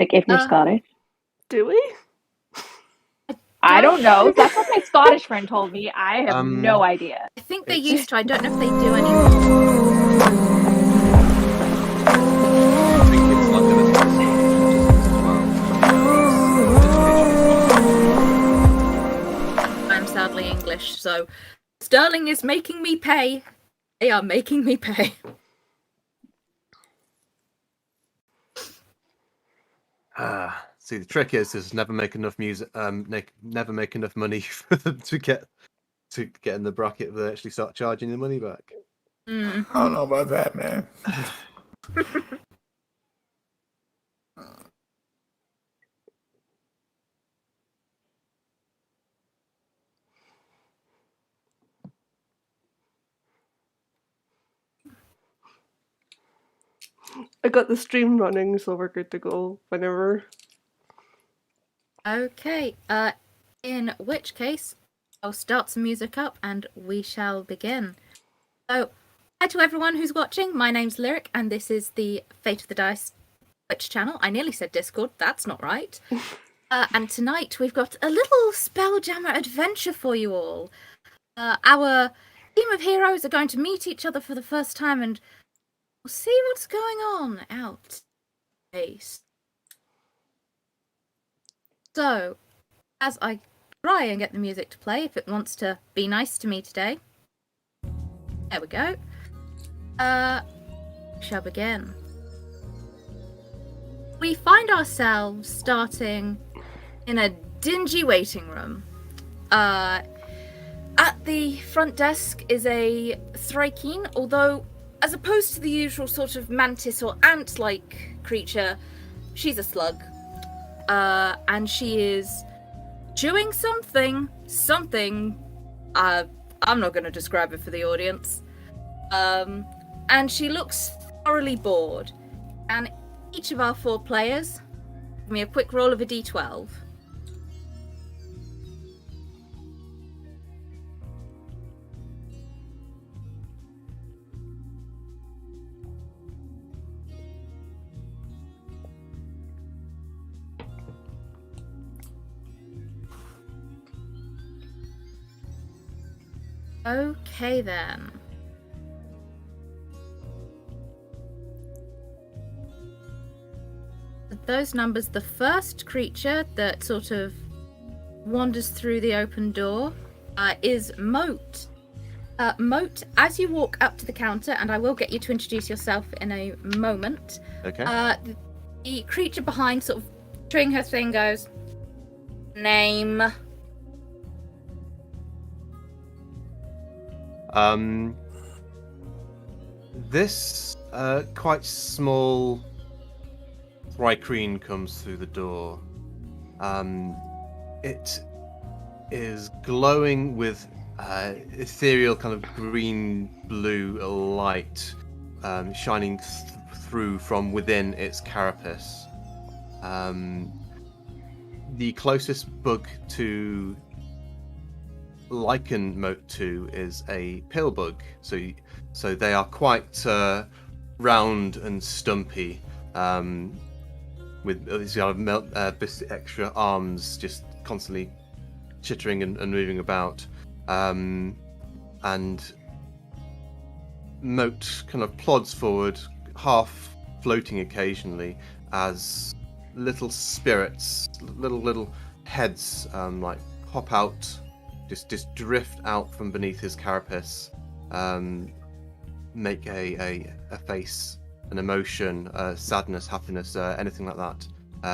Like, if you're Scottish. Do we? I don't know. That's what my Scottish friend told me. I have no idea. I think they used to. I don't know if they do anymore. I think it's like a little as well. I'm sadly English, so Sterling is making me pay. They are making me pay. See, the trick is never make enough music. Never make enough money for them to get in the bracket where they actually start charging the money back. I don't know about that, man. I got the stream running, so we're good to go whenever. Okay, in which case, I'll start some music up and we shall begin. So, hi to everyone who's watching. My name's Lyric, and this is the Fate of the Dice Twitch channel. I nearly said Discord, that's not right. And tonight we've got a little Spelljammer adventure for you all. Our team of heroes are going to meet each other for the first time and we'll see what's going on out space. So, as I try and get the music to play, if it wants to be nice to me today. There we go. Shall begin. We find ourselves starting in a dingy waiting room. At the front desk is a Thrakeen, although as opposed to the usual sort of mantis or ant-like creature, she's a slug. And she is chewing something. I'm not going to describe it for the audience. And she looks thoroughly bored. And each of our 4 players, give me a quick roll of a d12. Okay then. Those numbers, the first creature that sort of wanders through the open door is Moat. Moat, as you walk up to the counter, and I will get you to introduce yourself in a moment. Okay. The creature behind, sort of chewing her thing, goes, "Name." This quite small Thrakeen comes through the door. It is glowing with ethereal kind of green-blue light shining through from within its carapace. The closest bug to liken Moat to is a pill bug, so they are quite round and stumpy, with these kind of extra arms just constantly chittering and moving about. And Moat kind of plods forward, half floating occasionally, as little spirits, little heads, like hop out. Just drift out from beneath his carapace, make a face, an emotion, sadness, happiness, anything like that,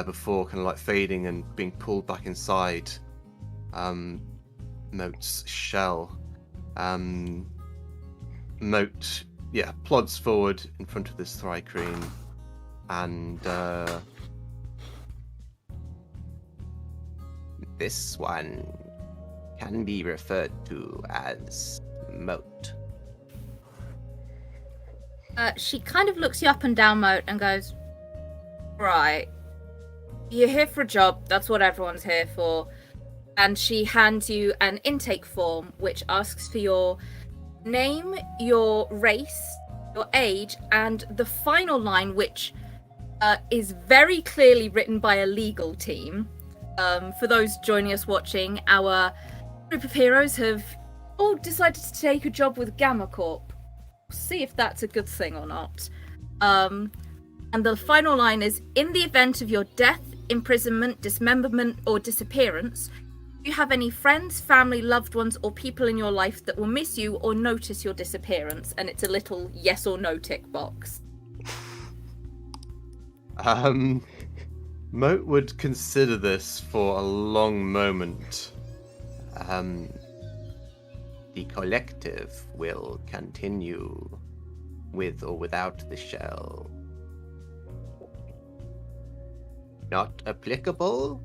before kind of like fading and being pulled back inside Moat's shell. Moat, plods forward in front of this Thrakeen, and this one can be referred to as Moat. She kind of looks you up and down, Moat, and goes, "Right, you're here for a job, that's what everyone's here for." And she hands you an intake form which asks for your name, your race, your age, and the final line, which is very clearly written by a legal team. For those joining us watching, our group of heroes have all decided to take a job with Gamma Corp. See if that's a good thing or not. And the final line is, in the event of your death, imprisonment, dismemberment, or disappearance, do you have any friends, family, loved ones, or people in your life that will miss you or notice your disappearance? And it's a little yes or no tick box. Moat would consider this for a long moment. The collective will continue with or without the shell. Not applicable?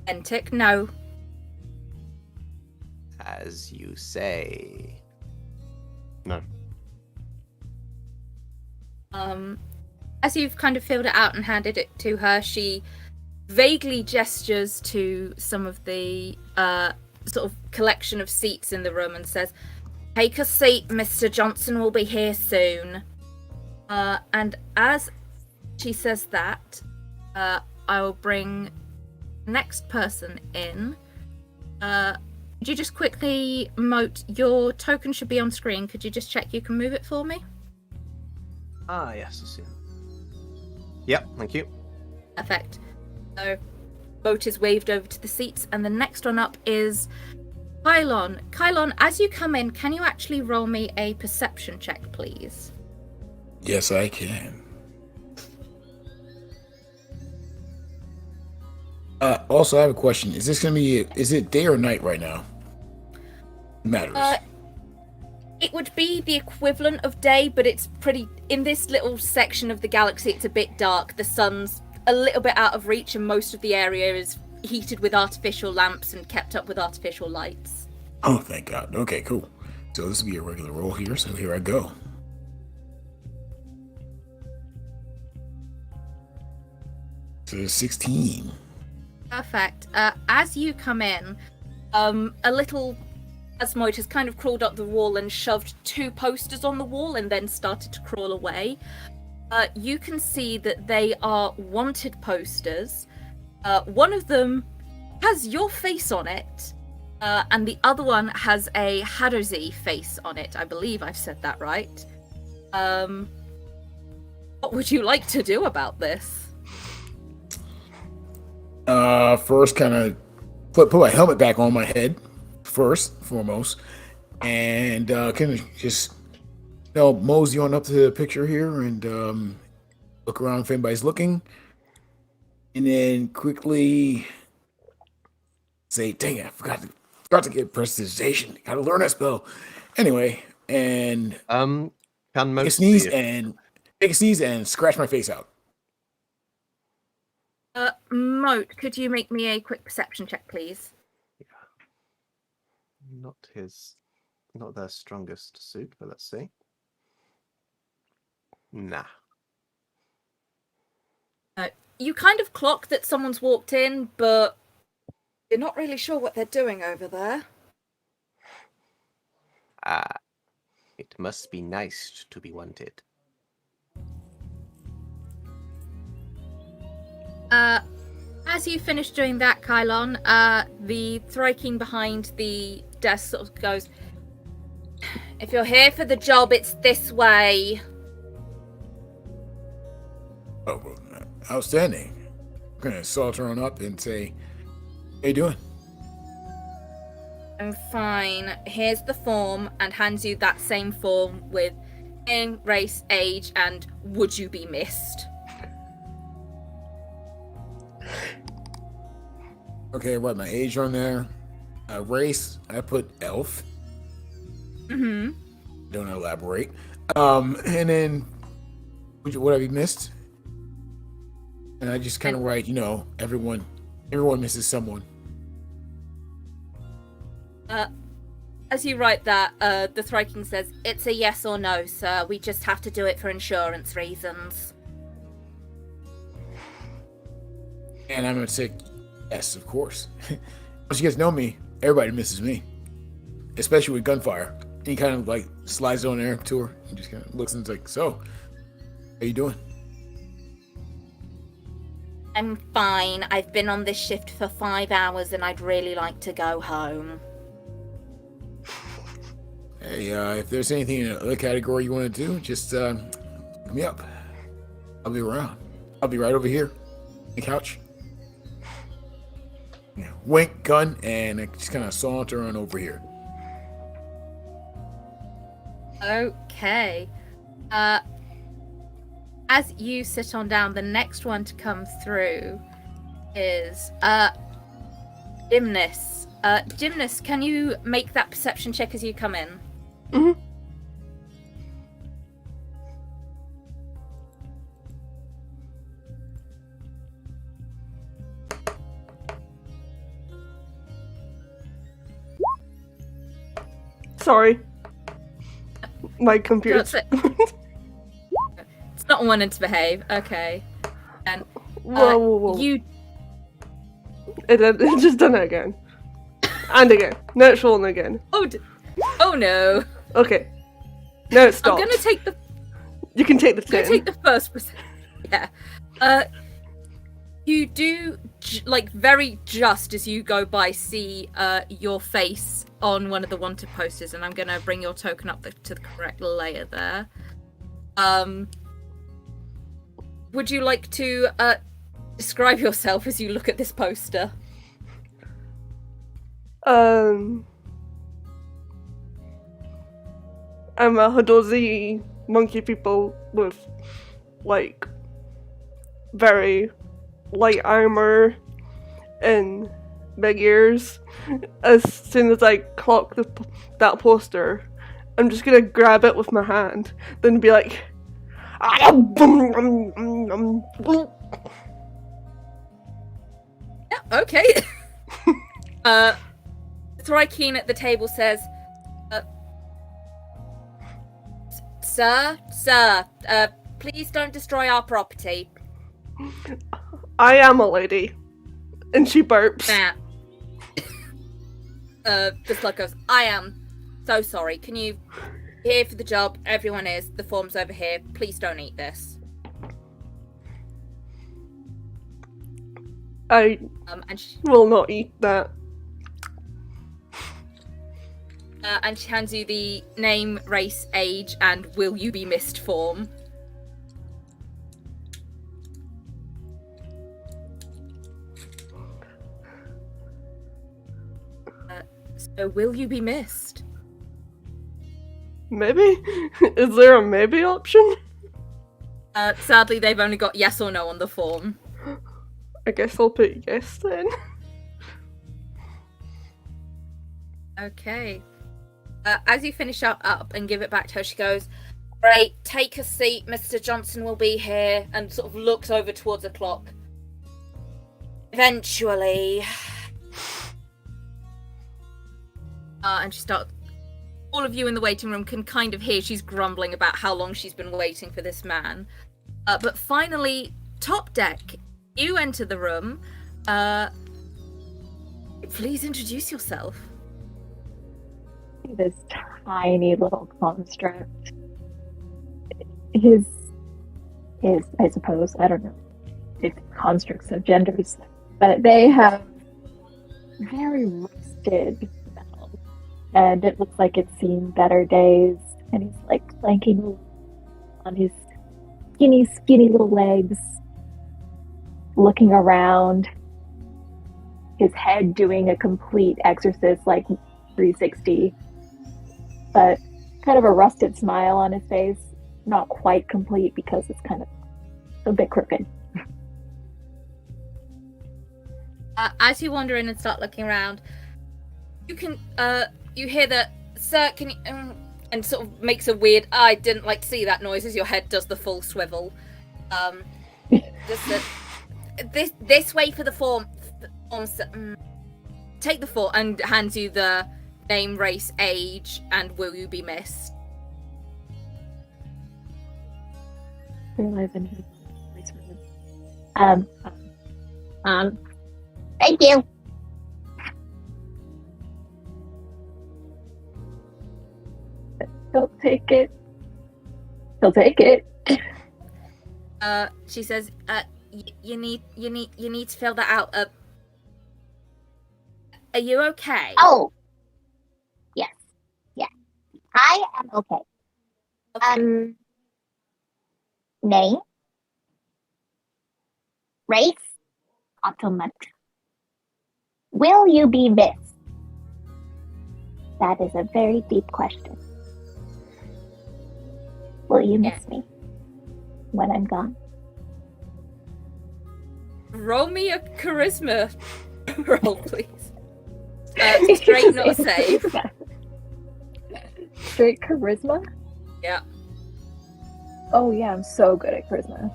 And tick no. As you say. No. As you've kind of filled it out and handed it to her, she vaguely gestures to some of the sort of collection of seats in the room and says, "Take a seat, Mr. Johnson will be here soon." And as she says that, I will bring the next person in. Could you just quickly Moat, your token should be on screen. Could you just check you can move it for me? Ah, yes, I see. Yep, thank you. Perfect. So, Moat is waved over to the seats, and the next one up is Kylon. Kylon, as you come in, can you actually roll me a perception check, please? Yes, I can. Also, I have a question. Is this gonna be? Is it day or night right now? Matters. It would be the equivalent of day, but it's pretty... In this little section of the galaxy, it's a bit dark. The sun's a little bit out of reach, and most of the area is heated with artificial lamps and kept up with artificial lights. Oh, thank God. Okay, cool. So this will be a regular roll here, so here I go. So 16. Perfect. As you come in, a little... Asmoid has kind of crawled up the wall and shoved 2 posters on the wall and then started to crawl away. You can see that they are wanted posters. One of them has your face on it, and the other one has a Hadozi face on it. I believe I've said that right. What would you like to do about this? First, kind of put my helmet back on my head. First, foremost, and kind of just mosey on up to the picture here and look around if anybody's looking, and then quickly say, "Dang it, I forgot to get prestidigitation. Got to learn that spell." Anyway, and Can take most a sneeze and scratch my face out. Moat, could you make me a quick perception check, please? Not their strongest suit, but let's see. Nah. You kind of clock that someone's walked in, but you're not really sure what they're doing over there. It must be nice to be wanted. As you finish doing that, Kylon, the Thryking behind the desk sort of goes, "If you're here for the job, it's this way." Oh, well, outstanding. I'm gonna saunter on up and say, "How you doing?" I'm fine. Here's the form, and hands you that same form with name, race, age, and would you be missed. Okay, write my age on there. Race, I put elf. Mm-hmm. Don't elaborate. And then what have you missed? And I just kind of write, everyone misses someone. As you write that, the Thryking says, "It's a yes or no, sir. We just have to do it for insurance reasons." And I'm gonna say, yes, of course. Once you guys know me, everybody misses me, especially with gunfire. And he kind of slides on there to her and just kind of looks and is like, "So, how you doing?" I'm fine. I've been on this shift for 5 hours and I'd really like to go home. Hey, if there's anything in the other category you want to do, just hit me up. I'll be around. I'll be right over here on the couch. Yeah, wink, gun, and I just kind of saunter on over here. Okay. As you sit on down, the next one to come through is Gymnast. Gymnast, can you make that perception check as you come in? Mm-hmm. Sorry. My computer. It's not wanting to behave. Okay. And Whoa. you It just done it again. And again. Now it's rolling again. oh no. Okay. Now it stopped. I'm gonna take the You can take the 10. I'm gonna take the first percent. Yeah. You do very just as you go by see your face on one of the wanted posters, and I'm gonna bring your token up to the correct layer there. Would you like to describe yourself as you look at this poster? I'm a Hadozi monkey people with, like, very light armor and big ears. As soon as I clock that poster, I'm just gonna grab it with my hand, then be like, Yeah, okay. Thrykean at the table says, Sir, please don't destroy our property. I am a lady. And she burps. Just like goes, I am so sorry. Can you here for the job? Everyone is. The form's over here. Please don't eat this. I will not eat that. And she hands you the name, race, age, and will you be missed form. So will you be missed? Maybe? Is there a maybe option? Sadly, they've only got yes or no on the form. I guess I'll put yes then. Okay. As you finish up and give it back to her, she goes, "Great, take a seat. Mr. Johnson will be here," and sort of looks over towards the clock. Eventually. And she starts. All of you in the waiting room can kind of hear she's grumbling about how long she's been waiting for this man. But finally, top deck, you enter the room. Please introduce yourself. This tiny little construct. His, I suppose, I don't know if constructs of genders, but they have very rusted metal, and it looks like it's seen better days, and he's like clanking on his skinny little legs, looking around, his head doing a complete exorcist, like 360, but kind of a rusted smile on his face. Not quite complete because it's kind of a bit crooked. As you wander in and start looking around, you can you hear that, "Sir, can you?" And sort of makes a weird, "I didn't like to see that noise," as your head does the full swivel. Just this way for the form. Take the form, and hands you the name, race, age, and will you be missed. Realizing his voice thank you. He'll take it. She says, you need to fill that out. Are you okay? Oh, yes, I am okay. Okay. Name, race, optometrist. Will you be missed? That is a very deep question. Will you miss me when I'm gone? Roll me a charisma roll, please. Straight, not a save. Straight charisma? Yeah. Oh yeah, I'm so good at charisma.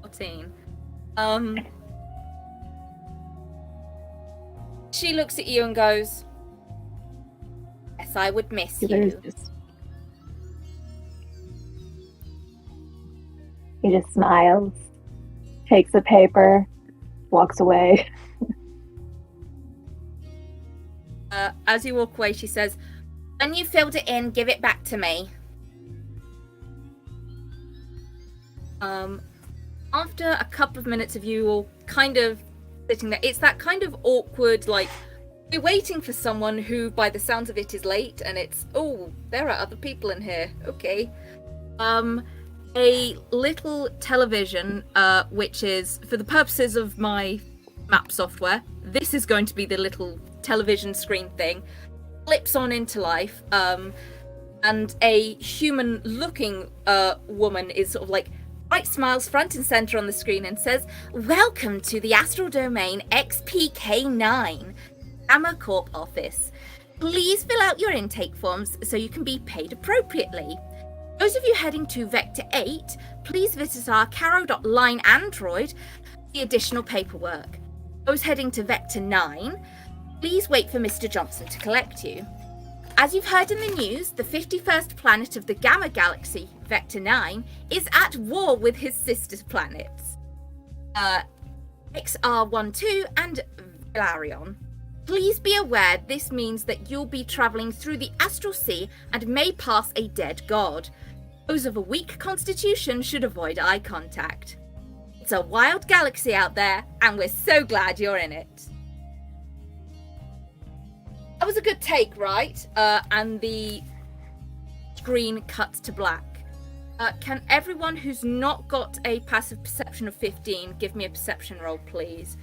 14. She looks at you and goes, "Yes, I would miss There's you." He just smiles, takes a paper, walks away. As you walk away, she says, "When you filled it in, give it back to me." After a couple of minutes of you all kind of sitting there, it's that kind of awkward, like, you're waiting for someone who, by the sounds of it, is late, and it's, oh, there are other people in here. Okay. A little television, which is, for the purposes of my map software, this is going to be the little television screen thing, flips on into life, and a human-looking woman is sort of like, bright smiles front and center on the screen and says, "Welcome to the Astral Domain XPK9, Gamma Corp office. Please fill out your intake forms so you can be paid appropriately. Those of you heading to Vector 8, please visit our Caro.line android for the additional paperwork. Those heading to Vector 9, please wait for Mr. Johnson to collect you. As you've heard in the news, the 51st planet of the Gamma Galaxy, Vector 9, is at war with his sister planets, XR12 and Valarion. Please be aware this means that you'll be travelling through the astral sea and may pass a dead god. Those of a weak constitution should avoid eye contact. It's a wild galaxy out there, and we're so glad you're in it." That was a good take, right? And the screen cuts to black. Can everyone who's not got a passive perception of 15 give me a perception roll, please?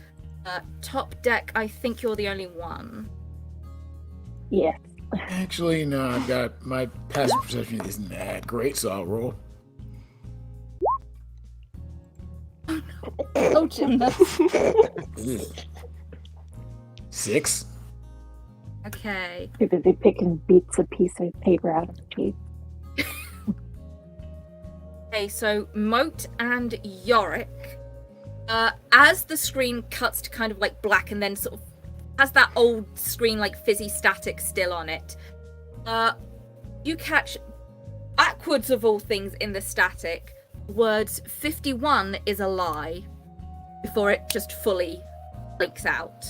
Top deck, I think you're the only one. Yes. Actually, no, I've got my passive perception isn't that great, so I'll roll. Oh, Jim, that's... 6. Okay. Too busy picking beats of piece of paper out of the teeth. Okay, so Moat and Yorick, as the screen cuts to kind of like black and then sort of has that old screen like fizzy static still on it, you catch backwards of all things in the static words 51 is a lie before it just fully blinks out.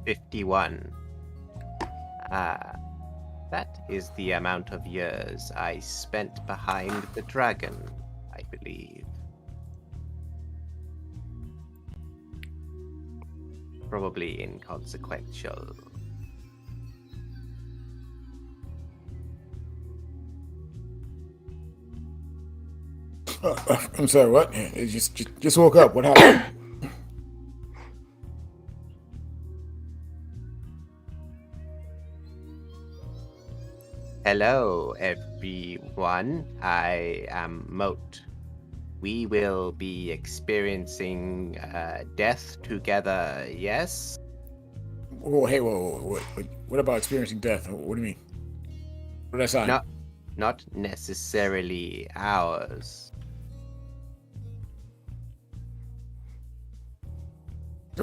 51. That is the amount of years I spent behind the dragon, I believe. Probably inconsequential. I'm sorry, what? Just woke up. What happened? Hello, everyone. I am Moat. We will be experiencing death together, yes? Oh, hey, whoa. What about experiencing death? What do you mean? What did I sign? Not necessarily ours.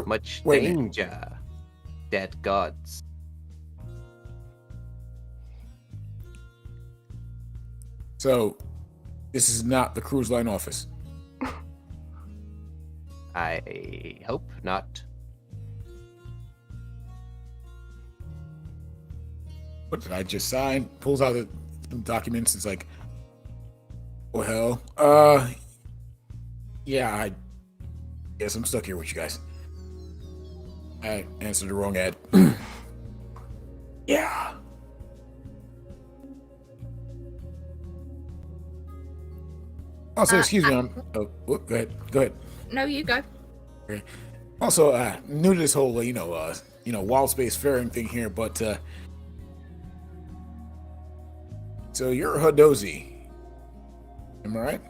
Much Wait a minute. danger, dead gods. So, this is not the cruise line office. I hope not. what did I just sign? Pulls out the documents. It's like, oh hell. Yeah, I guess I'm stuck here with you guys. I answered the wrong ad. Yeah. Also, excuse me. Go ahead. Go ahead. No, you go. Okay. Also, new to this whole, wild space faring thing here, but so you're a Hadozi, am I right?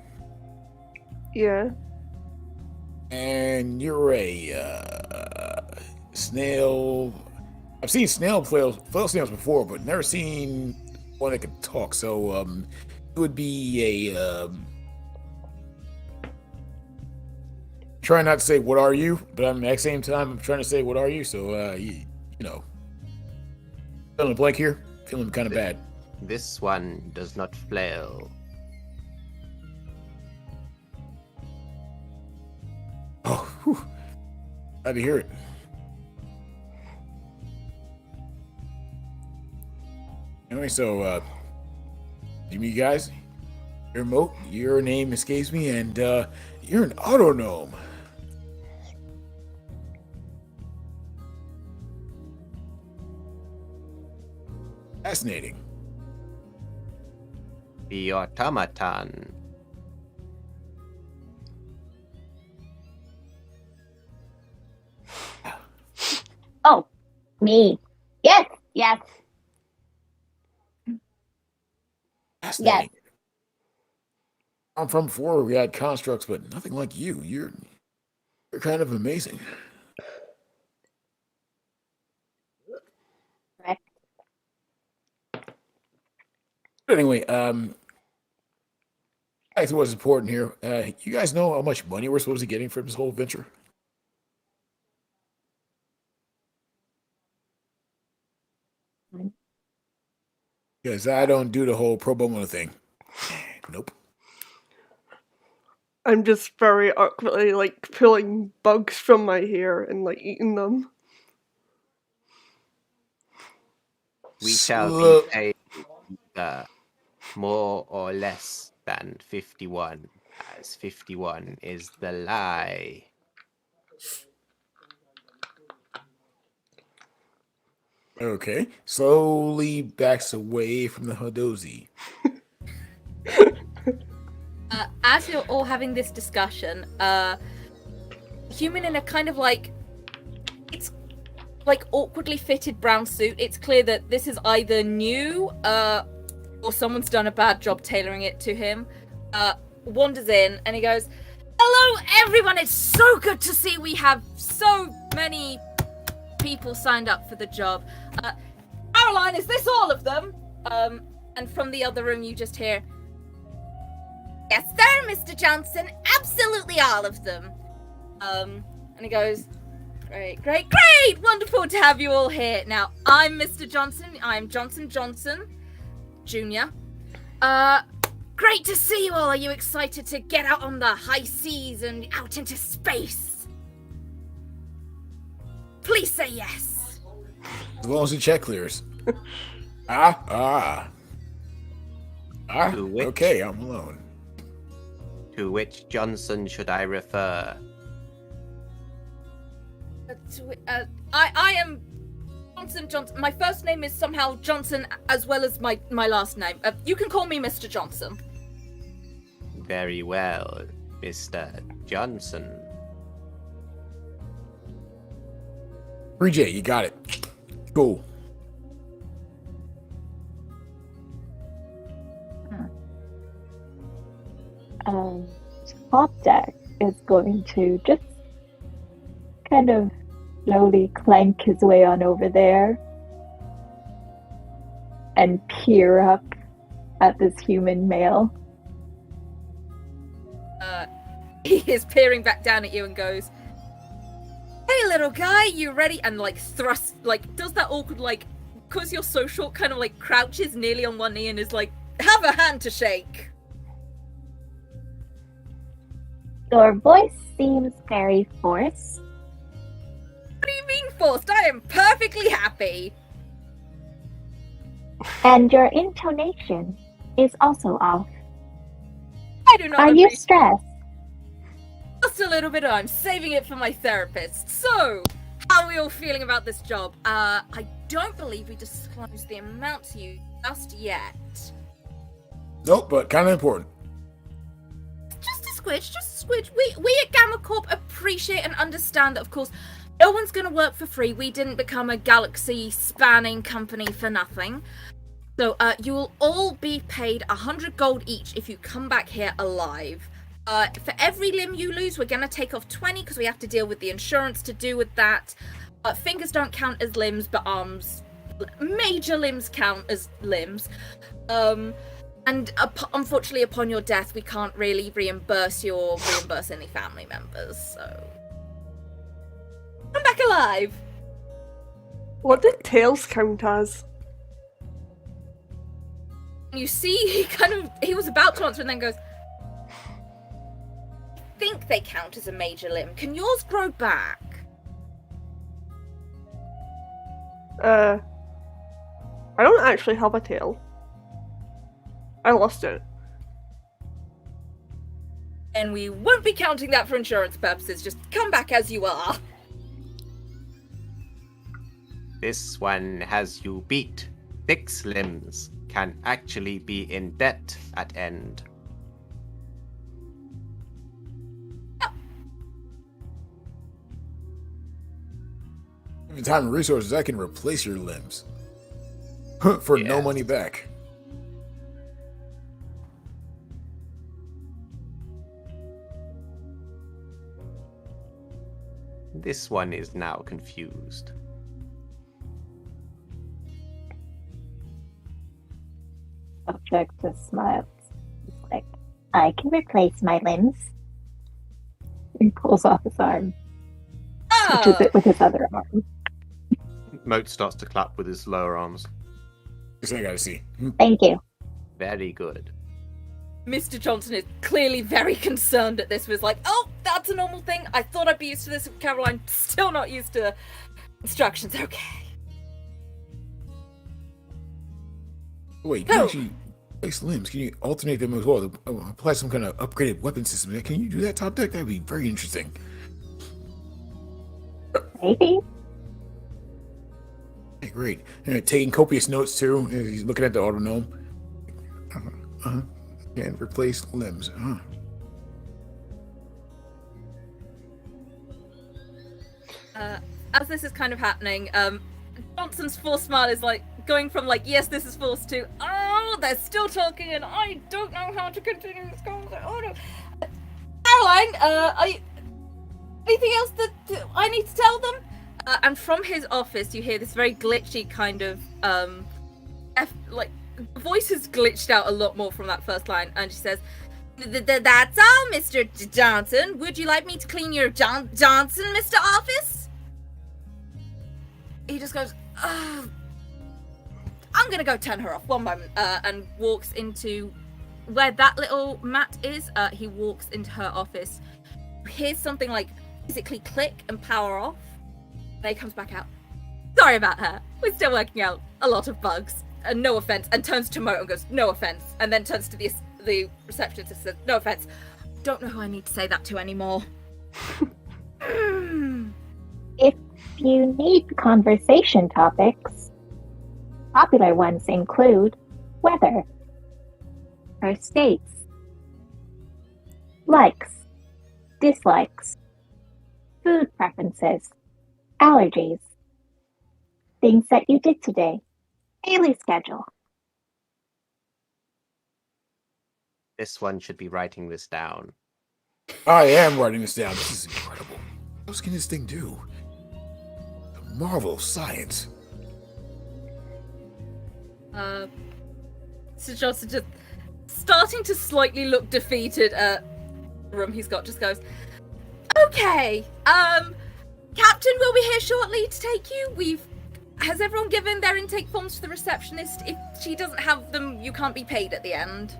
Yeah. And you're a snail. I've seen flail snails before, but never seen one that can talk. So, it would be a. Try not to say what are you, but at the same time I'm trying to say what are you. So, you know, feeling a blank here, feeling kind of bad. This one does not flail. Oh, whew. Glad to hear it. Anyway, so, you guys, your moat, your name escapes me, and you're an auto gnome. Fascinating. The automaton. Oh, me. Yes, yes, Fascinating. yes. I'm from before we had constructs, but nothing like you. You're kind of amazing. Correct. But anyway, back to what's important here. You guys know how much money we're supposed to be getting from this whole venture? Because I don't do the whole pro bono thing. Nope. I'm just very awkwardly like pulling bugs from my hair and like eating them. We shall Slow- be paid more or less than 51, as 51 is the lie. Okay. Slowly backs away from the Hadozi. As you're all having this discussion, human in a kind of like, it's like awkwardly fitted brown suit. It's clear that this is either new, or someone's done a bad job tailoring it to him. Wanders in and he goes, "Hello, everyone! It's so good to see we have so many people signed up for the job. Caroline, is this all of them?" And from the other room, you just hear, "Yes, sir, Mr. Johnson. Absolutely all of them." And he goes, "Great, great, great! Wonderful to have you all here. Now, I'm Mr. Johnson. I'm Johnson Jr. Great to see you all. Are you excited to get out on the high seas and out into space? Please say yes." As long as the check clears. Okay, I'm alone. To which Johnson should I refer? I am Johnson. My first name is somehow Johnson as well as my last name. You can call me Mr. Johnson. Very well, Mr. Johnson. 3J, you got it. Cool. Top Deck is going to just kind of slowly clank his way on over there and peer up at this human male. He is peering back down at you and goes, "Hey, little guy, you ready?" And like thrusts, like does that awkward like, because you're so short, kind of like crouches nearly on one knee and is like, "Have a hand to shake." Your voice seems very forced. What do you mean forced? I am perfectly happy. And your intonation is also off. I do not Are you appreciate stressed? just a little bit. I'm saving it for my therapist. So, how are we all feeling about this job? I don't believe we disclosed the amount to you just yet. Nope, but kind of important. Just a squidge. We at Gamma Corp appreciate and understand that, of course, no one's going to work for free. We didn't become a galaxy-spanning company for nothing. So, you will all be paid 100 gold each if you come back here alive. For every limb you lose, we're going to take off 20 because we have to deal with the insurance to do with that. Fingers don't count as limbs, but arms, major limbs count as limbs. And unfortunately, upon your death, we can't really reimburse you or reimburse any family members, so... I'm back alive! What did tails count as? You see, he was about to answer and then goes, I think they count as a major limb. Can yours grow back? I don't actually have a tail. I lost it. And we won't be counting that for insurance purposes. Just come back as you are. This one has you beat. 6 limbs can actually be in debt at end. Given time and resources, I can replace your limbs for no Yes. money back. This one is now confused. Subject just smiles. He's like, I can replace my limbs. He pulls off his arm, touches it with his other arm. Moat starts to clap with his lower arms. This I gotta see. Thank you. Very good. Mr. Johnson is clearly very concerned at this. Was like, oh, that's a normal thing. I thought I'd be used to this with Caroline. Still not used to instructions. Okay. Wait, you can Oh. actually replace limbs. Can you alternate them as well? Apply some kind of upgraded weapon system. Can you do that, Top Deck? That'd be very interesting. Maybe. Okay, great. And taking copious notes too. He's looking at the autonome. And replace limbs. As this is kind of happening, Johnson's forced smile is like going from like, yes, this is forced to, oh, they're still talking and I don't know how to continue this conversation. Oh no. Caroline, anything else that I need to tell them? And from his office, you hear this very glitchy kind of, like, the voice has glitched out a lot more from that first line, and she says, "That's all, Mr. Johnson. Would you like me to clean your Johnson, Mr. Office?" He just goes, I'm gonna go turn her off. One moment, and walks into where that little mat is. He walks into her office. Hears something like physically click and power off. Then he comes back out. Sorry about her. We're still working out a lot of bugs. No offense, and turns to Mo and goes, no offense, and then turns to the receptionist and says, no offense. Don't know who I need to say that to anymore. If you need conversation topics, popular ones include weather, our states, likes, dislikes, food preferences, allergies, things that you did today, daily schedule. This one should be writing this down. I am writing this down. This is incredible. What else can this thing do? The marvel of science. Sir Johnson just starting to slightly look defeated at the room he's got, just goes, okay, Captain will be here shortly to take you. Has everyone given their intake forms to the receptionist? If she doesn't have them, you can't be paid at the end.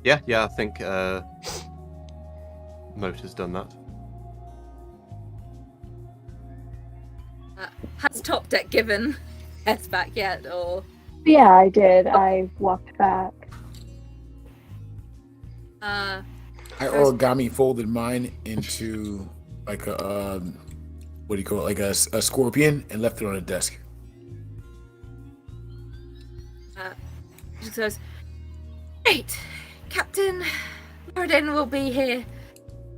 Yeah, I think Moat has done that. has Top Deck given S back yet, or? Yeah, I did. I walked back. I origami folded mine into like a what do you call it? Like a scorpion, and left it on a desk. She goes, "Great, Captain Moradin will be here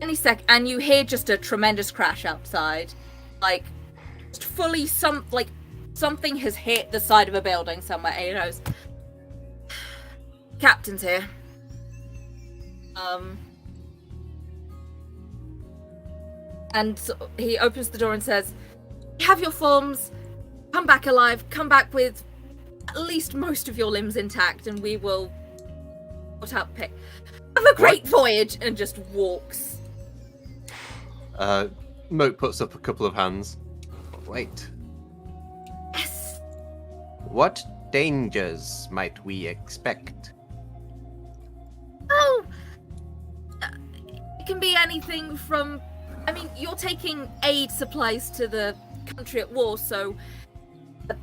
any sec." And you hear just a tremendous crash outside, like just fully something has hit the side of a building somewhere. And he goes, "Captain's here." And so he opens the door and says, "You have your forms. Come back alive. Come back with at least most of your limbs intact, and we will put out pick. Have a great voyage," and just walks. Moat puts up a couple of hands. Wait, Yes. what dangers might we expect? Oh, it can be anything from. I mean, you're taking aid supplies to the country at war, so the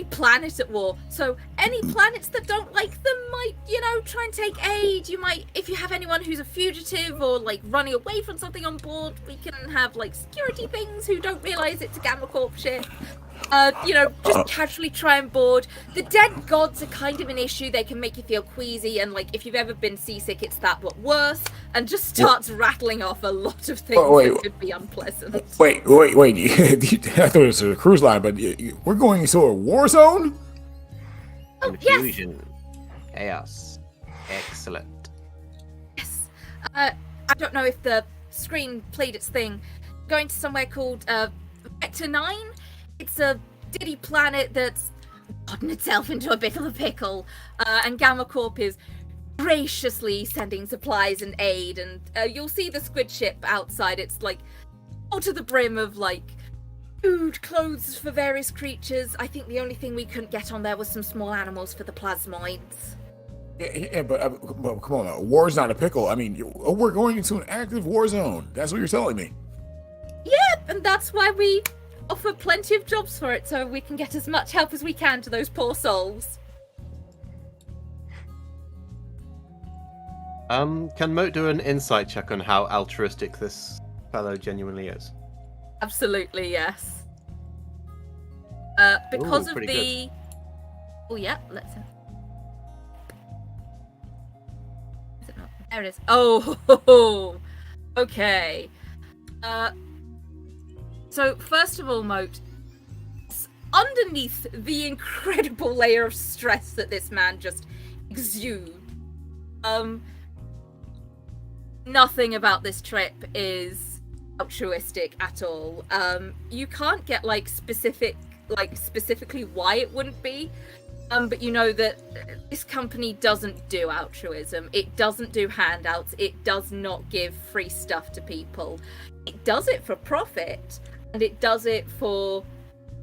planet at war. So any planets that don't like them might, try and take aid. You might, if you have anyone who's a fugitive or like running away from something on board, we can have like security things who don't realize it's a Gamma Corp ship. Just casually try and board. The dead gods are kind of an issue. They can make you feel queasy, and like if you've ever been seasick, it's that but worse. And just starts rattling off a lot of things that could be unpleasant. Wait! I thought it was a cruise line, but we're going into a war zone? Oh, Confusion. Chaos. Excellent. Yes. I don't know if the screen played its thing. Going to somewhere called Vector 9. It's a diddy planet that's gotten itself into a bit of a pickle, and Gamma Corp is graciously sending supplies and aid, and you'll see the squid ship outside. It's like all to the brim of like food, clothes for various creatures. I think the only thing we couldn't get on there was some small animals for the plasmoids. Yeah, but come on, war's not a pickle. I mean, we're going into an active war zone. That's what you're telling me. Yep, and that's why we offer plenty of jobs for it, so we can get as much help as we can to those poor souls. Can Moat do an insight check on how altruistic this fellow genuinely is? Absolutely, yes. Because of the... Good. Oh, yeah, let's... Is it not? There it is. Oh, okay. So, first of all, Moat, underneath the incredible layer of stress that this man just exudes, nothing about this trip is altruistic at all. You can't get specifically why it wouldn't be, but you know that this company doesn't do altruism. It doesn't do handouts. It does not give free stuff to people. It does it for profit, and it does it for...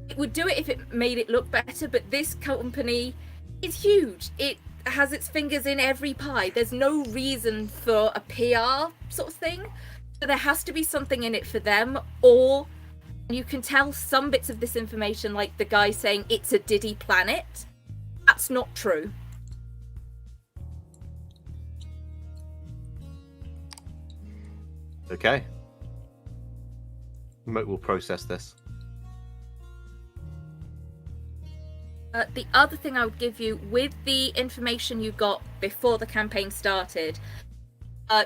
It would do it if it made it look better, but this company is huge. It has its fingers in every pie. There's no reason for a PR sort of thing. So there has to be something in it for them, or you can tell some bits of this information, like the guy saying it's a diddy planet. That's not true. Okay. Moat will process this. The other thing I would give you, with the information you got before the campaign started,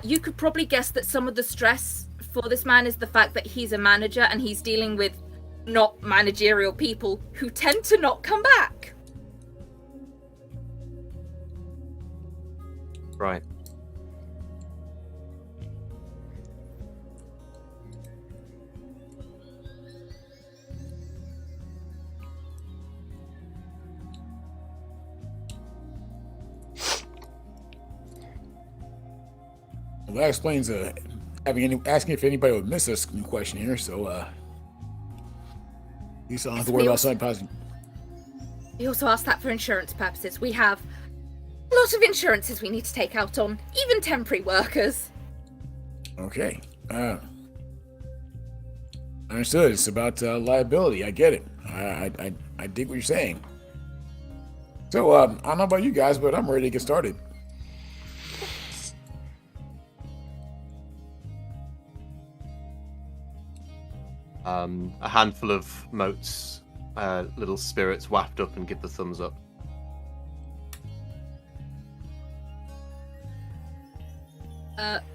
you could probably guess that some of the stress for this man is the fact that he's a manager and he's dealing with not managerial people who tend to not come back. Right. Well, that explains asking if anybody would miss us question here. So at least I don't have to worry about something positive. We also asked that for insurance purposes. We have a lot of insurances we need to take out on, even temporary workers. Okay. Understood. It's about liability. I get it. I dig what you're saying. So, I don't know about you guys, but I'm ready to get started. A handful of motes, little spirits waft up and give the thumbs up.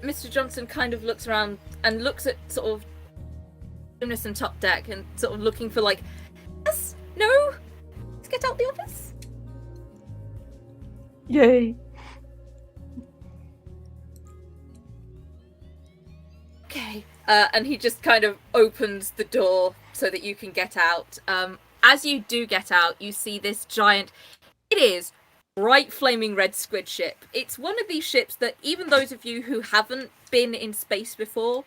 Mr. Johnson kind of looks around and looks at sort of Gymnast and Top Deck and sort of looking for like, yes, no, let's get out the office. Yay. Okay. And he just kind of opens the door so that you can get out. As you do get out, you see this giant, it is bright flaming red squid ship. It's one of these ships that even those of you who haven't been in space before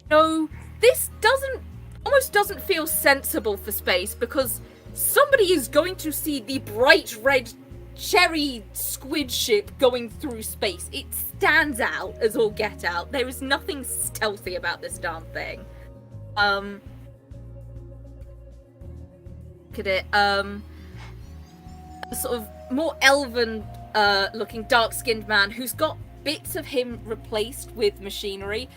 know this almost doesn't feel sensible for space, because somebody is going to see the bright red cherry squid ship going through space. It stands out as all get out. There is nothing stealthy about this darn thing. Look at it. Sort of more elven looking dark-skinned man who's got bits of him replaced with machinery.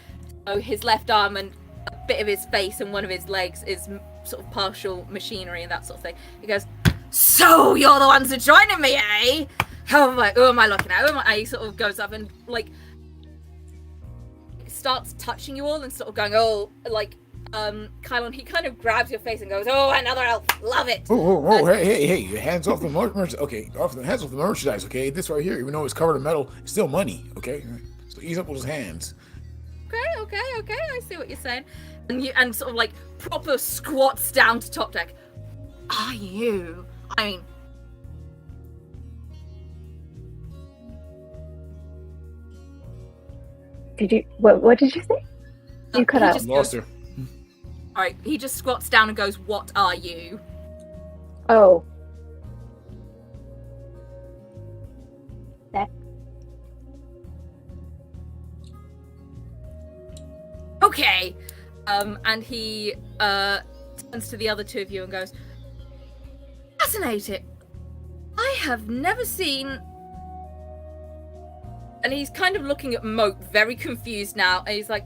So his left arm and a bit of his face and one of his legs is sort of partial machinery and that sort of thing. He goes, "So you're the ones who are joining me, eh? Who am I looking at? He sort of goes up and like starts touching you all and sort of going, oh, like Kylon, he kind of grabs your face and goes, "Oh, another elf, love it." Oh, hey, hands off the merchandise. Okay, hands off the merchandise. Okay, this right here, even though it's covered in metal, it's still money. Okay, so ease up with his hands. Okay, I see what you're saying. And sort of like proper squats down to Top Deck. Are you? I mean, did you? What did you say? You cut out. Lost her. Alright, he just squats down and goes, "What are you?" Oh. That. Okay. And he turns to the other two of you and goes, "Fascinating. I have never seen..." And he's kind of looking at Moat, very confused now, and he's like,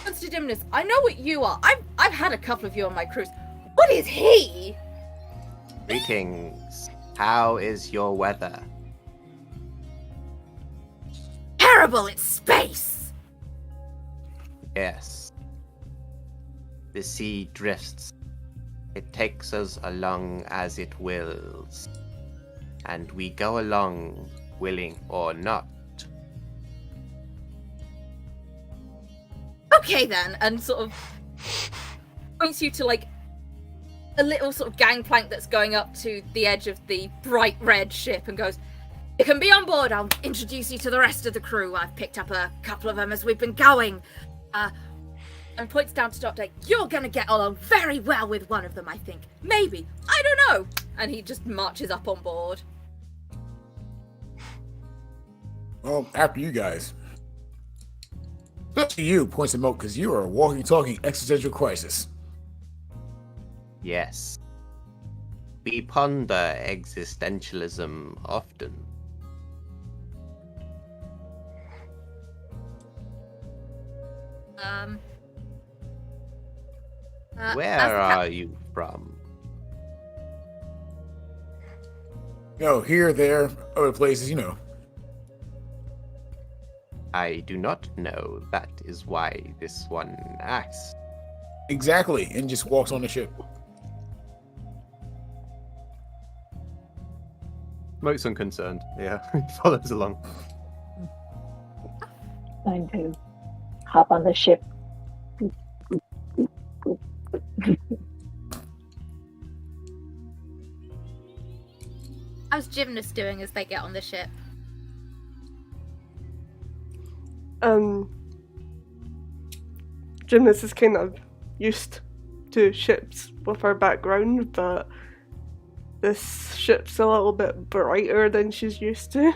"Mr. Gymnast, I know what you are. I've had a couple of you on my cruise. What is he?" Greetings. How is your weather? Terrible, it's space. Yes. The sea drifts. It takes us along as it wills. And we go along, willing or not. Okay then, and sort of points you to like a little sort of gangplank that's going up to the edge of the bright red ship and goes, "You can be on board. I'll introduce you to the rest of the crew. I've picked up a couple of them as we've been going." And points down to Top Deck. "You're gonna get along very well with one of them, I think. Maybe. I don't know." And he just marches up on board. Well, after you guys. Especially you, points him out, because you are a walking, talking existential crisis. Yes. We ponder existentialism often. Where are you from? Here, there, other places, I do not know. That is why this one asks. Exactly, and just walks on the ship. Mote's unconcerned. Yeah, he follows along. Time to hop on the ship. How's Gymnast doing as they get on the ship? Gymnast is kind of used to ships with her background, but this ship's a little bit brighter than she's used to.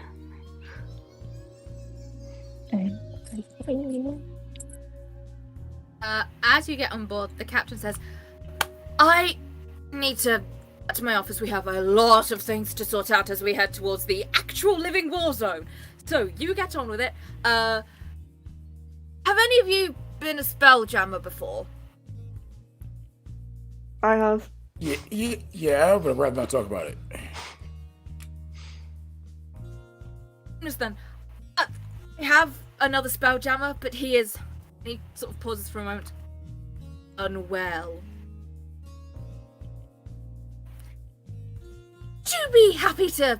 As you get on board, the captain says, "I need to get to my office. We have a lot of things to sort out as we head towards the actual living war zone. So you get on with it. Have any of you been a Spelljammer before? I have. Yeah, but I'd rather not talk about it. Understand. I have another Spelljammer, but he sort of pauses for a moment. Unwell. Would you be happy to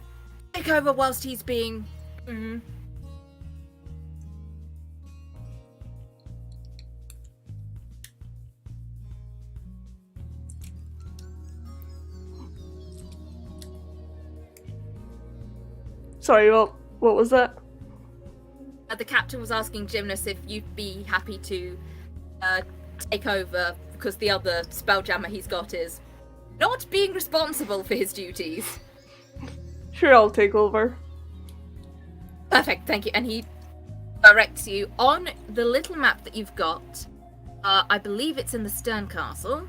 take over whilst he's being... Sorry, what was that? The captain was asking Gymnast if you'd be happy to take over, because the other Spelljammer he's got is not being responsible for his duties. Sure, I'll take over. Perfect, thank you. And he directs you on the little map that you've got. I believe it's in the Stern Castle.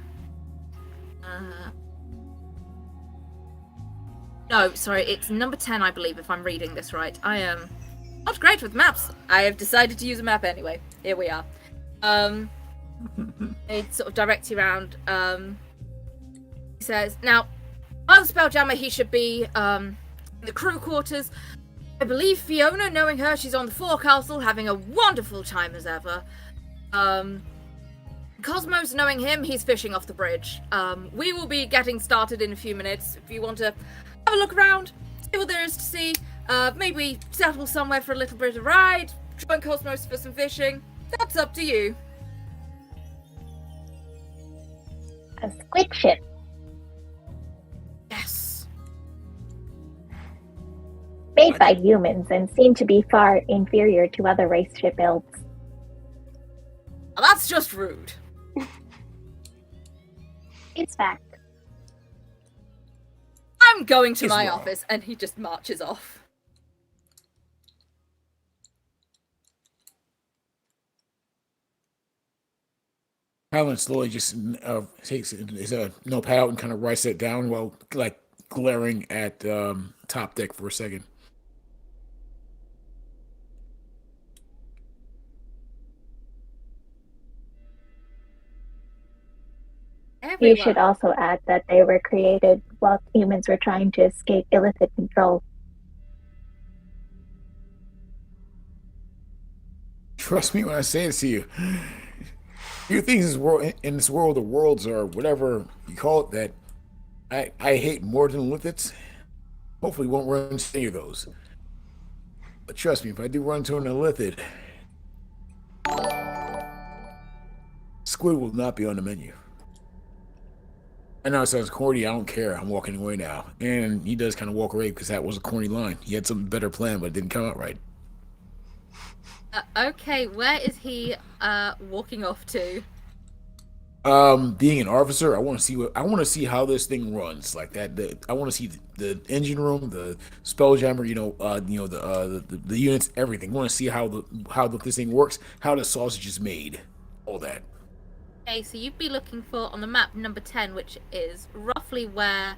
No, sorry, it's number 10, I believe, if I'm reading this right. I am not great with maps. I have decided to use a map anyway. Here we are. It sort of directs you around. He says, now, while the Spelljammer, he should be in the crew quarters. I believe Fiona, knowing her, she's on the forecastle, having a wonderful time as ever. Cosmos, knowing him, he's fishing off the bridge. We will be getting started in a few minutes. If you want to have a look around, see what there is to see, maybe settle somewhere for a little bit of ride, join Cosmos for some fishing, that's up to you. A squid ship. Yes. Made by humans and seem to be far inferior to other race ship builds. Well, that's just rude. It's fact. I'm going to It's my wrong. office, and he just marches off. Helen slowly just takes his notepad out and kind of writes it down while like glaring at top deck for a second. You should also add that they were created while humans were trying to escape illicit control. Trust me when I say this to you. Few things in this world of worlds or whatever you call it that I hate more than lithids. Hopefully won't run into any of those. But trust me, if I do run into an illithid, squid will not be on the menu. I know it sounds corny, I don't care. I'm walking away now. And he does kind of walk away because that was a corny line. He had some better plan, but it didn't come out right. Okay, where is he walking off to? Being an officer, I want to see how this thing runs like that. I want to see the engine room, the Spelljammer, the units, everything. I want to see how this thing works, how the sausage is made, all that. Okay, so you'd be looking for on the map number 10, which is roughly where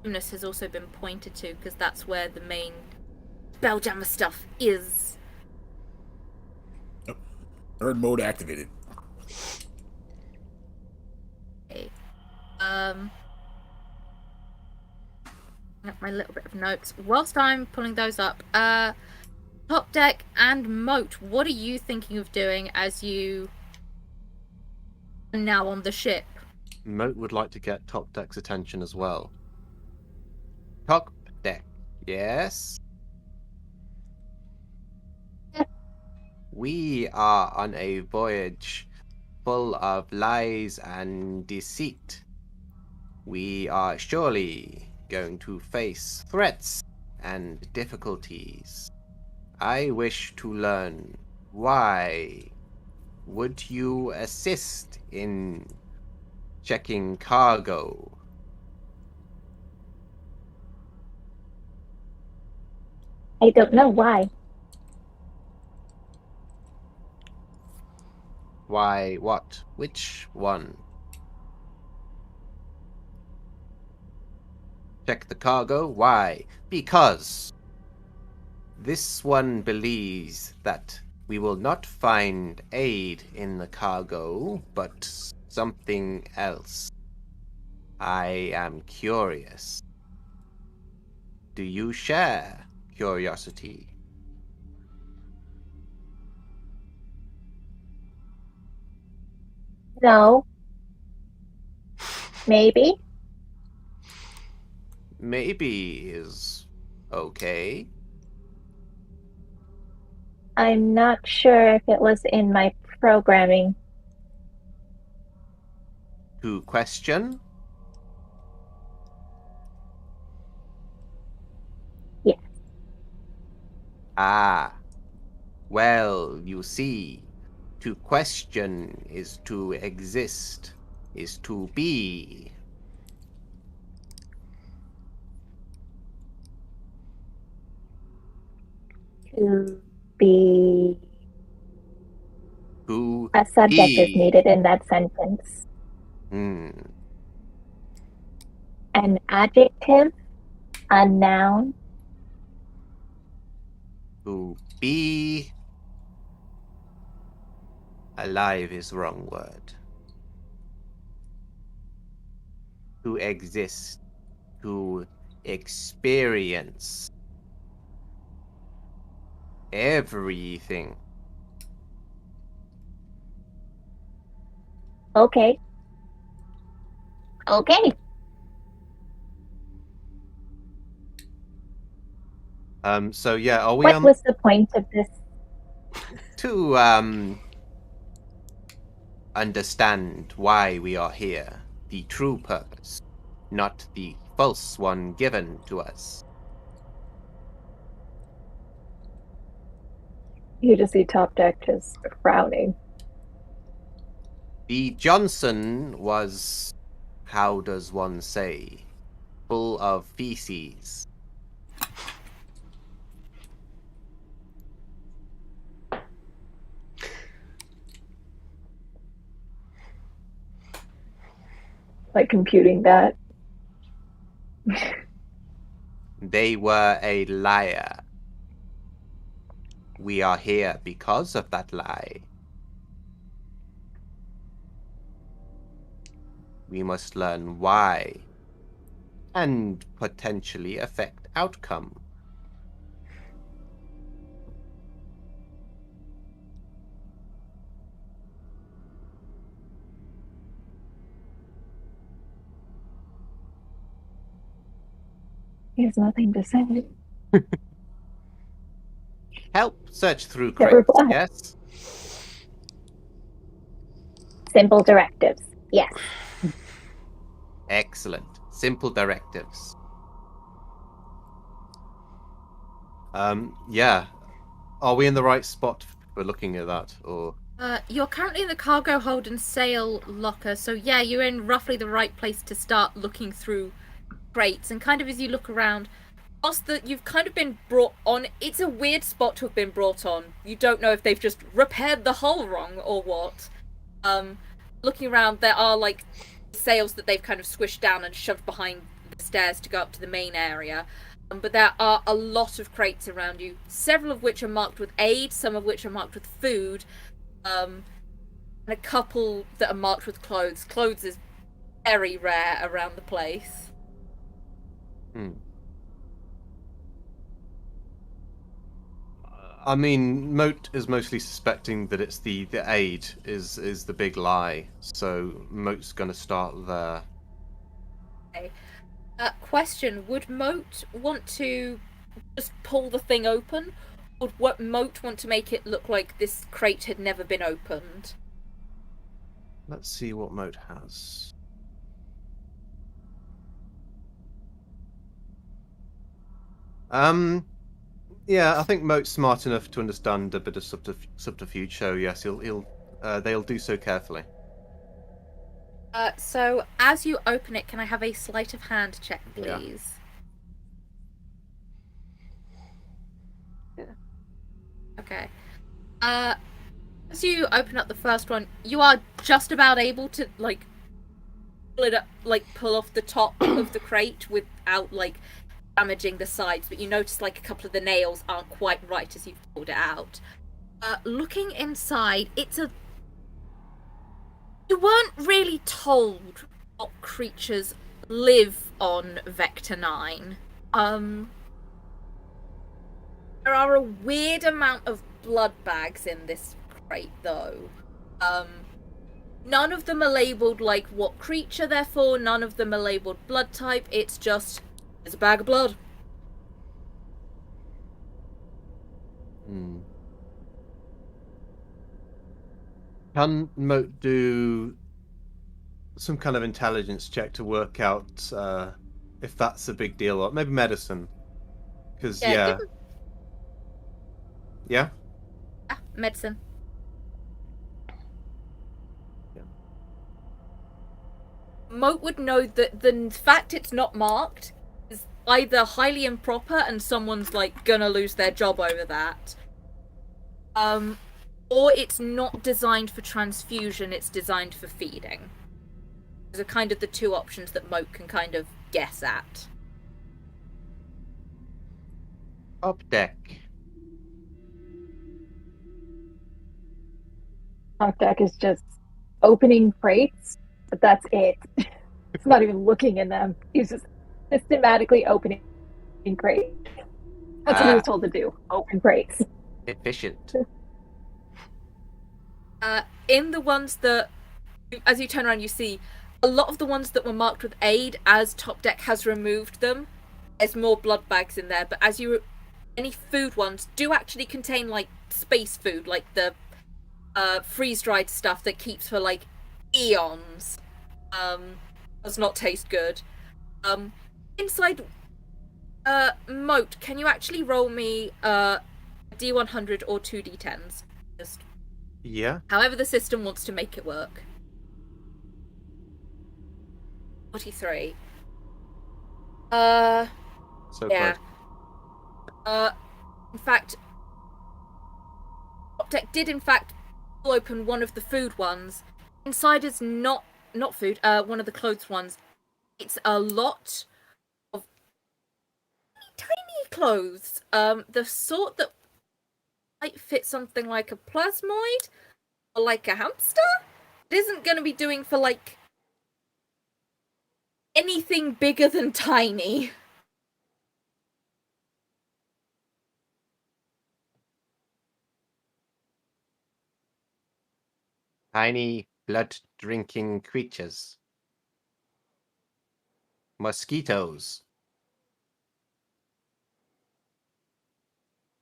Eunice has also been pointed to, because that's where the main Spelljammer stuff is. Nerd mode activated. Okay. Got my little bit of notes. Whilst I'm pulling those up, Top Deck and Moat, what are you thinking of doing as you are now on the ship? Moat would like to get Top Deck's attention as well. Top deck, yes? We are on a voyage full of lies and deceit. We are surely going to face threats and difficulties. I wish to learn why. Would you assist in checking cargo? I don't know why. Why what? Which one? Check the cargo. Why? Because this one believes that we will not find aid in the cargo, but something else. I am curious. Do you share curiosity? No. Maybe. Maybe is okay. I'm not sure if it was in my programming. To question? Yes. Ah, well, you see, to question is to exist, is to be. To be. To A subject is be. needed in that sentence. Hmm. An adjective, a noun. To be alive is wrong word. To exist, to experience everything. Okay. Okay. So yeah, are we What was the point of this? To understand why we are here, the true purpose, not the false one given to us. You just see Top Deck just frowning. The Johnson was, how does one say, full of feces. Like computing that. They were a liar. We are here because of that lie. We must learn why and potentially affect outcome. He has nothing to say. Help search through No crates, reply. yes? Simple directives. Yes. Excellent. Simple directives. Yeah. Are we in the right spot for looking at that, or? You're currently in the cargo hold and sail locker, so yeah, you're in roughly the right place to start looking through crates. And kind of as you look around, whilst that you've kind of been brought on, it's a weird spot to have been brought on. You don't know if they've just repaired the hull wrong or what. Looking around, there are like sails that they've kind of squished down and shoved behind the stairs to go up to the main area. But there are a lot of crates around you, several of which are marked with aid, some of which are marked with food, and a couple that are marked with clothes. Clothes is very rare around the place. I mean, Moat is mostly suspecting that it's the aid is the big lie, so Moat's gonna start there. Okay. Question: would Moat want to just pull the thing open, or would Moat want to make it look like this crate had never been opened? Let's see what Moat has. Yeah, I think Moat's smart enough to understand a bit of subterfuge. So yes, they'll do so carefully. So as you open it, can I have a sleight of hand check, please? Yeah. Okay. As you open up the first one, you are just about able to, like, pull it up, like pull off the top of the crate without like damaging the sides, but you notice like a couple of the nails aren't quite right as you've pulled it out. Looking inside, you weren't really told what creatures live on Vector 9. There are a weird amount of blood bags in this crate, though. None of them are labeled like what creature they're for, none of them are labeled blood type, it's just, there's a bag of blood. Can Moat do some kind of intelligence check to work out if that's a big deal, or maybe medicine? Because Yeah. yeah. Medicine. Yeah. Moat would know that the fact it's not marked is either highly improper and someone's like gonna lose their job over that, or it's not designed for transfusion, it's designed for feeding. Those are kind of the two options that Moat can kind of guess at. Up deck. Top deck is just opening crates, but that's it. It's not even looking in them. He's just systematically opening crates. That's what he was told to do. Open crates. Efficient. In the ones that, as you turn around, you see a lot of the ones that were marked with aid, as Top Deck has removed them, there's more blood bags in there, but as you, any food ones do actually contain like space food, like the freeze-dried stuff that keeps for like eons. Does not taste good. Inside Moat, can you actually roll me a D100 or 2D10s? Just Yeah. however the system wants to make it work. 43. So Yeah. close. In fact, Optech did in fact open one of the food ones. Inside is not food, one of the clothes ones. It's a lot of tiny clothes. The sort that might fit something like a plasmoid or like a hamster. It isn't gonna be doing for like anything bigger than tiny. Tiny blood-drinking creatures. Mosquitoes.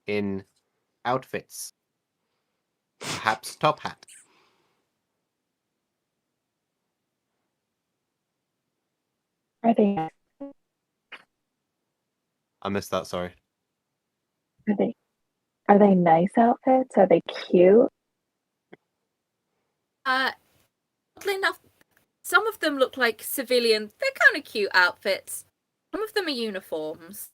In outfits. Perhaps top hat. Are they? I missed that. Sorry. Are they? Are they nice outfits? Are they cute? Oddly enough, some of them look like civilian. They're kind of cute outfits. Some of them are uniforms.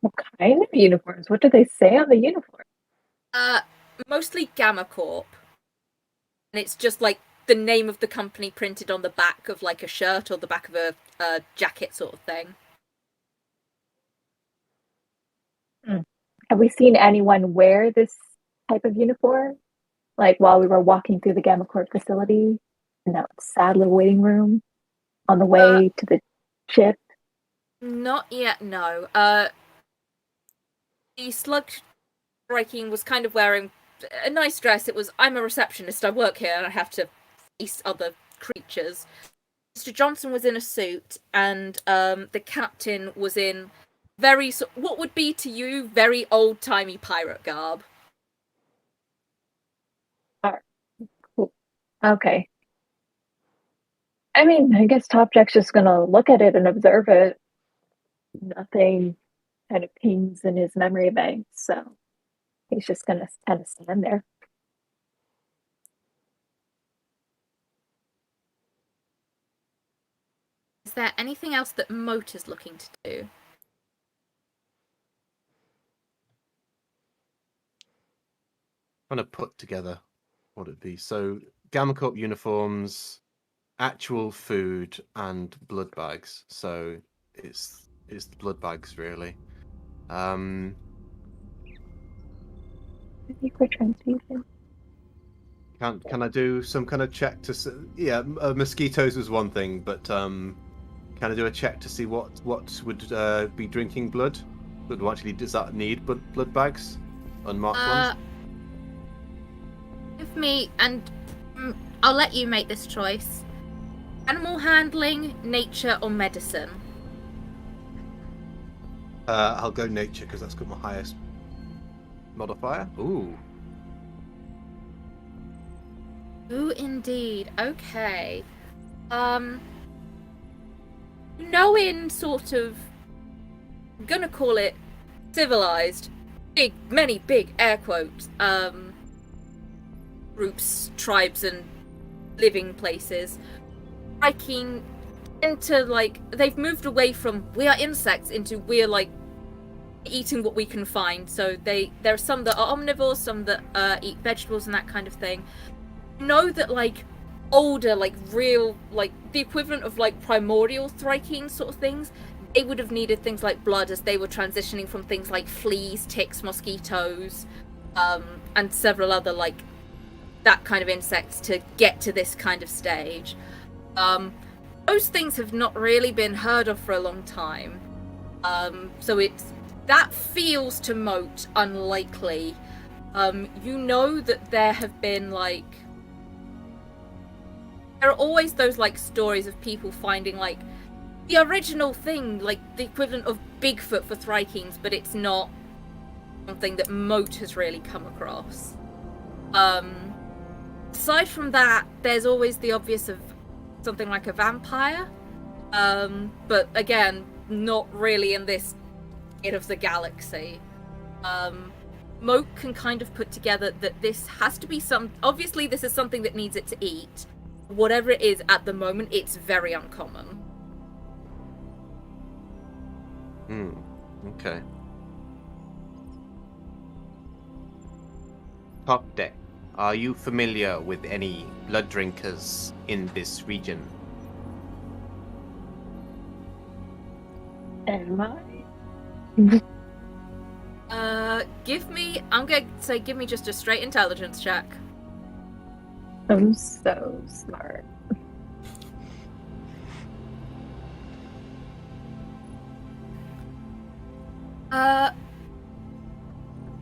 What kind of uniforms? What do they say on the uniform? Mostly Gamma Corp. And it's just like the name of the company printed on the back of like a shirt or the back of a jacket sort of thing. Have we seen anyone wear this type of uniform? Like while we were walking through the Gamma Corp facility in that sad little waiting room on the way to the ship? Not yet, no. The slug striking was kind of wearing a nice dress. It was, I'm a receptionist, I work here, and I have to face other creatures. Mr. Johnson was in a suit, and the captain was in very, what would be to you, very old-timey pirate garb. Cool. Okay. I mean, I guess Top Jack's just gonna look at it and observe it. Nothing kind of pings in his memory bank, so he's just gonna kind of stand there. Is there anything else that Moat is looking to do? Trying to put together what it'd be. So Gamma Corp uniforms, actual food and blood bags. So it's the blood bags really. I think we're transfusion. Can I do some kind of check to see? Yeah, mosquitoes was one thing, but can I do a check to see what would be drinking blood? But actually, does that need blood bags? Unmarked ones? Give me, and I'll let you make this choice. Animal handling, nature, or medicine? I'll go nature because that's got my highest modifier. Ooh. Ooh, indeed. Okay. Knowing sort of, I'm gonna call it civilized, many big air quotes, groups, tribes, and living places, striking into, like, they've moved away from we are insects into we're, like, eating what we can find. So there are some that are omnivores, some that eat vegetables and that kind of thing. Know that, like, older, like, real, like, the equivalent of, like, primordial Thryking sort of things, they would have needed things like blood as they were transitioning from things like fleas, ticks, mosquitoes, and several other, like, that kind of insects to get to this kind of stage. Those things have not really been heard of for a long time. So that feels to Moat unlikely. You know that there have been, like, there are always those, like, stories of people finding, like, the original thing, like, the equivalent of Bigfoot for Thrykings, but it's not something that Moat has really come across. Aside from that, there's always the obvious of something like a vampire, but again, not really in this bit of the galaxy. Moat can kind of put together that this has to be obviously this is something that needs it to eat. Whatever it is at the moment, it's very uncommon. Okay. Top deck. Are you familiar with any blood drinkers in this region? Am I? I'm going to say give me just a straight intelligence check. I'm so smart.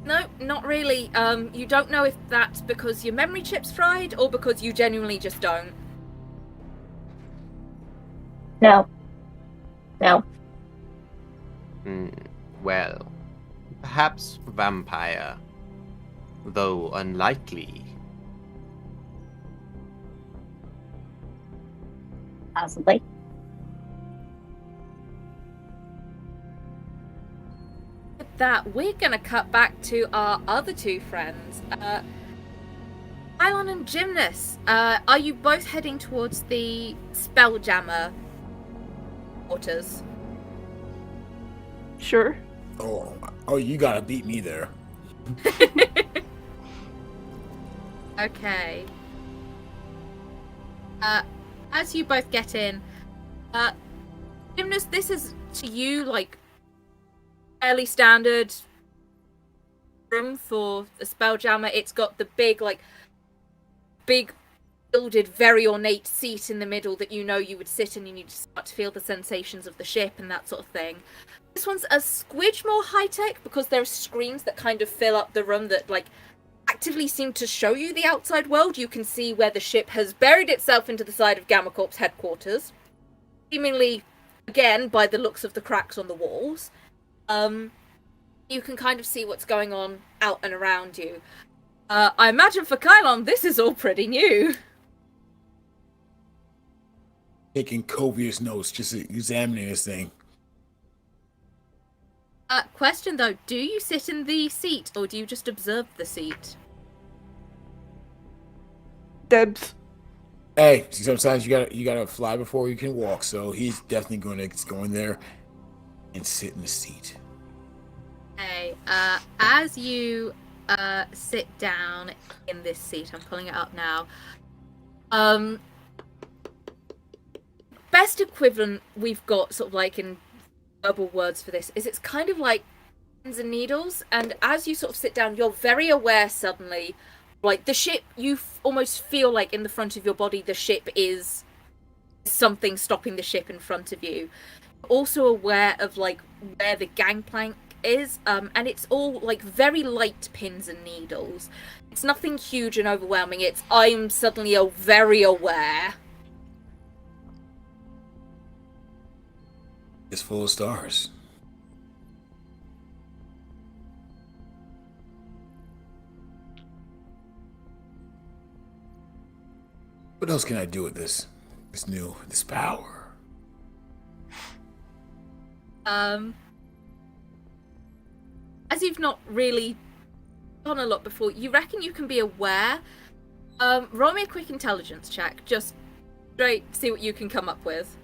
No, not really. You don't know if that's because your memory chip's fried or because you genuinely just don't. No. Well, perhaps vampire, though unlikely. Possibly. With that, we're gonna cut back to our other two friends. Ilon and Gymnast, are you both heading towards the Spelljammer quarters? Sure. Oh, you gotta beat me there. Okay. As you both get in, Gymnast, this is to you like fairly standard room for a Spelljammer. It's got the big gilded, very ornate seat in the middle that you know you would sit in and you'd start to feel the sensations of the ship and that sort of thing. This one's a squidge more high-tech because there are screens that kind of fill up the room that, like, actively seem to show you the outside world. You can see where the ship has buried itself into the side of Gamma Corp's headquarters. Seemingly, again, by the looks of the cracks on the walls. You can kind of see what's going on out and around you. I imagine for Kylon, this is all pretty new. Taking copious notes, just examining this thing. Question though, do you sit in the seat or do you just observe the seat? Debs. Hey, sometimes you gotta fly before you can walk, so he's definitely going to go in there and sit in the seat. Okay, as you sit down in this seat, I'm pulling it up now. best equivalent we've got, sort of like in verbal words for this, is it's kind of like pins and needles. And as you sort of sit down, you're very aware suddenly, like the ship. You almost feel like in the front of your body, the ship is something stopping the ship in front of you. Also aware of like where the gangplank is, and it's all like very light pins and needles. It's nothing huge and overwhelming. It's I'm suddenly very aware. It's full of stars. What else can I do with this power? As you've not really done a lot before, you reckon you can be aware. Roll me a quick intelligence check, just straight, see what you can come up with.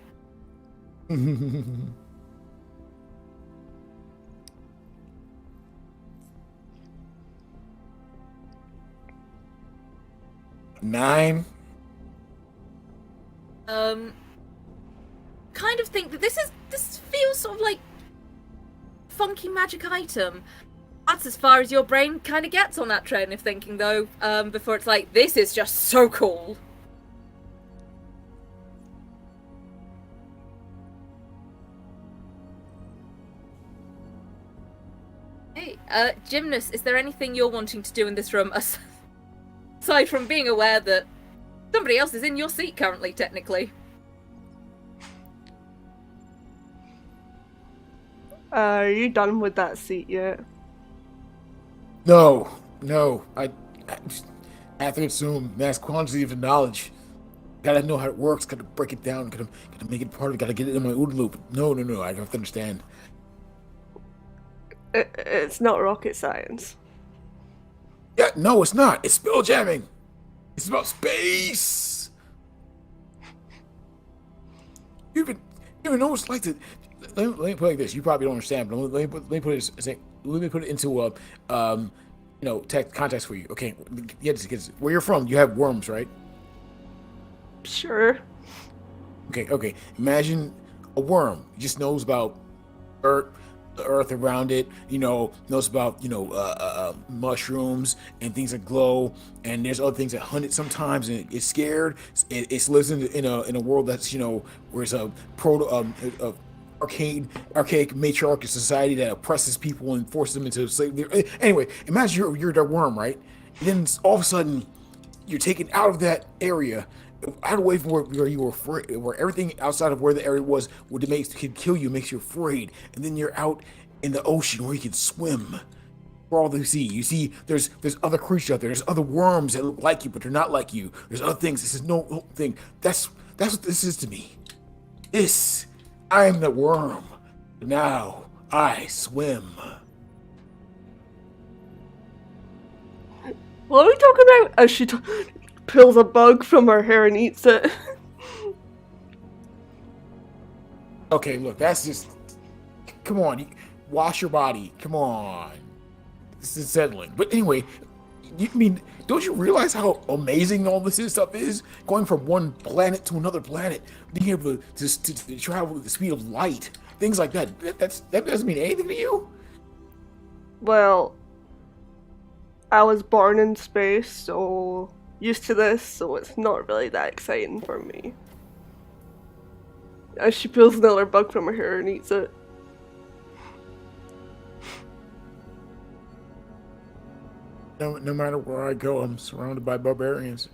9. Kind of think that this feels sort of like funky magic item. That's as far as your brain kind of gets on that train of thinking, though. Before it's like, this is just so cool. Hey, Gymnast, is there anything you're wanting to do in this room aside from being aware that somebody else is in your seat currently, technically? Are you done with that seat yet? No. I just have to assume mass quantity of knowledge. Gotta know how it works. Gotta break it down. Gotta make it part of it. Gotta get it in my OODA loop. No. I have to understand. It's not rocket science. Yeah, no, it's not. It's spelljamming. It's about space. You even know what it's like to. Let me put it like this. You probably don't understand, but let me put it into context for you. Okay, where you're from, you have worms, right? Sure. Okay. Imagine a worm. It just knows about the earth around it. Knows about mushrooms and things that glow. And there's other things that hunt it sometimes, and it's scared. It lives in a world that's where it's a archaic matriarchal society that oppresses people and forces them into slavery. Anyway, imagine you're the worm, right? And then all of a sudden, you're taken out of that area, out away from where you were afraid, where everything outside of where the area was could kill you, makes you afraid, and then you're out in the ocean where you can swim. For all you see, there's other creatures out there. There's other worms that look like you, but they're not like you. There's other things. This is no thing. That's what this is to me. I am the worm. Now I swim. What are we talking about? As she pulls a bug from her hair and eats it. Okay, look, that's just. Come on, wash your body. Come on. This is settling. But anyway, don't you realize how amazing all this stuff is? Going from one planet to another planet, being able to travel at the speed of light, things like that. That doesn't mean anything to you? Well, I was born in space, so used to this, so it's not really that exciting for me. As she pulls another bug from her hair and eats it. No matter where I go, I'm surrounded by barbarians.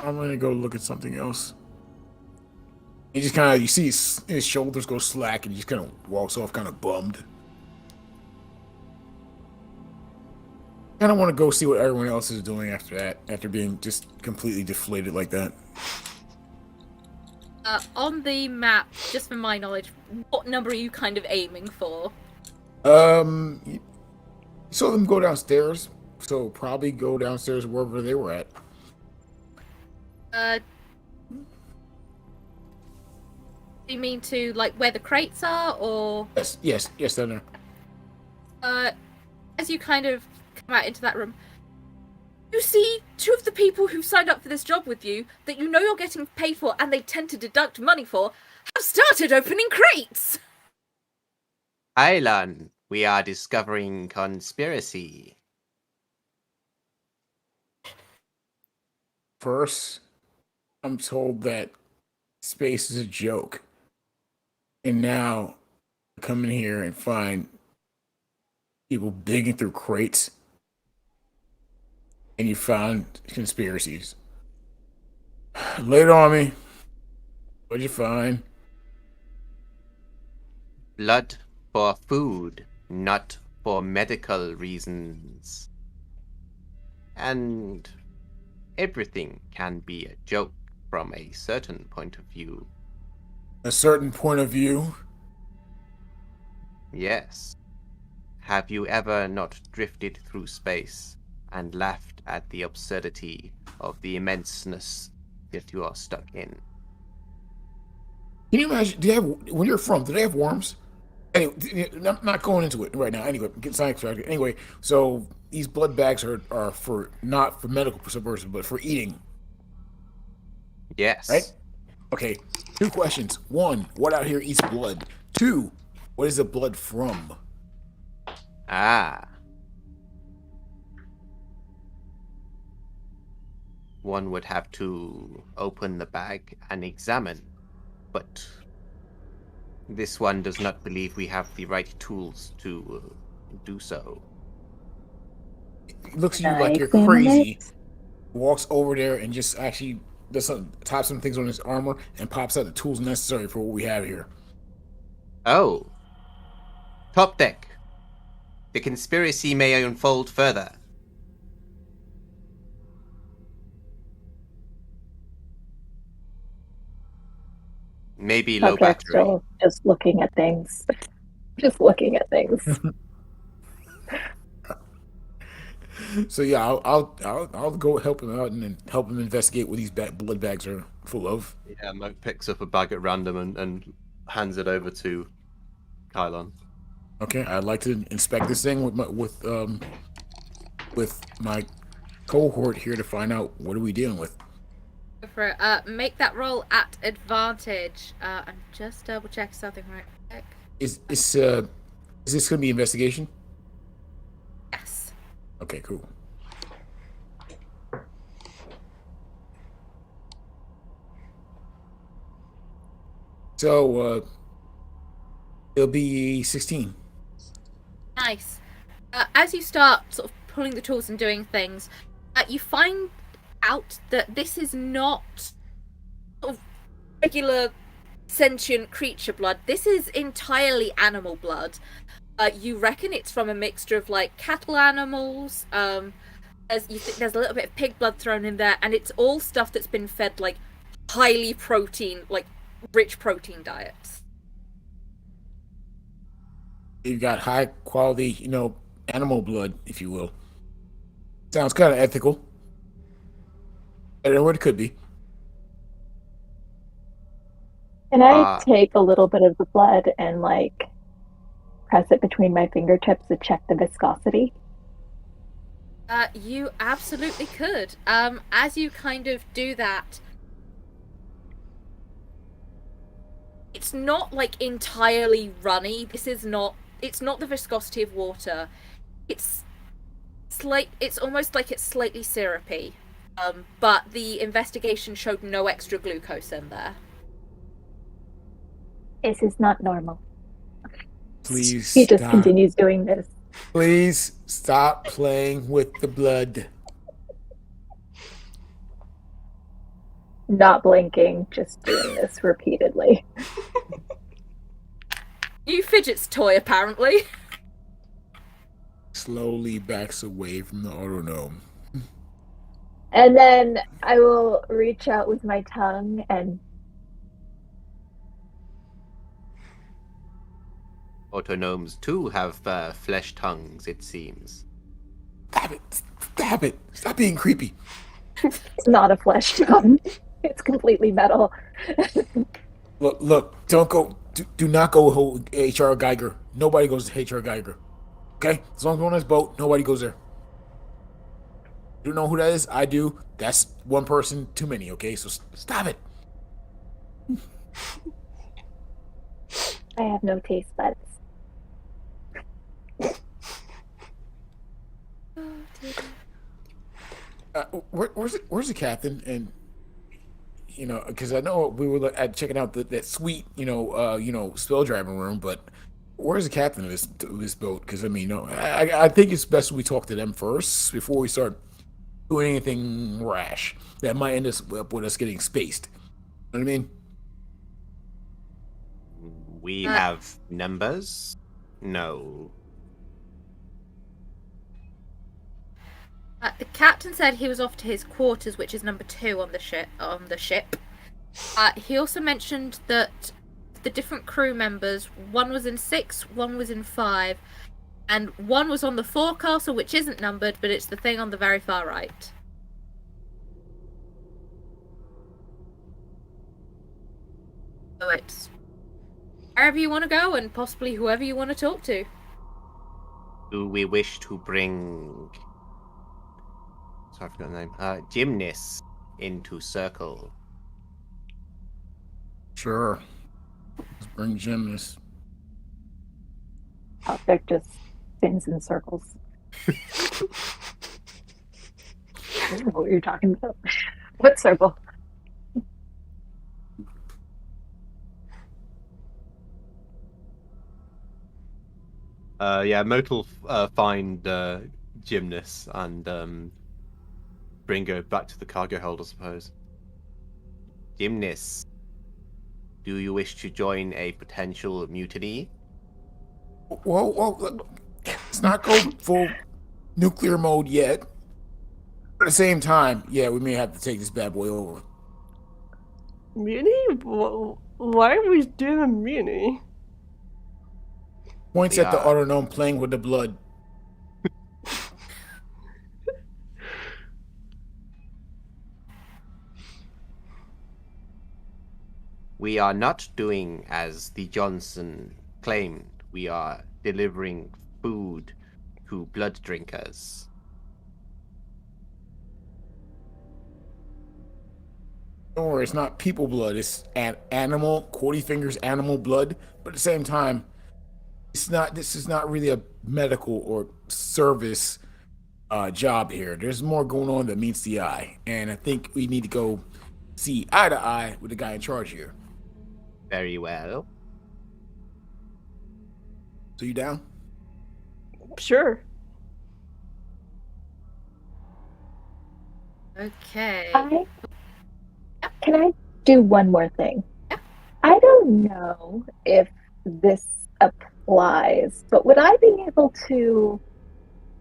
I'm gonna go look at something else. He just kind of, you see his shoulders go slack, and he just kind of walks off, kind of bummed. I don't want to go see what everyone else is doing after that, after being just completely deflated like that. On the map, just for my knowledge, what number are you kind of aiming for? You saw them go downstairs, so probably go downstairs wherever they were at. Do you mean to, like, where the crates are, or...? Yes, down there. As you kind of come out into that room, You see, two of the people who signed up for this job with you, that you know you're getting paid for and they tend to deduct money for, have started opening crates! Island, we are discovering conspiracy. First, I'm told that space is a joke. And now I come in here and find people digging through crates. And you found conspiracies. Lay it on me. What'd you find? Blood for food, not for medical reasons. And everything can be a joke from a certain point of view. A certain point of view? Yes. Have you ever not drifted through space and laughed at the absurdity of the immenseness that you are stuck in? Can you imagine? Do you have, when you're from, do they have worms? Anyway, I'm not going into it right now. Anyway, get science. Anyway, so these blood bags are for not for medical purposes, but for eating, Yes. right? Okay, 2 questions. 1, what out here eats blood? 2, what is the blood from? Ah. One would have to open the bag and examine, but this one does not believe we have the right tools to do so. It looks at Can you I like you're examine crazy. it? Walks over there and just actually does types some things on his armor and pops out the tools necessary for what we have here. Oh. Top deck. The conspiracy may unfold further. Maybe low Subject battery. still just looking at things. Just looking at things. So yeah, I'll go help him out and then help him investigate what these blood bags are full of. Yeah, Moat picks up a bag at random and hands it over to Kylon. Okay, I'd like to inspect this thing with my cohort here to find out what are we dealing with. Go for it. Make that roll at advantage. I'm just double check something right quick. Is this going to be investigation? Yes. Okay, cool. So it'll be 16. Nice. As you start sort of pulling the tools and doing things, you find out that this is not sort of regular sentient creature blood. This is entirely animal blood. You reckon it's from a mixture of like cattle animals. There's a little bit of pig blood thrown in there, and it's all stuff that's been fed like highly protein, like rich protein diets. You've got high quality, animal blood, if you will. Sounds kind of ethical. Better than what it could be. Can I take a little bit of the blood and like press it between my fingertips to check the viscosity? You absolutely could. As you kind of do that, it's not like entirely runny. It's not the viscosity of water. It's almost like it's slightly syrupy. But the investigation showed no extra glucose in there. This is not normal. Please He just stop. continues doing this. Please stop playing with the blood. Not blinking, just doing this repeatedly. New fidget's toy, apparently. Slowly backs away from the autognome. And then I will reach out with my tongue and Autonomes too have flesh tongues, it seems. Stop it! Stop it! Stop being creepy. it's not a flesh tongue. It's completely metal. Look! Don't go. Do not go H.R. Geiger. Nobody goes to H.R. Geiger. Okay? As long as we're on this boat, nobody goes there. You don't know who that is? I do. That's one person too many, okay? So stop it. I have no taste buds. Where's the captain? And because I know we were at checking out that sweet, spell driving room, but where's the captain of this boat? Because I mean, I think it's best we talk to them first before we start doing anything rash that might end up with us getting spaced. You know what I mean? We have numbers? No. The captain said he was off to his quarters, which is number 2 on the ship. He also mentioned that the different crew members, one was in 6, one was in 5, and one was on the forecastle, which isn't numbered, but it's the thing on the very far right. So it's wherever you want to go, and possibly whoever you want to talk to. Do we wish to bring... Sorry, I forgot the name. Gymnast into circle? Sure. Let's bring gymnast. Object just spins in circles. I don't know what you're talking about. What circle? Moat will find Gymnast and bring her back to the cargo hold, I suppose. Gymnast, do you wish to join a potential mutiny? Well, let's not go full nuclear mode yet. At the same time, yeah, we may have to take this bad boy over. Mutiny? Why are we doing a mutiny? Points at the autognome playing with the blood. We are not doing as the Johnson claimed. We are delivering food to blood drinkers. Don't worry, it's not people blood. It's animal, Cordy Fingers animal blood. But at the same time, it's not. This is not really a medical or service job here. There's more going on that meets the eye, and I think we need to go see eye to eye with the guy in charge here. Very well. So you down? Sure. Okay. Can I do one more thing? Yeah. I don't know if this applies, but would I be able to,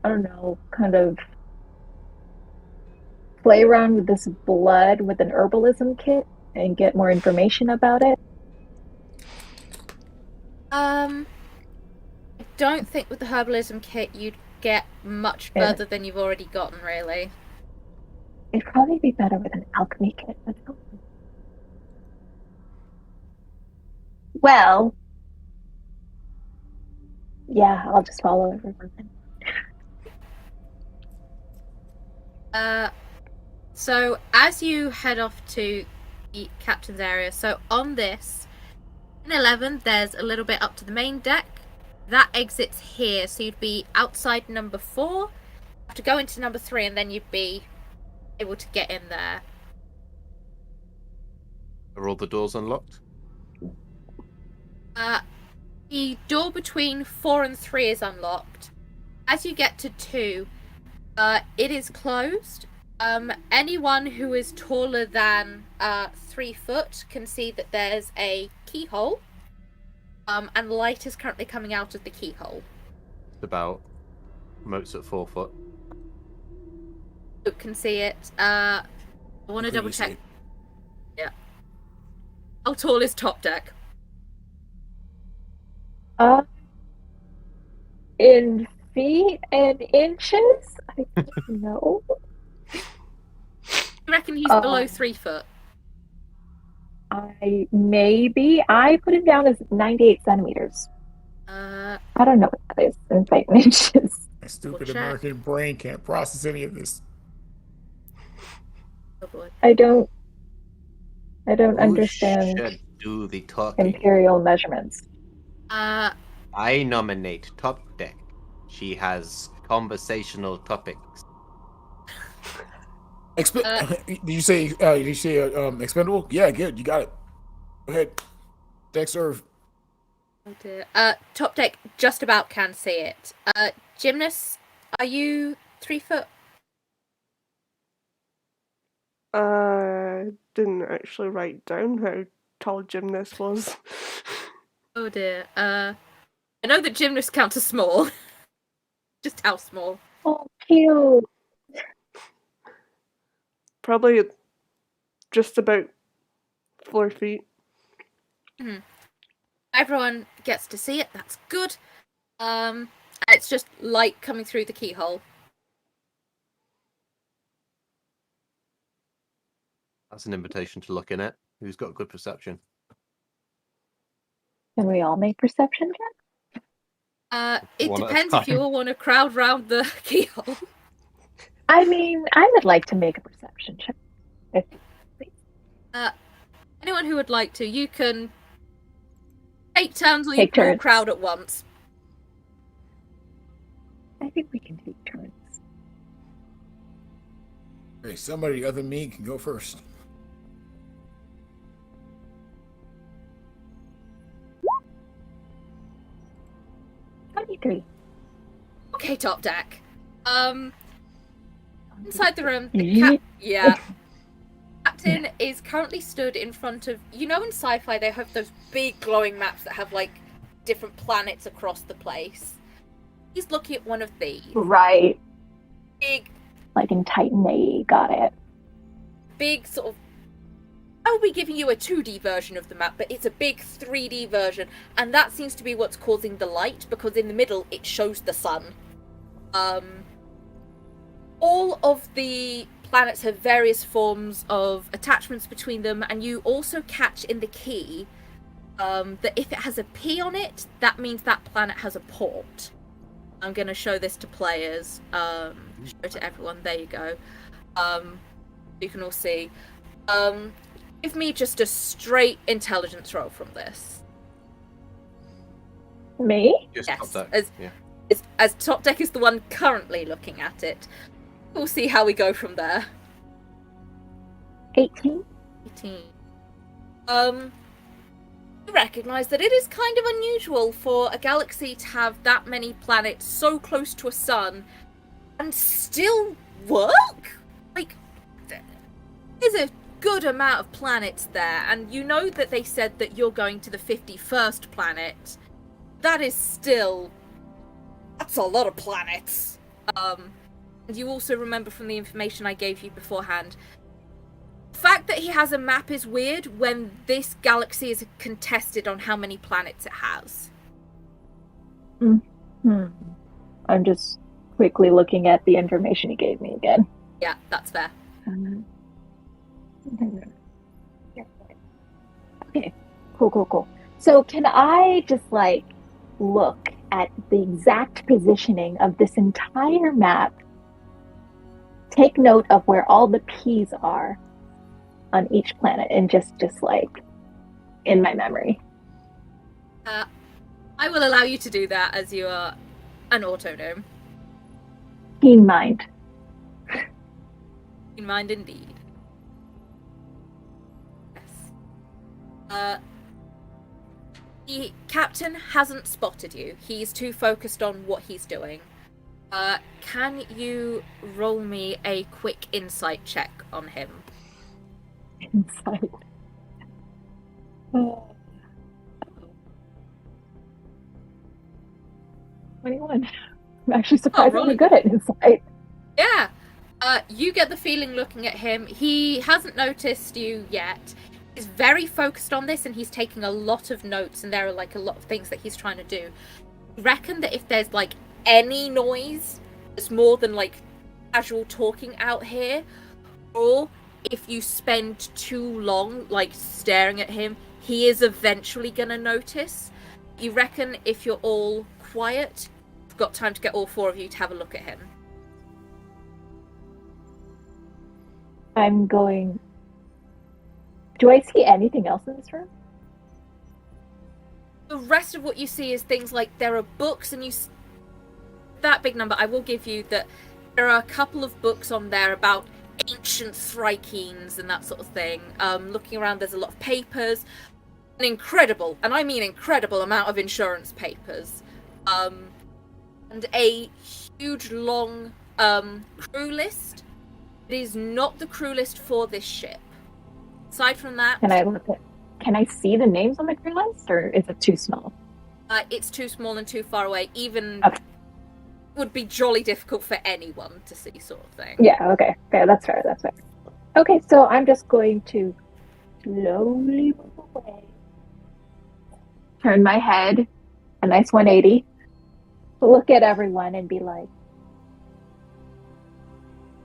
I don't know, kind of play around with this blood with an herbalism kit and get more information about it? I don't think with the herbalism kit you'd get much further than you've already gotten, really. It'd probably be better with an alchemy kit. Well, yeah, I'll just follow everyone then. So as you head off to the captain's area, so on this, in 11, there's a little bit up to the main deck. That exits here, so you'd be outside number 4, have to go into number 3, and then you'd be able to get in there. Are all the doors unlocked? The door between 4 and 3 is unlocked. As you get to 2, it is closed. Anyone who is taller than 3 foot can see that there's a keyhole, and light is currently coming out of the keyhole. About Moat's at 4 foot. You can see it. I want to double check. Yeah. How tall is top deck? In feet and inches? I don't know. You reckon he's below 3 foot? I put him down as 98 centimeters. I don't know what that is in feet and inches. My stupid American brain can't process any of this. Oh boy. I don't Who understand should do the talking? imperial measurements. I nominate Top Deck. She has conversational topics. Did you say expendable? Yeah, good. You got it. Go ahead. Deck serve. Oh dear. Top Deck just about can see it. Gymnast, are you 3 foot? I didn't actually write down how tall Gymnast was. Oh dear. I know that Gymnast counts as small. Just how small? Oh, cute. Probably just about 4 feet. Everyone gets to see it. That's good. It's just light coming through the keyhole. That's an invitation to look in it. Who's got good perception? Can we all make perception checks? It One at a depends if you time. all want to crowd round the keyhole. I mean, I would like to make a perception check. Anyone who would like to, you can take turns or you Take can all turns. crowd at once. I think we can take turns. Hey, somebody other than me can go first. $23. Okay, Top Deck. Inside the room, Yeet. Captain is currently stood in front of, you know, in sci-fi they have those big glowing maps that have like different planets across the place. He's looking at one of these. Right. Big, Like in Titan A, got it. big sort of. I will be giving you a 2D version of the map, but it's a big 3D version, and that seems to be what's causing the light, because in the middle it shows the sun. All of the planets have various forms of attachments between them, and you also catch in the key that if it has a P on it, that means that planet has a port. I'm going to show this to players, show it to everyone, there you go. You can all see. Give me just a straight intelligence roll from this. Me? Just Yes, Top Deck. as Top Deck is the one currently looking at it. We'll see how we go from there. 18? 18. You recognise that it is kind of unusual for a galaxy to have that many planets so close to a sun and still work? Like, there's a good amount of planets there, and you know that they said that you're going to the 51st planet. That is still... that's a lot of planets. And you also remember from the information I gave you beforehand, the fact that he has a map is weird when this galaxy is contested on how many planets it has. I'm just quickly looking at the information he gave me again. Yeah, that's fair. Okay, cool. So can I just like look at the exact positioning of this entire map, take note of where all the P's are on each planet, and just like in my memory? I will allow you to do that as you are an autonome. Keen mind. In mind indeed. Yes. The captain hasn't spotted you. He's too focused on what he's doing. Can you roll me a quick insight check on him? Inside. 21. I'm actually surprisingly good at insight. Yeah. You get the feeling looking at him, he hasn't noticed you yet. He's very focused on this and he's taking a lot of notes, and there are like a lot of things that he's trying to do. You reckon that if there's like any noise, it's more than like casual talking out here, or if you spend too long like staring at him, he is eventually gonna notice. You reckon if you're all quiet, you've got time to get all four of you to have a look at him. I'm going. Do I see anything else in this room? The rest of what you see is things like there are books, and that big number. I will give you that there are a couple of books on there about ancient Thrykeens and that sort of thing. Looking around, there's a lot of papers, an incredible, and I mean incredible, amount of insurance papers, and a huge long crew list. It is not the crew list for this ship. Aside from that, Can I see the names on the crew list, or is it too small? it's too small and too far away. Even Okay. would be jolly difficult for anyone to see, sort of thing. Yeah. Okay. Okay. That's fair. That's fair. Okay. So I'm just going to slowly move away. Turn my head, a nice 180. Look at everyone and be like,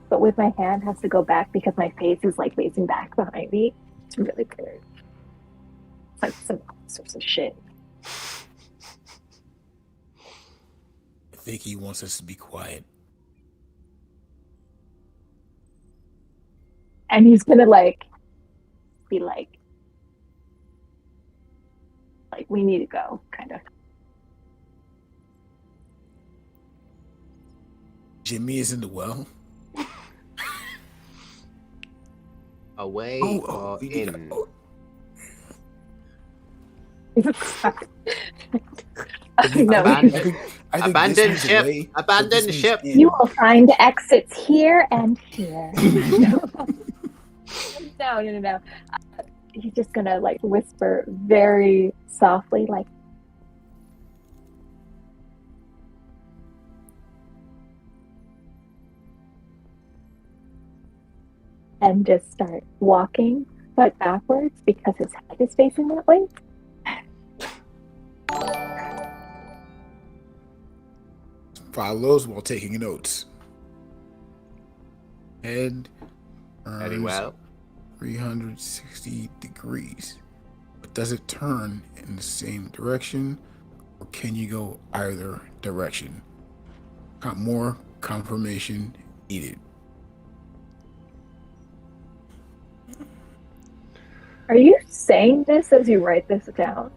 but with my hand has to go back because my face is like facing back behind me. It's really weird. It's like some sorts of shit. I think he wants us to be quiet. And he's gonna be like, we need to go, kind of. Jimmy is in the well. Away or in? No, Abandon ship! Abandon ship! you will find exits here and here. No. He's just gonna like whisper very softly, like, and just start walking, but backwards because his head is facing that way. Follows while taking notes. Head Very well. 360 degrees. But does it turn in the same direction, or can you go either direction? More confirmation needed. Are you saying this as you write this down?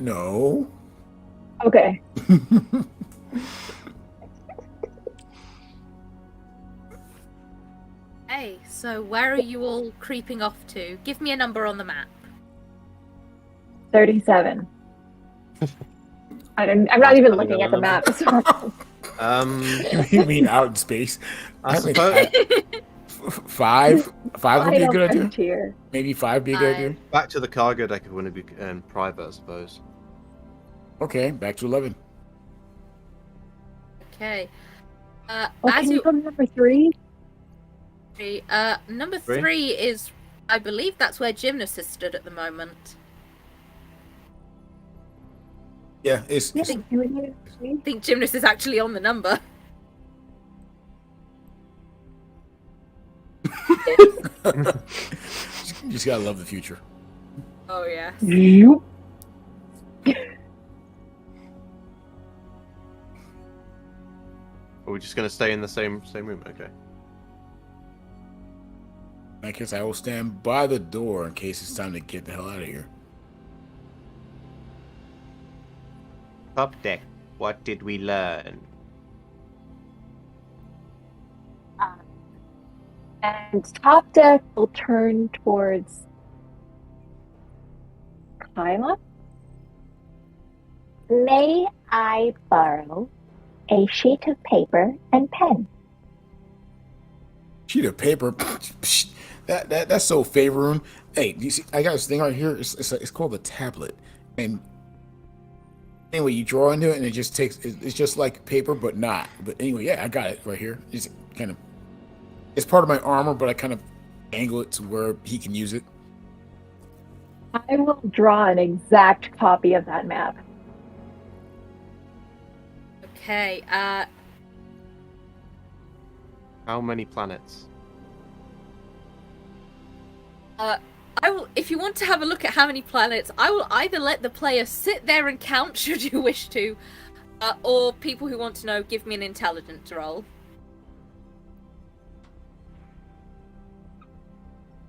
No. Okay. Hey, so where are you all creeping off to? Give me a number on the map. 37. I'm not even looking at the map. You mean out in space? I suppose. Five would be a good idea. Frontier. Maybe 5 be a good idea. Back to the cargo deck if we want to be private, I suppose. Okay, back to 11. Okay. Oh, As can you you go to number 3? number Three? 3 is, I believe that's where Gymnast is stood at the moment. Yeah, it's Yeah, can we do I think Gymnast is actually on the number. you just gotta love the future. Oh yeah. you. Are we just going to stay in the same room? Okay. I guess I will stand by the door in case it's time to get the hell out of here. Top deck. What did we learn? And top deck will turn towards Kyla. May I borrow a sheet of paper and pen? Sheet of paper. That's so Faerun. Hey, you see, I got this thing right here. It's called a tablet, and anyway, you draw into it, and it just takes. It's just like paper, but not. But anyway, yeah, I got it right here. It's kind of. It's part of my armor, but I kind of angle it to where he can use it. I will draw an exact copy of that map. Okay. How many planets? I will. If you want to have a look at how many planets, I will either let the player sit there and count, should you wish to, or people who want to know, give me an intelligence roll.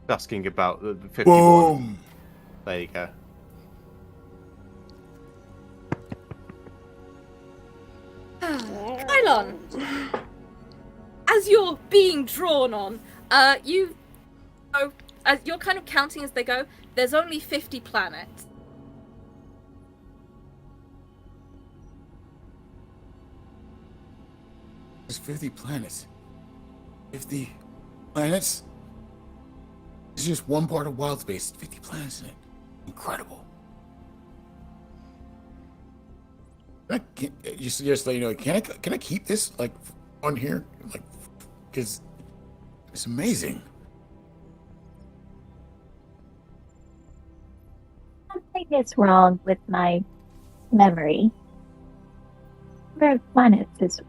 asking about the 51. Boom. There you go. Kylon, as you're being drawn on, you know, as you're kind of counting as they go, there's only 50 planets. There's 50 planets. 50 planets? It's just one part of wild space. 50 planets in it. Incredible. Just let you know, can I keep this like on here? Like, because it's amazing. Something is wrong with my memory. Number of planets is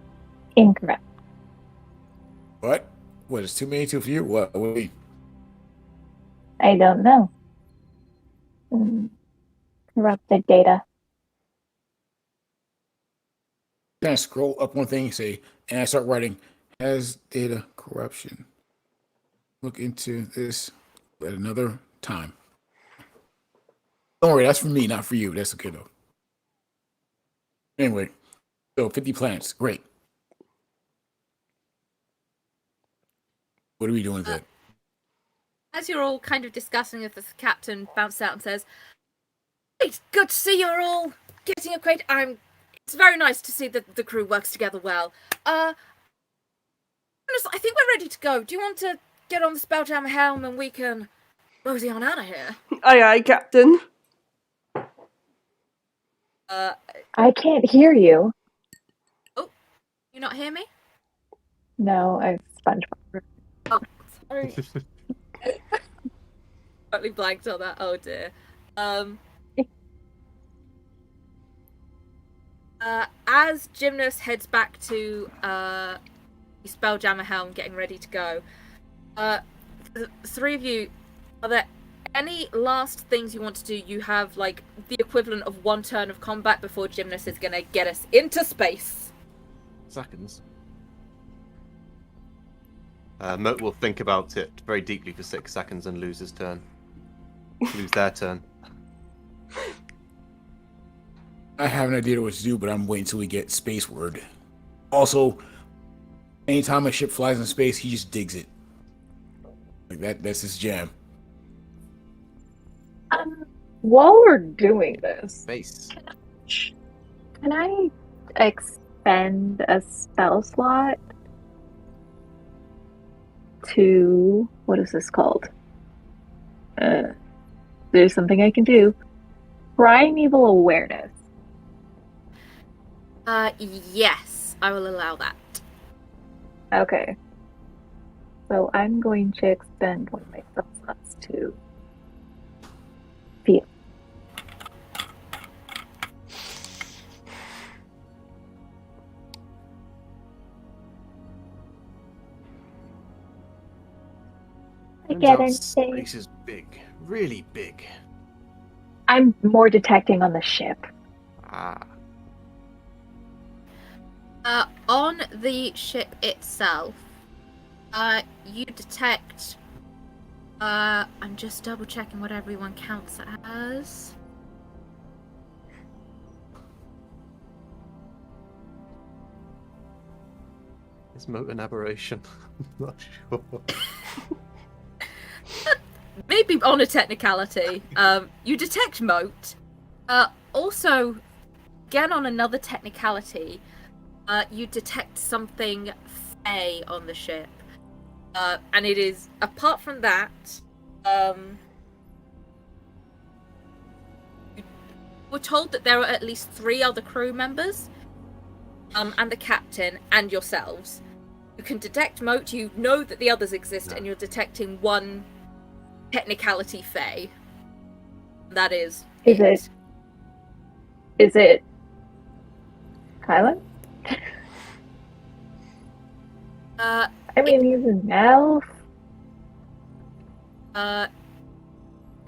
incorrect. What? What is too many, too few? What? I don't know. Corrupted data. Then I scroll up one thing, and I start writing, has data corruption. Look into this at another time. Don't worry, that's for me, not for you. That's okay, though. Anyway, so 50 planets. Great. What are we doing with it? As you're all kind of discussing it, the captain bounces out and says, "It's good to see you're all getting acquainted. It's very nice to see that the crew works together well. I think we're ready to go. Do you want to get on the Spelljammer helm and we can mosey on out of here?" Aye, Captain. I can't hear you. Oh, you not hear me? No, I SpongeBob. Oh, sorry. Totally blanked on that. Oh dear. As Gymnast heads back to Spelljammer helm, getting ready to go, the three of you, are there any last things you want to do? You have like the equivalent of one turn of combat before Gymnast is gonna get us into space. Seconds. Moat will think about it very deeply for 6 seconds and lose his turn. Lose their turn. I have an idea what to do, but I'm waiting until we get space word. Also, anytime a ship flies in space, he just digs it. Like that's his jam. While we're doing this, Space. can I expend a spell slot to, what is this called? There's something I can do. Primeval awareness. Yes, I will allow that. Okay. So I'm going to expend one of my spell slots to feel. Turns out space is big. Really big. I'm more detecting on the ship. Ah. On the ship itself, you detect. I'm just double checking what everyone counts as. Is Moat an aberration? I'm not sure. Maybe on a technicality. You detect Moat. Also, again on another technicality, you detect something fey on the ship. And it is, apart from that, we're told that there are at least 3 other crew members, and the captain, and yourselves. You can detect Moat, you know that the others exist, and you're detecting one technicality fey. That is it. Is it Kylan? I mean, he's an elf.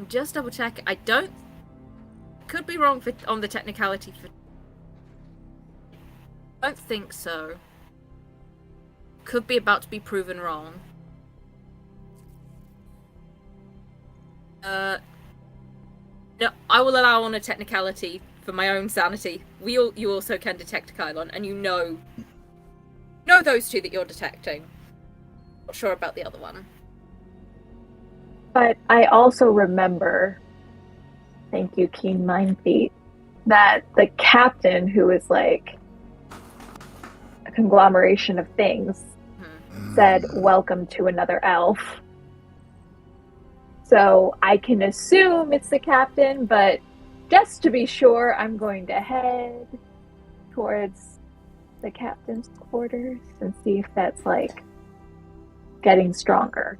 Just double check. I don't. Could be wrong on the technicality. I don't think so. Could be about to be proven wrong. No, I will allow on a technicality for my own sanity. You also can detect Kylon, and you know those two that you're detecting. Not sure about the other one. But I also remember, thank you, Keen Mind Feet, that the captain, who is like a conglomeration of things, said, "Welcome to another elf." So I can assume it's the captain, but just to be sure, I'm going to head towards the captain's quarters and see if that's like getting stronger.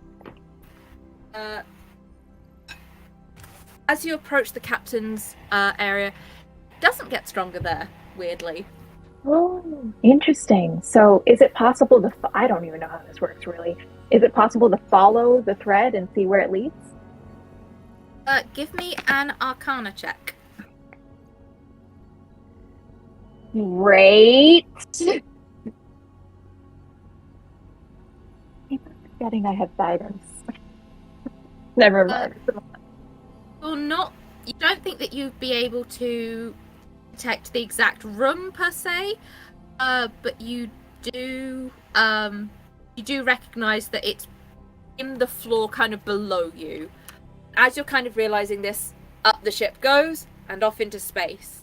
As you approach the captain's area, it doesn't get stronger there, weirdly. Oh, interesting. So is it possible to, I don't even know how this works really. Is it possible to follow the thread and see where it leads? Give me an Arcana check. Great. I'm forgetting I have guidance. Never mind. Well, you don't think that you'd be able to detect the exact room per se, but you do recognize that it's in the floor kind of below you. As you're kind of realizing this, up the ship goes and off into space.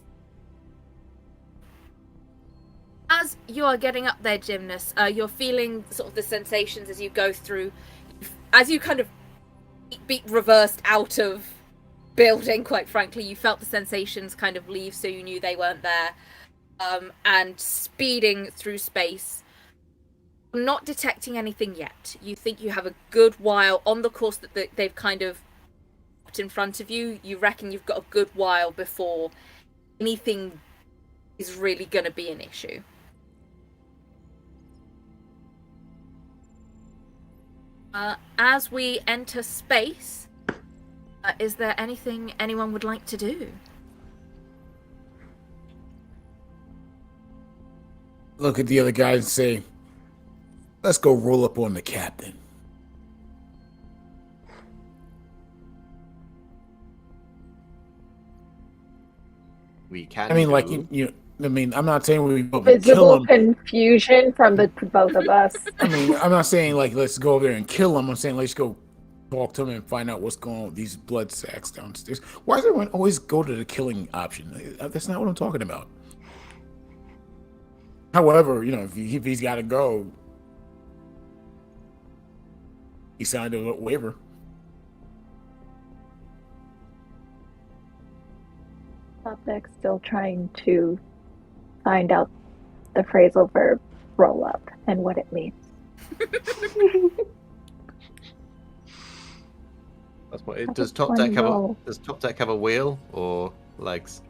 As you are getting up there, Gymnast, you're feeling sort of the sensations as you go through, as you kind of beat reversed out of building, quite frankly, you felt the sensations kind of leave, so you knew they weren't there, and speeding through space, not detecting anything yet. You think you have a good while on the course that they've kind of put in front of you. You reckon you've got a good while before anything is really going to be an issue. As we enter space, is there anything anyone would like to do? Look at the other guys and say, let's go roll up on the captain. We can. I mean, like, I'm not saying we go kill Visible him. confusion from the both of us. I mean, I'm not saying, like, let's go over there and kill him. I'm saying let's go talk to him and find out what's going on with these blood sacks downstairs. Why does everyone always go to the killing option? That's not what I'm talking about. However, if he's got to go, he signed a waiver. Optic's still trying to find out the phrasal verb roll up and what it means. That's what it does. Top deck have a wheel or legs?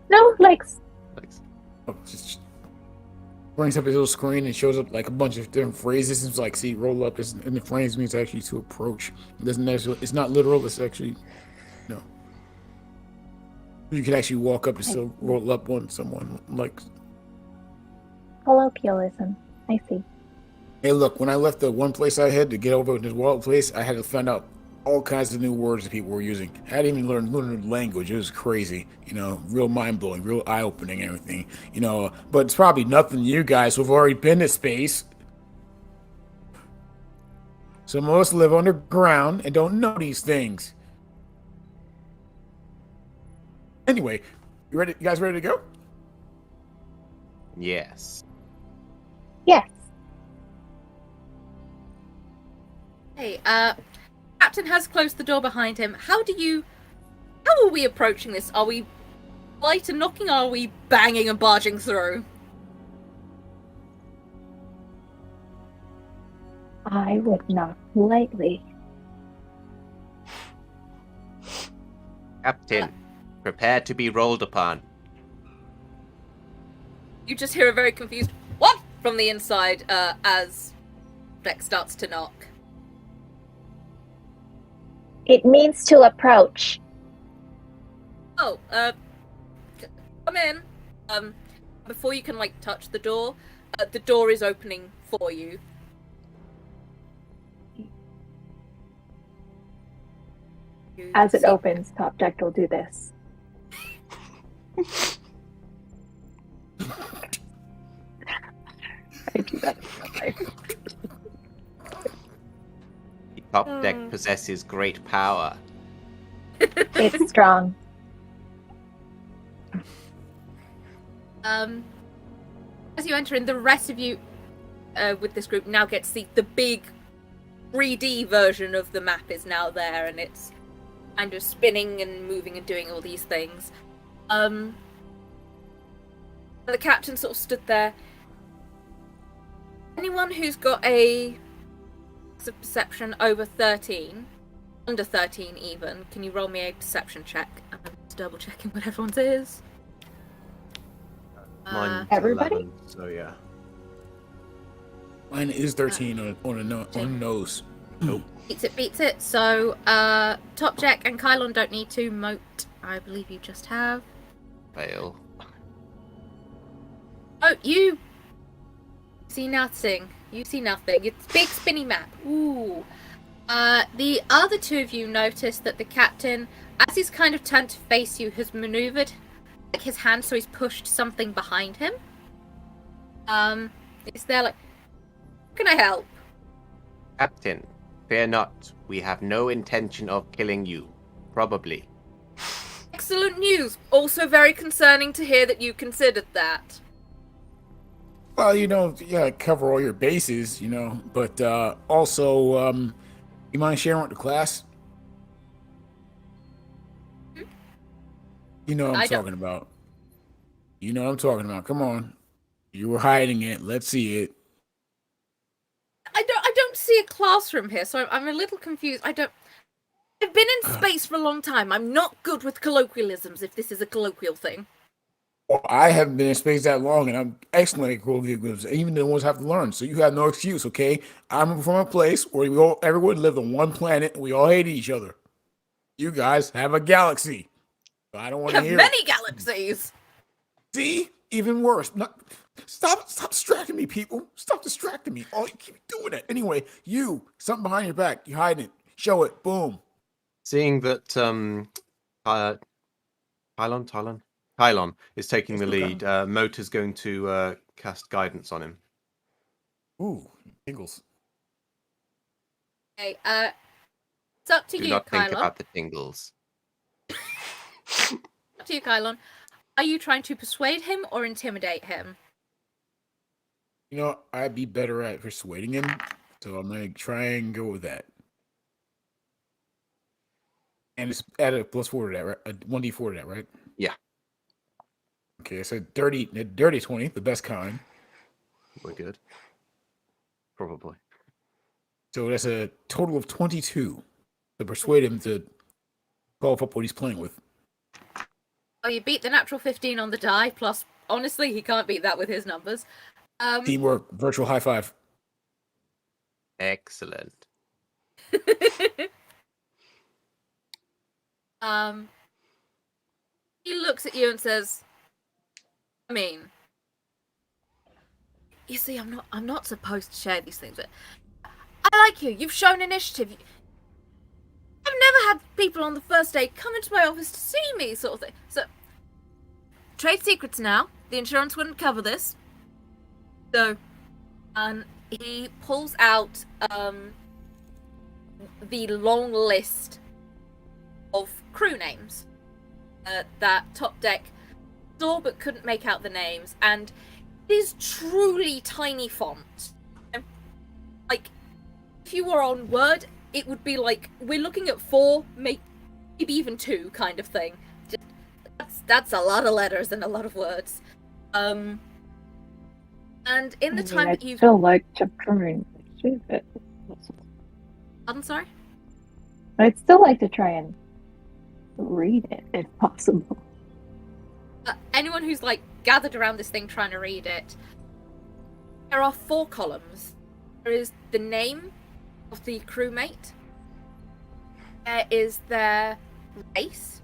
No, legs. Legs. Oh, just brings up his little screen and shows up like a bunch of different phrases. It's like, see, roll up, and the phrase means actually to approach. It doesn't necessarily, it's not literal. It's actually, no. You can actually walk up and still roll up on someone. Like, colloquialism. I see. Hey, look, when I left the one place I had to get over to this wild place, I had to find out all kinds of new words that people were using. I hadn't even learned the language. It was crazy, real mind-blowing, real eye-opening, everything, but it's probably nothing to you guys who've already been to space. Some of us live underground and don't know these things. Anyway, you guys ready to go? Yes. Yes. Hey, Captain has closed the door behind him. How are we approaching this? Are we light and knocking, or are we banging and barging through? I would knock lightly. Captain, prepare to be rolled upon. You just hear a very confused "what?" from the inside as Beck starts to knock. It means to approach. Oh, come in. Before you can touch the door is opening for you. As it opens, Top Deck will do this. I do that in real life. The top deck possesses great power. It's strong. As you enter in, the rest of you with this group now get to see the big 3D version of the map is now there, and it's kind of spinning and moving and doing all these things. The captain sort of stood there. Anyone who's got a perception over 13, under 13 even, can you roll me a perception check? I'm just double checking what everyone's is. Mine's Everybody? 11, so yeah. Mine is 13 on the nose. Nope. Beats it. So, Top Jack and Kylon don't need to. Moat, I believe you just have. Fail. Oh, you see nothing. You see nothing. It's a big spinny map. Ooh. The other two of you notice that the captain, as he's kind of turned to face you, has maneuvered like his hand so he's pushed something behind him. Is there like, can I help? Captain, fear not. We have no intention of killing you. Probably. Excellent news. Also very concerning to hear that you considered that. Well, you gotta cover all your bases, but also, you mind sharing with the class? You know what I'm talking about. You know what I'm talking about. Come on. You were hiding it. Let's see it. I don't see a classroom here, so I'm a little confused. I've been in space for a long time. I'm not good with colloquialisms, if this is a colloquial thing. Well, I haven't been in space that long, and I'm excellent at colloquialisms. Even the ones have to learn, so you have no excuse, okay? I'm from a place where everyone lived on one planet, and we all hated each other. You guys have a galaxy. I don't want to hear many galaxies. See? Even worse. Stop distracting me, people. Stop distracting me. Oh, you keep doing it. Anyway, something behind your back. You hiding it. Show it. Boom. Seeing that Kylon is taking the lead, Moat is going to cast guidance on him. Ooh, tingles. Okay, it's up to Do you, not think Kylon. about the tingles. Up to you, Kylon. Are you trying to persuade him or intimidate him? I'd be better at persuading him, so I'm going to try and go with that. And it's add a +4 to that, right? A 1d4 to that, right? Yeah. Okay, so dirty 20, the best kind. We're good. Probably. So that's a total of 22 to persuade him to call up what he's playing with. Oh, you beat the natural 15 on the die, plus, honestly, he can't beat that with his numbers. Teamwork, virtual high five. Excellent. He looks at you and says, you see, I'm not supposed to share these things, but I like you. You've shown initiative. I've never had people on the first day come into my office to see me, sort of thing. So, trade secrets now. The insurance wouldn't cover this. So, and he pulls out the long list of crew names that Top Deck saw but couldn't make out the names, and it is truly tiny font. Like, if you were on Word, it would be like, we're looking at 4, maybe even 2 kind of thing. That's a lot of letters and a lot of words. And in the time that you've... I'd still like to try and read it. I'm sorry? I'd still like to try and read it, if possible. Anyone who's, gathered around this thing trying to read it, there are 4 columns. There is the name of the crewmate. There is their race.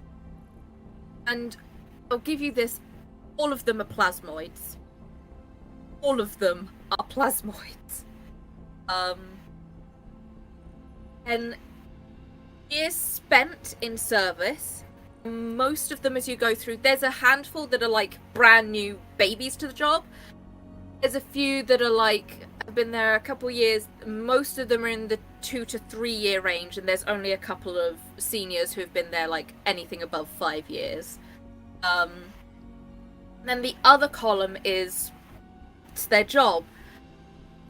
And I'll give you this, all of them are plasmoids. All of them are plasmoids. And years spent in service. Most of them, as you go through, there's a handful that are like brand new babies to the job. There's a few that are like have been there a couple years. Most of them are in the 2 to 3 year range, and there's only a couple of seniors who have been there like anything above 5 years. Then the other column is it's their job.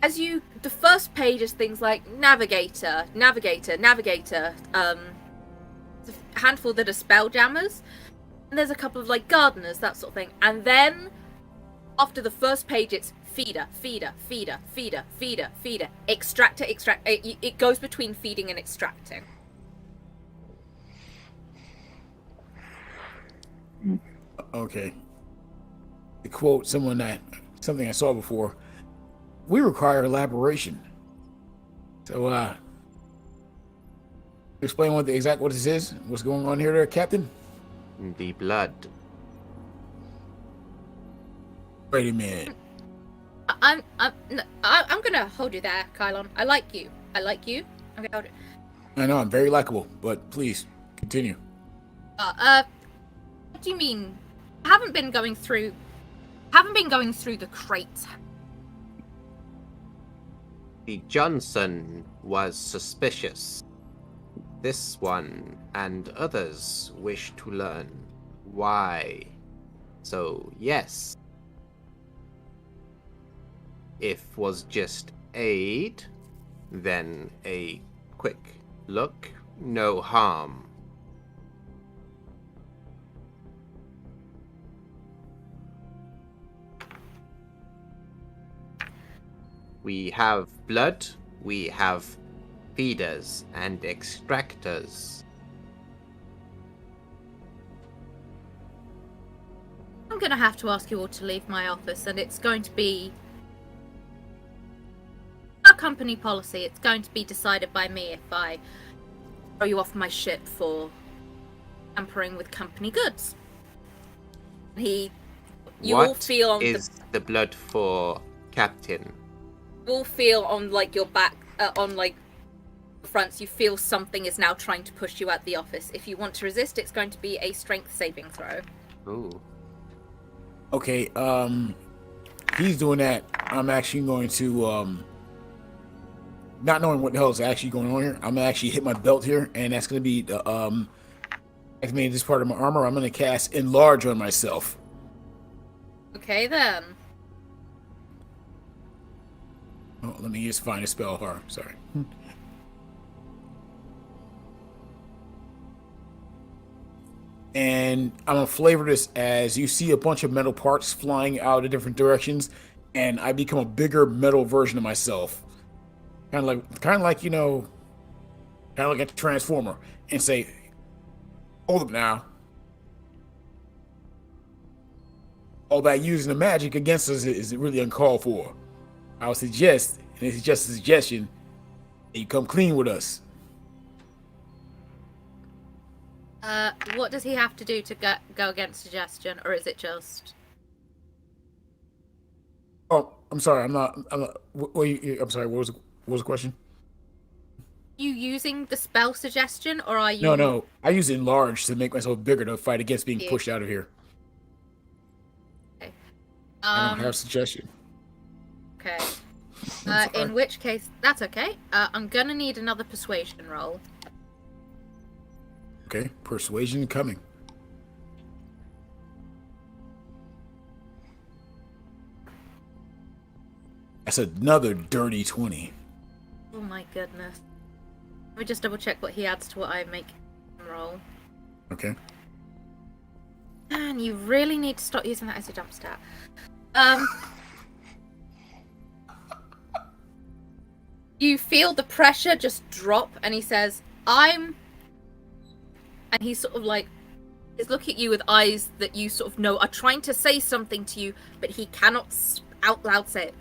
The first page is things like navigator. There's a handful that are spelljammers, and there's a couple of like gardeners, that sort of thing. And then after the first page, it's feeder, extractor. It goes between feeding and extracting. Okay. To quote something I saw before, we require elaboration. So, explain what this is. What's going on here, there, Captain? The blood. Wait a minute. I'm gonna hold you there, Kylon. I like you. I'm gonna hold it. I know I'm very likable, but please continue. What do you mean? Haven't been going through the crates. The Johnson was suspicious. This one and others wish to learn why. So, yes. If was just aid, then a quick look, no harm. We have blood, we have feeders and extractors. I'm gonna have to ask you all to leave my office, and it's going to be a company policy. It's going to be decided by me if I throw you off my ship for tampering with company goods. You all feel on the blood for Captain? You all feel on like your back, on like fronts. You feel something is now trying to push you out the office. If you want to resist, it's going to be a strength saving throw. Ooh. Okay, he's doing that. I'm actually going to, not knowing what the hell is actually going on here, I'm gonna actually hit my belt here, and that's gonna be the, activating this part of my armor. I'm gonna cast Enlarge on myself. Okay, then. Oh, let me just find a spell. Sorry. And I'm gonna flavor this as you see a bunch of metal parts flying out in different directions, and I become a bigger metal version of myself, kind of like a transformer, and say, "Hold up now! All that using the magic against us is really uncalled for. I would suggest, and it's just a suggestion, that you come clean with us." What does he have to do to go against suggestion, or is it just? Oh, I'm sorry. I'm not. I'm sorry. What was the question? You using the spell suggestion, or are you? No. I use Enlarge to make myself bigger to fight against being pushed out of here. Okay. I don't have suggestion. Okay. In which case, that's okay. I'm gonna need another persuasion roll. Okay, persuasion coming. That's another dirty 20. Oh my goodness. Let me just double check what he adds to what I make him roll. Okay. Man, you really need to stop using that as your jump stat. You feel the pressure just drop, and he says, and he's sort of like, he's looking at you with eyes that you sort of know are trying to say something to you, but he cannot out loud say it.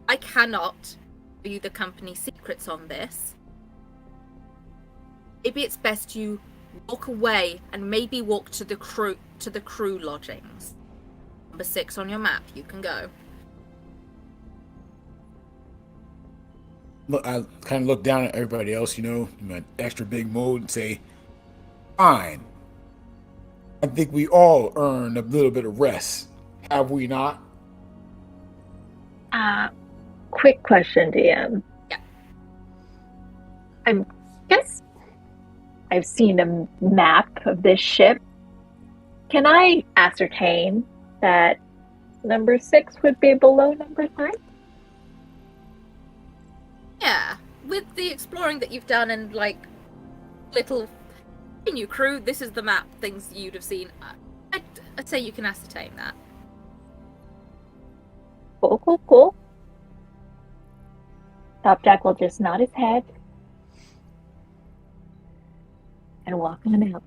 I cannot tell you the company secrets on this. Maybe it's best you walk away and maybe walk to the crew lodgings. Number 6 on your map. You can go. I kind of look down at everybody else, in my extra big mode, and say, "Fine. I think we all earned a little bit of rest, have we not?" Quick question, DM. Yeah. I guess I've seen a map of this ship. Can I ascertain that number 6 would be below number 3? Yeah, with the exploring that you've done and little new crew, this is the map things you'd have seen. I'd say you can ascertain that. Cool. Topjack will just nod his head and walk on out.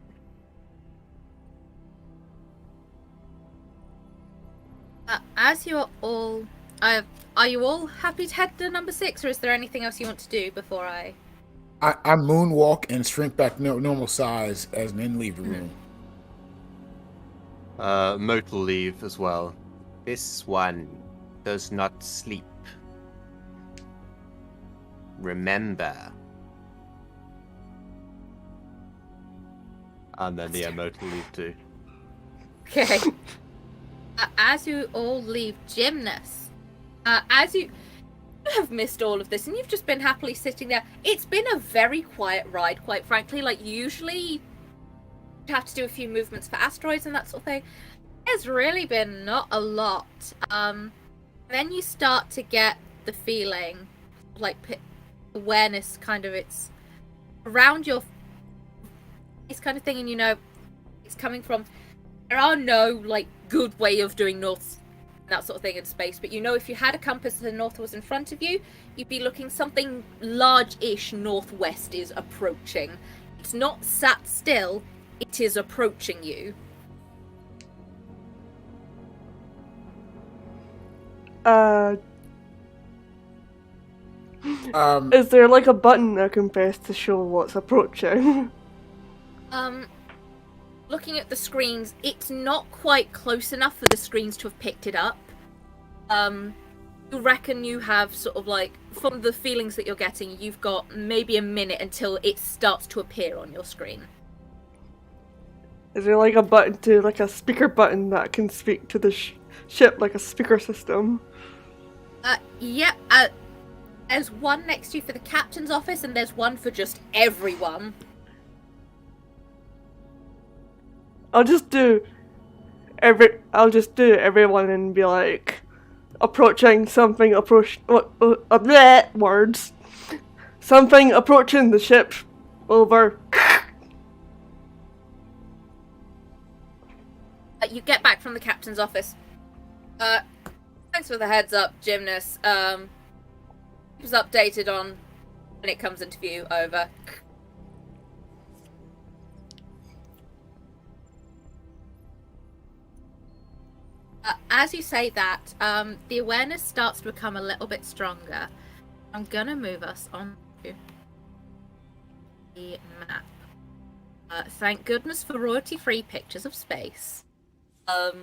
As you're all, are you all happy to head to number 6, or is there anything else you want to do before I moonwalk and shrink back normal size as and then leave the room. Moat will leave as well. This one does not sleep. Remember. And then the Moat will leave too. Okay. As you all leave Gymnast, as you have missed all of this and you've just been happily sitting there, it's been a very quiet ride, quite frankly. Usually you have to do a few movements for asteroids and that sort of thing. There's really been not a lot. Then you start to get the feeling, awareness, kind of, it's around your face kind of thing, and it's coming from, there are no good way of doing north, that sort of thing in space, but if you had a compass and the north was in front of you, you'd be looking something large-ish northwest is approaching. It's not sat still, it is approaching you. Is there a button I can press to show what's approaching? Looking at the screens, it's not quite close enough for the screens to have picked it up. You reckon you have from the feelings that you're getting, you've got maybe a minute until it starts to appear on your screen. Is there a button to, a speaker button that can speak to the ship, like a speaker system? Yeah, there's one next to you for the captain's office, and there's one for just everyone. I'll just do everyone and be like, approaching something, words. Something approaching the ship. Over. You get back from the captain's office. Thanks for the heads up, Gymnast. It was updated on when it comes into view. Over. As you say that, the awareness starts to become a little bit stronger. I'm gonna move us on to the map. Thank goodness for royalty-free pictures of space. A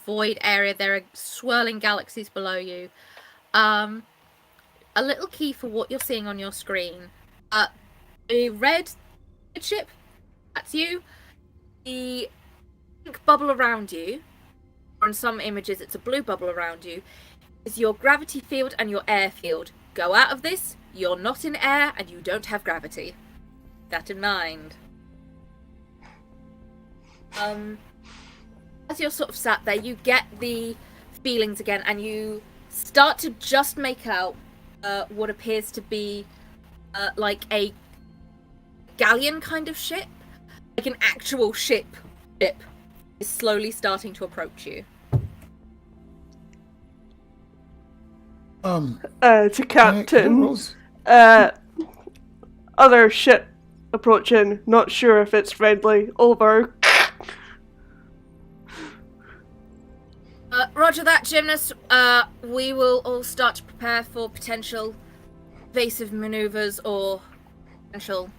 void area, there are swirling galaxies below you. A little key for what you're seeing on your screen. A red ship, that's you. The pink bubble around you, or in some images it's a blue bubble around you, is your gravity field and your air field. Go out of this, you're not in air and you don't have gravity. Keep that in mind. As you're sort of sat there, you get the feelings again, and you start to just make out what appears to be like a galleon kind of ship. Like an actual ship is slowly starting to approach you. To captain. Other ship approaching, not sure if it's friendly. Over. Roger that, Gymnast. We will all start to prepare for potential evasive maneuvers or potential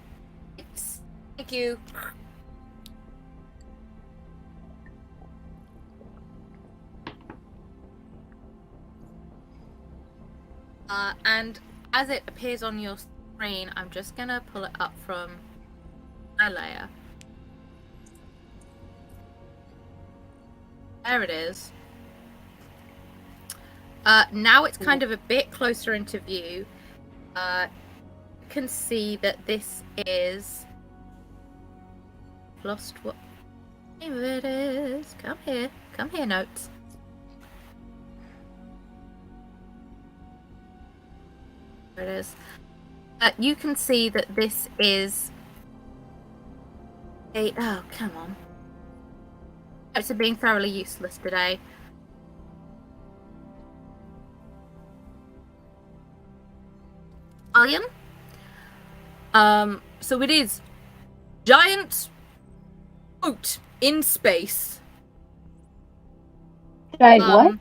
hits. Thank you. And as it appears on your screen, I'm just gonna pull it up from my layer. There it is. Now it's kind of a bit closer into view. You can see that this is... Lost what... Here it is. Come here, notes. There it is. You can see that this is a... Oh, come on. Notes are being thoroughly useless today. Alien? So it is giant boat in space. Giant what?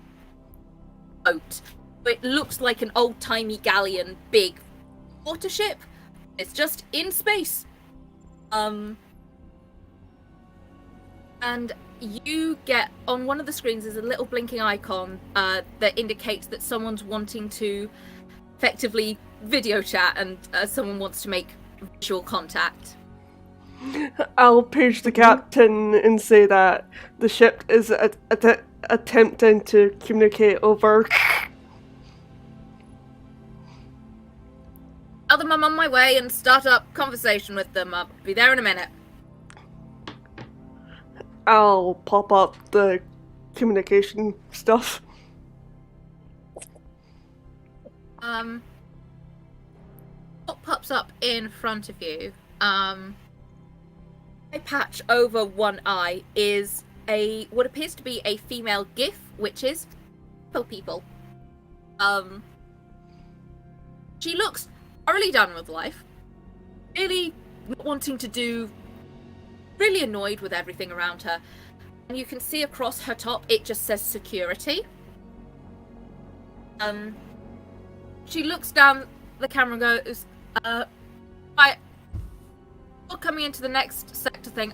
Boat. It looks like an old-timey galleon, big water ship. It's just in space. And you get, on one of the screens, there's a little blinking icon that indicates that someone's wanting to effectively video chat and someone wants to make visual contact. I'll page the captain and say that the ship is attempting to communicate over. Tell them I'm on my way and start up conversation with them. I'll be there in a minute. I'll pop up the communication stuff. What pops up in front of you, a patch over one eye is what appears to be a female GIF, which is people. She looks thoroughly done with life, really not wanting to do, really annoyed with everything around her, and you can see across her top it just says security. She looks down the camera and goes, right, we're coming into the next sector thing.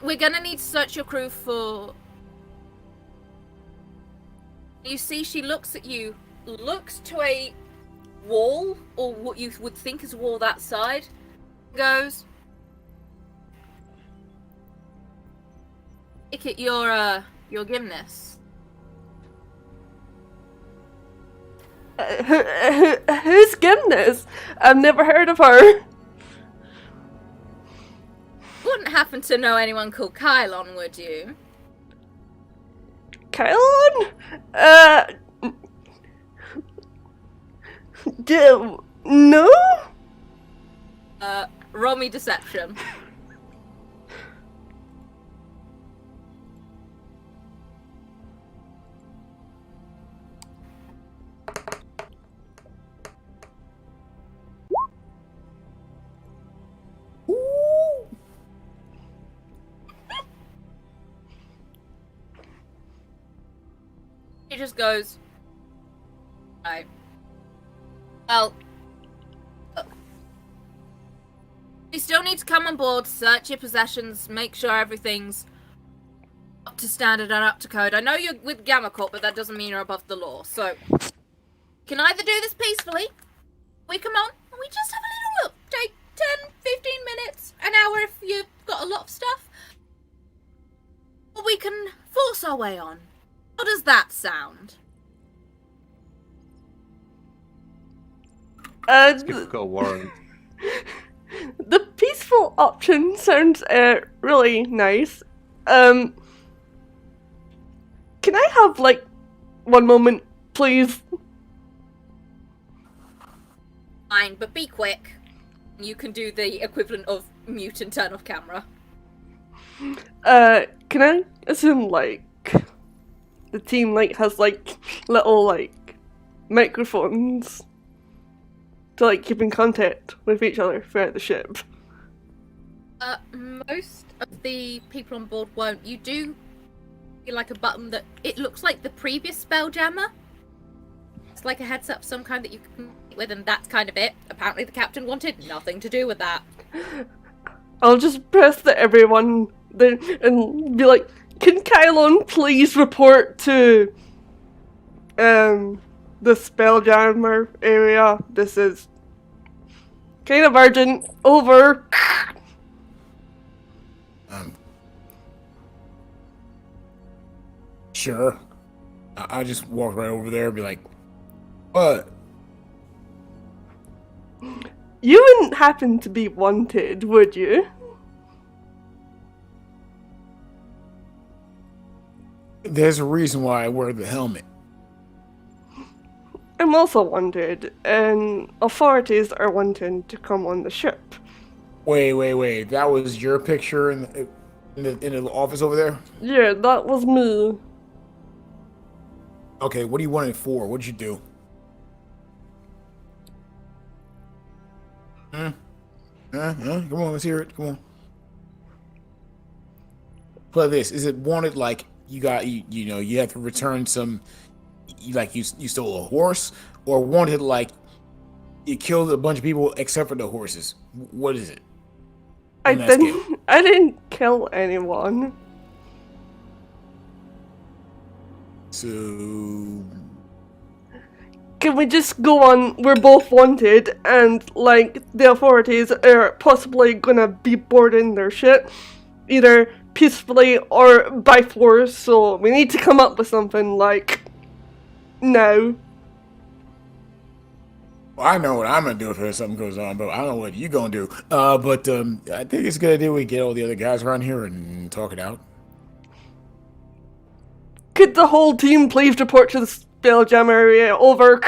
We're gonna need to search your crew for... You see she looks at you, looks to a wall, or what you would think is a wall that side, goes, "Look at your Gymnast." Who's Gymnast? I've never heard of her. Wouldn't happen to know anyone called Kylon, would you? Kylon? No? Roll me deception. He just goes, right. Well, you still need to come on board, search your possessions, make sure everything's up to standard and up to code. I know you're with Gamma Corp, but that doesn't mean you're above the law. So, can either do this peacefully, we come on, and we just have a little look. Take 10, 15 minutes, an hour if you've got a lot of stuff. Or we can force our way on. How does that sound? You've got a warrant. The peaceful option sounds really nice. Can I have like one moment, please? Fine, but be quick. You can do the equivalent of mute and turn off camera. Can I assume like the team like has like little like microphones to like keep in contact with each other throughout the ship? Most of the people on board won't. You do feel like a button that it looks like the previous Spelljammer. It's like a heads up of some kind that you can meet with, and that's kind of it. Apparently the captain wanted nothing to do with that. I'll just press the everyone then and be like, can Kylon please report to the Spelljammer area. This is kind of urgent. Over. Sure. I just walk right over there and be like, what? You wouldn't happen to be wanted, would you? There's a reason why I wear the helmet. I'm also wanted, and authorities are wanting to come on the ship. Wait. That was your picture in the office over there? Yeah, that was me. Okay, what do you want it for? What'd you do? Come on, let's hear it. Come on. Play this. Is it wanted like you got you have to return some, like you stole a horse, or wanted like you killed a bunch of people except for the horses? What is it? I didn't kill anyone. So Can we just go on? We're both wanted, and like the authorities are possibly gonna be boarding their ship, either peacefully or by force. So we need to come up with something like now. well, I know what I'm gonna do if something goes on, but I don't know what you gonna do. But I think it's a good idea we get all the other guys around here and talk it out. Could the whole team please report to the Spelljammer area? Over.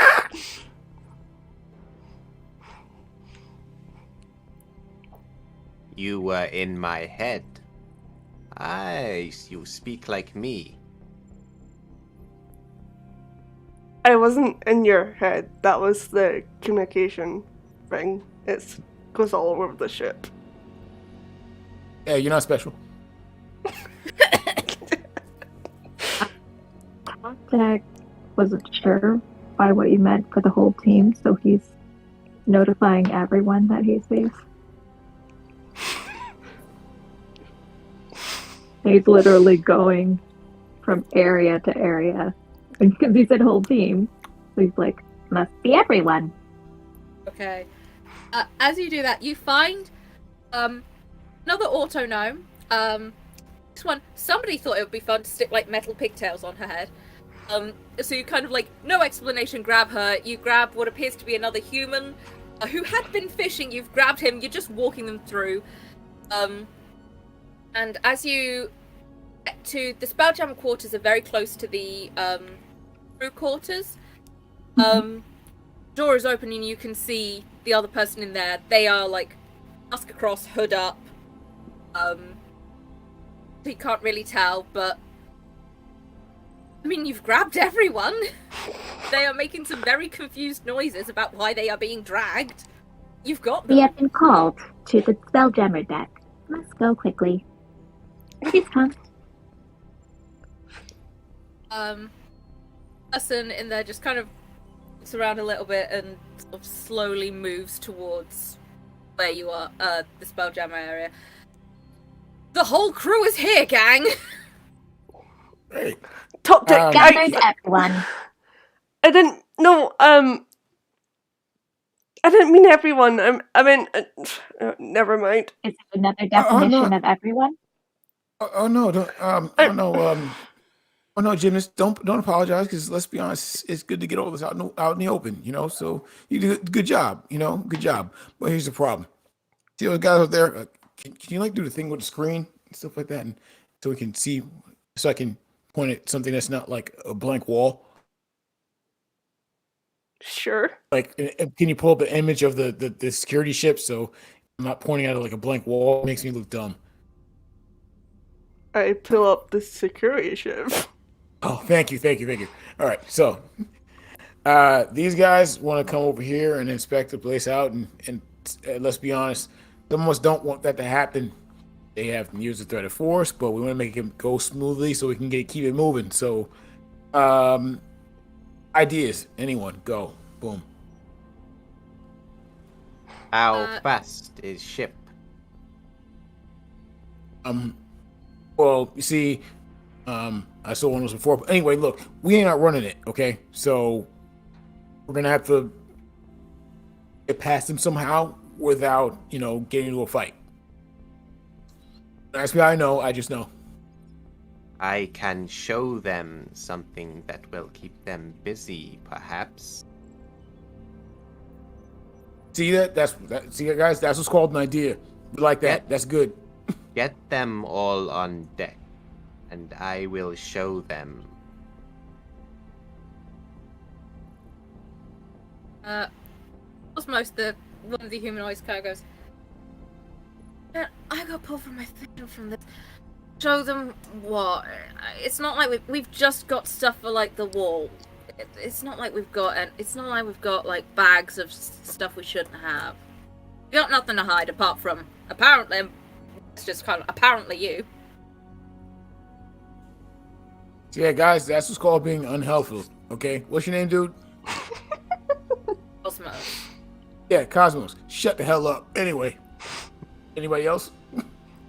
You were in my head. You speak like me. I wasn't in your head. That was the communication thing. It goes all over the ship. Yeah, you're not special. Contact wasn't sure by what you meant for the whole team, so he's notifying everyone that he's safe. He's literally going from area to area because he said whole team. So he's like, must be everyone. Okay. As you do that, you find another auto gnome. This one, somebody thought it would be fun to stick like metal pigtails on her head. So you kind of like, no explanation, grab her. You grab what appears to be another human who had been fishing. You've grabbed him. You're just walking them through. And as you get to the Spelljammer quarters, are very close to the crew quarters. Door is open and you can see the other person in there. They are like mask across, hood up. You can't really tell, but I mean, you've grabbed everyone. They are making some very confused noises about why they are being dragged. You've got them. We have been called to the Spelljammer deck. Must go quickly. Please come. Person in there just kind of looks around a little bit and sort of slowly moves towards where you are, the Spelljammer area. The whole crew is here, gang! Hey. Top deck, Gathered everyone. I didn't. No. I didn't mean everyone. I meant. Never mind. Is it another definition of everyone? Oh no, Gymnast, don't apologize, because let's be honest, it's good to get all this out in the open, so you do a good job, good job. But here's the problem. See those guys out there, can you like do the thing with the screen and stuff like that, and so we can see, so I can point at something that's not like a blank wall? Sure. Like, can you pull up an image of the security ship, so I'm not pointing at it like a blank wall? It makes me look dumb. I pull up the security ship. Oh, thank you. All right, so these guys want to come over here and inspect the place out, and let's be honest, some of us don't want that to happen. They have used the threat of force, but we want to make it go smoothly so we can keep it moving. So, ideas, anyone, go, boom. How fast is ship? Well, you see, I saw one of those before. But anyway, look, we ain't out running it, okay? So we're gonna have to get past them somehow without, getting into a fight. That's what I know. I just know. I can show them something that will keep them busy, perhaps. See that? See that, guys? That's what's called an idea. We like that. That's good. Get them all on deck, and I will show them. Osmos, one of the humanoids, kind of goes, "Man, I got pulled from my vision from this. Show them what? It's not like we've just got stuff for like the wall. It's not like we've got like bags of stuff we shouldn't have. We got nothing to hide apart from apparently. It's just kind of apparently you." So yeah, guys, that's what's called being unhelpful. Okay, what's your name, dude? Osmos. Yeah, Cosmos. Shut the hell up. Anyway, anybody else?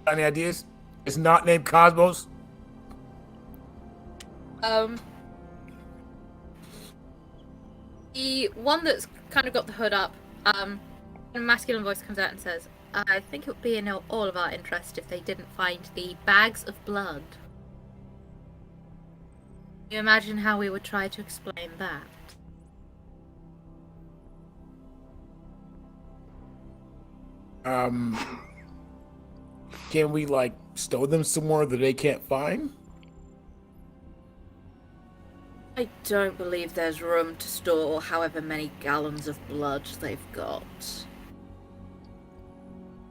Any ideas? It's not named Cosmos. The one that's kind of got the hood up, a masculine voice comes out and says, "I think it would be in all of our interest if they didn't find the bags of blood." Can you imagine how we would try to explain that? Can we stow them somewhere that they can't find? I don't believe there's room to store however many gallons of blood they've got.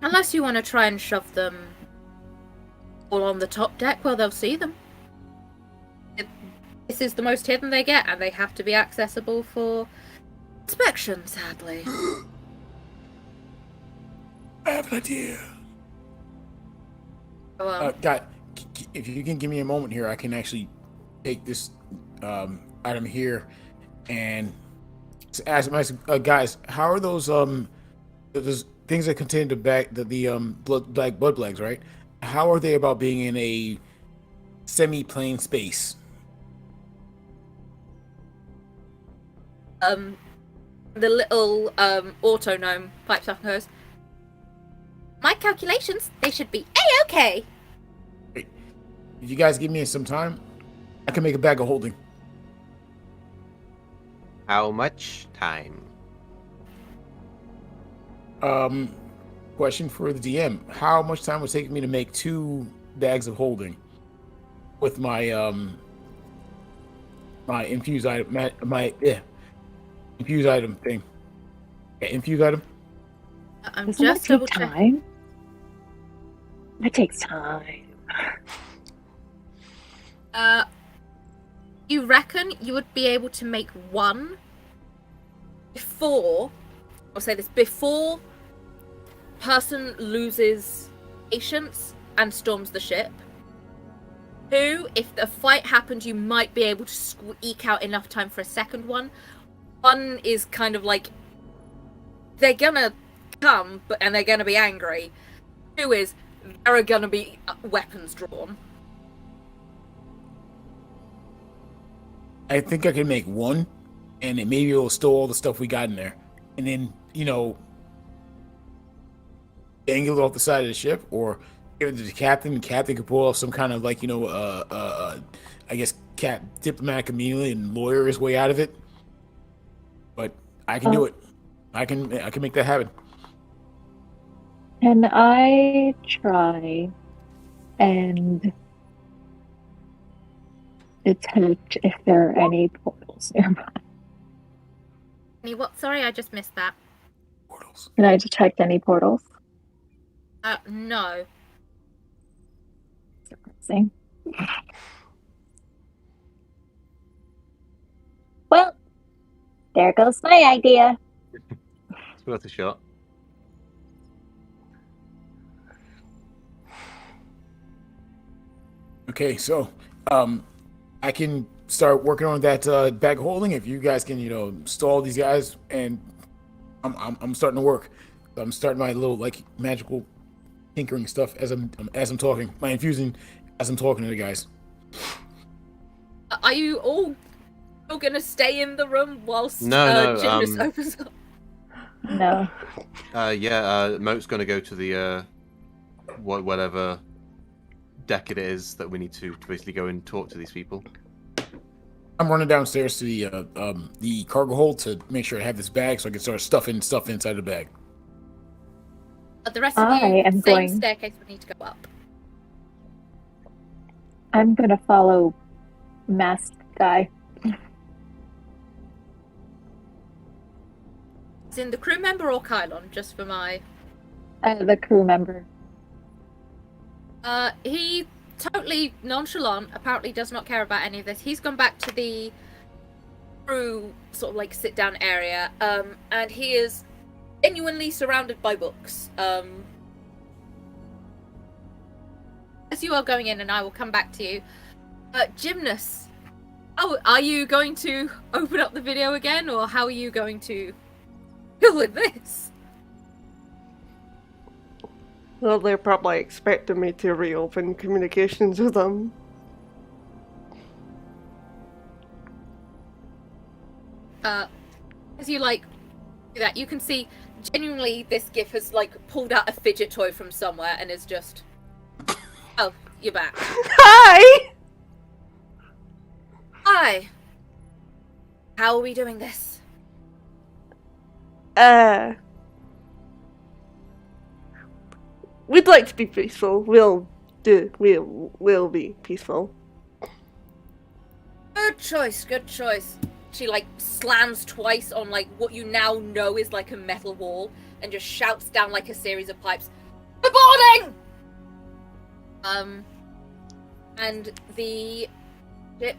Unless you want to try and shove them all on the top deck where they'll see them. This is the most hidden they get, and they have to be accessible for inspection, sadly. I have an idea. Guy, if you can give me a moment here, I can actually take this item here and ask my guys, how are those things that contain the blood bags, right? How are they about being in a semi-plane space? The little auto gnome pipes up and goes, "My calculations, they should be A-okay." If you guys give me some time, I can make a bag of holding. How much time? Question for the DM: how much time would it take me to make 2 bags of holding with my my infused item, infused item thing? Yeah, infused item. I'm Doesn't just that double take checking. time? That takes time. You reckon you would be able to make one before, I'll say this, before person loses patience and storms the ship? 2, if the fight happened, you might be able to eke out enough time for a second one. 1 is kind of like, they're gonna come, and they're gonna be angry. 2 is, there are gonna be weapons drawn. I think I can make 1, and then maybe it'll store all the stuff we got in there, and then dangle it off the side of the ship, or give it to the captain. The captain could pull off some kind of I guess diplomatic immunity and lawyer his way out of it. But I can do it. I can make that happen. Can I try and detect if there are any portals nearby? What? Sorry, I just missed that. Portals. Can I detect any portals? No. Surprising. Well, there goes my idea. It's worth a shot. Okay, so I can start working on that bag of holding if you guys can stall these guys, and I'm starting to work. I'm starting my little magical tinkering stuff as I'm talking, my infusing as I'm talking to the guys. Are you all You're gonna stay in the room whilst No, Gymnast opens up. No. Moat's gonna go to the whatever deck it is that we need to basically go and talk to these people. I'm running downstairs to the cargo hold to make sure I have this bag so I can start stuffing stuff inside the bag. But the rest of I you, am same going- staircase would need to go up. I'm gonna follow masked guy. Is in the crew member or Kylon, just for my... The crew member. He totally nonchalant, apparently does not care about any of this. He's gone back to the crew sort of like sit down area, and he is genuinely surrounded by books. As you are going in, and I will come back to you, Gymnast, are you going to open up the video again, or how are you going to deal with this? Well, they're probably expecting me to reopen communications with them. As you like do that, you can see genuinely this GIF has like pulled out a fidget toy from somewhere and is just, oh, you're back. Hi! Hi. How are we doing this? We'd like to be peaceful. We'll be peaceful. Good choice, good choice. She like slams twice on like what you now know is like a metal wall and just shouts down like a series of pipes. Good morning! And the ship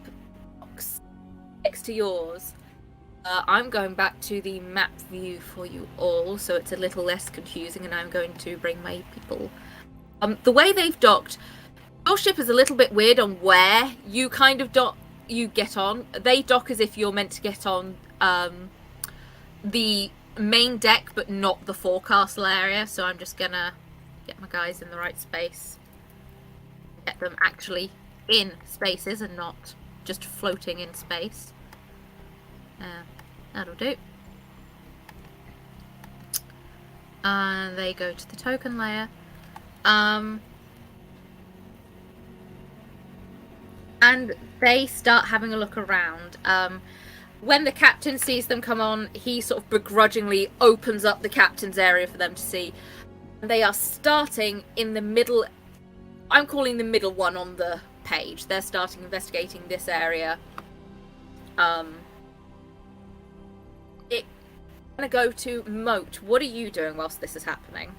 box next to yours. I'm going back to the map view for you all, so it's a little less confusing, and I'm going to bring my people. The way they've docked, your ship is a little bit weird on where you kind of you get on. They dock as if you're meant to get on the main deck, but not the forecastle area, so I'm just gonna get my guys in the right space. Get them actually in spaces and not just floating in space. That'll do. And they go to the token layer. And they start having a look around. When the captain sees them come on, he sort of begrudgingly opens up the captain's area for them to see. They are starting in the middle. I'm calling the middle one on the page. They're starting investigating this area. I'm gonna go to Moat. What are you doing whilst this is happening?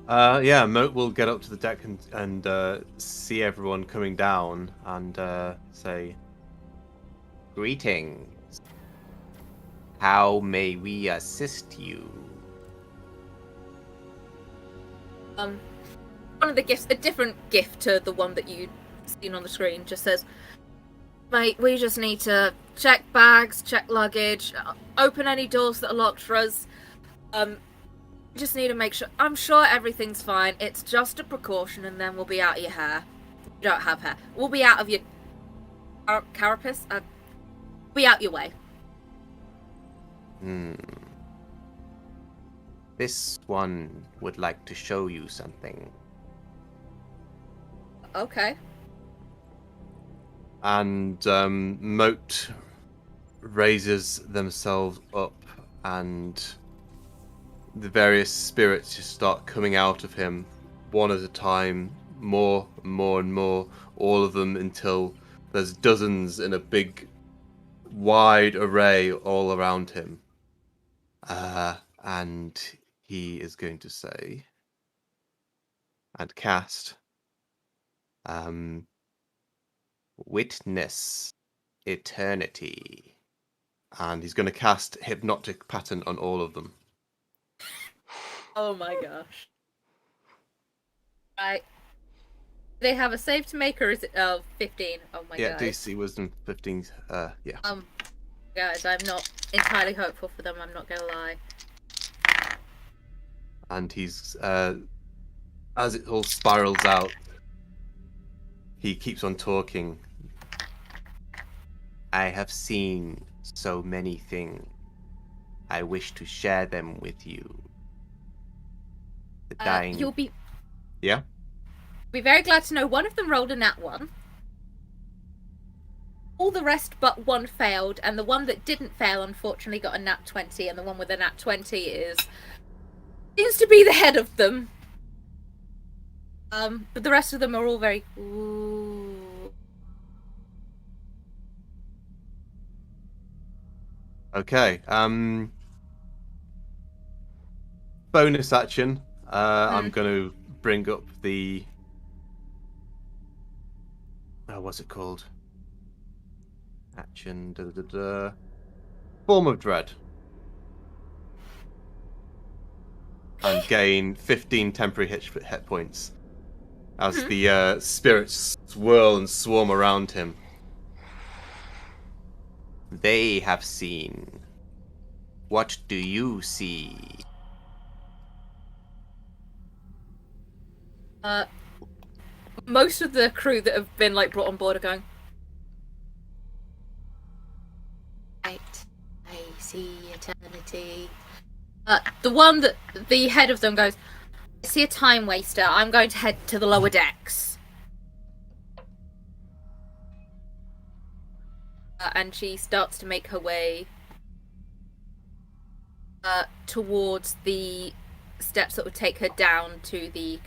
Moat will get up to the deck and see everyone coming down and say, Greetings. How may we assist you? One of the gifts, a different gift to the one that you'd seen on the screen, just says, mate, we just need to check bags, check luggage, open any doors that are locked for us. We just need to make sure. I'm sure everything's fine. It's just a precaution, and then we'll be out of your hair. You don't have hair. We'll be out of your carapace. Be out your way. This one would like to show you something. Okay. And Moat raises themselves up, and the various spirits just start coming out of him, one at a time, more and more and more, all of them until there's dozens in a big, wide array all around him. And he is going to say and cast Witness eternity. And he's going to cast Hypnotic Pattern on all of them. Oh my gosh. Right. They have a save to make, or is it 15? Oh my god. Yeah, DC Wisdom 15. Yeah. Guys, I'm not entirely hopeful for them, I'm not gonna lie. And he's as it all spirals out, he keeps on talking. I have seen so many things. I wish to share them with you. The dying. You'll be Yeah? very glad to know one of them rolled a nat 1. All the rest but one failed, and the one that didn't fail unfortunately got a nat 20, and the one with a nat 20 seems to be the head of them. But the rest of them are all very ooh. Okay. Bonus action. I'm going to bring up the. What's it called? Action. Form of Dread. And gain 15 temporary hit points as the spirits swirl and swarm around him. They have seen. What do you see? Most of the crew that have been brought on board are going, right, I see eternity. The one that the head of them goes, I see a time waster. I'm going to head to the lower decks. And she starts to make her way towards the steps that would take her down to the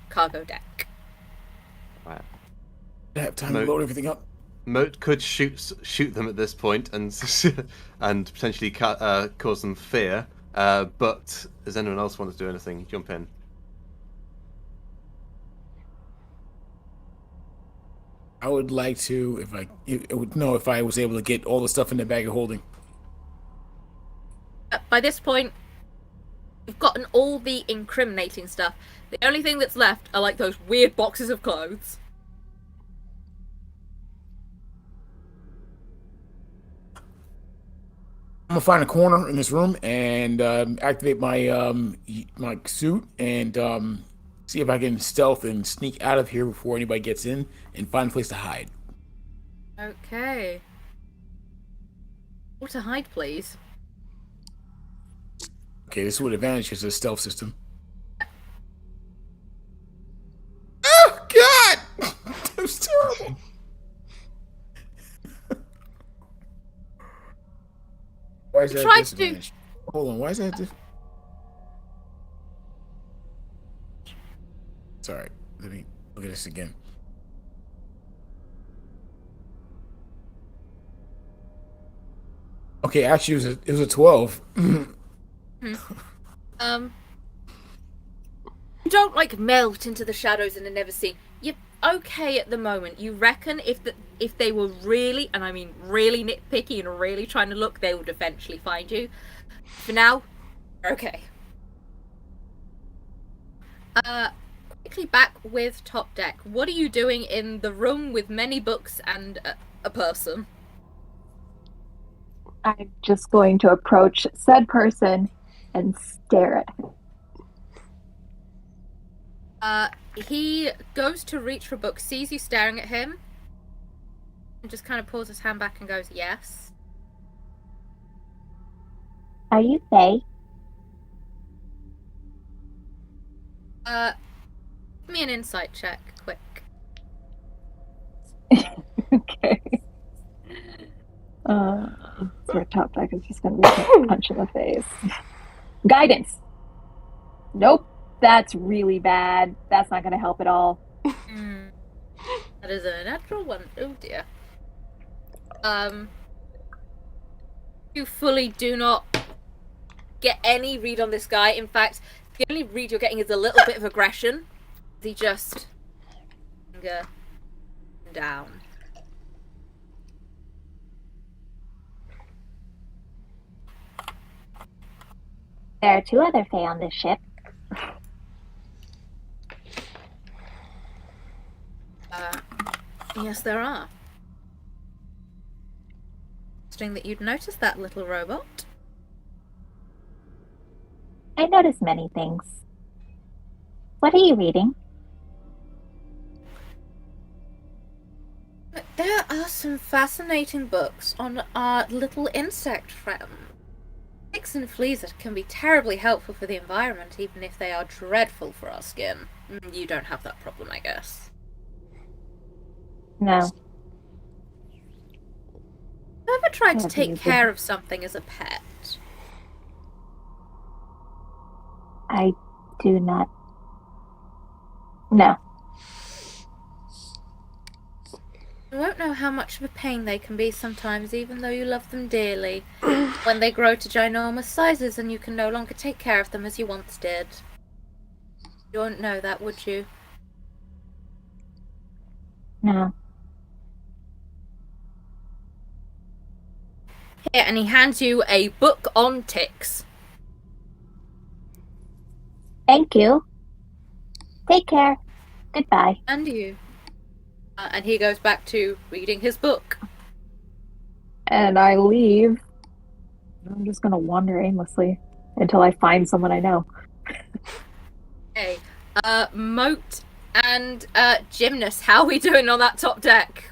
cargo deck. Wow. I have time to load everything up. Moat could shoot them at this point and and potentially cause them fear. But does anyone else want to do anything? Jump in. I would like to, if I was able to get all the stuff in the bag of holding. By this point, you've gotten all the incriminating stuff. The only thing that's left are those weird boxes of clothes. I'm gonna find a corner in this room and activate my my suit and see if I can stealth and sneak out of here before anybody gets in and find a place to hide. Okay. Or to hide, please. Okay, this is what advantage is a stealth system. Oh God, that was terrible. Why is that Try to disadvantage? Hold on, why is that Sorry, let me look at this again. Okay, actually it was a 12. You don't melt into the shadows and are never seen. You're okay at the moment. You reckon if they were really, and I mean really nitpicky and really trying to look, they would eventually find you. For now, you're okay. Quickly back with Top Deck. What are you doing in the room with many books and a person? I'm just going to approach said person and stare at him. He goes to reach for a book, sees you staring at him, and just kind of pulls his hand back and goes, yes. Are you Faye? Give me an insight check, quick. Okay. So Top Deck is just going to be a punch in the face. Guidance. Nope. That's really bad. That's not going to help at all. That is a natural one. Oh dear. You fully do not get any read on this guy. In fact, the only read you're getting is a little bit of aggression. He just down. There are 2 other Fae on this ship. Yes, there are. Interesting that you'd noticed that, little robot. I notice many things. What are you reading? There are some fascinating books on our little insect friend. Ticks and fleas that can be terribly helpful for the environment, even if they are dreadful for our skin. You don't have that problem, I guess. No. Have you ever tried to Yeah, take because care of something as a pet? I do not. No. You won't know how much of a pain they can be sometimes, even though you love them dearly. When they grow to ginormous sizes and you can no longer take care of them as you once did. You won't know that, would you? No. Here, and he hands you a book on ticks. Thank you. Take care. Goodbye. And you. And he goes back to reading his book. And I leave. I'm just gonna wander aimlessly until I find someone I know. Okay. Moat and Gymnast, how are we doing on that top deck?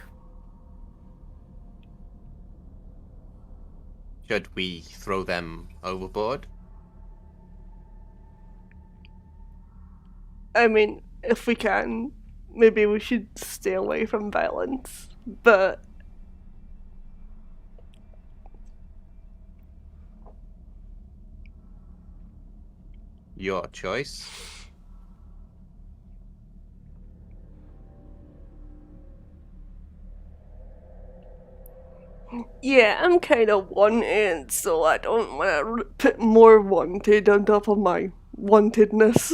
Should we throw them overboard? I mean, if we can, maybe we should stay away from violence. But Your choice. yeah, I'm kind of wanted, so I don't want to put more wanted on top of my wantedness.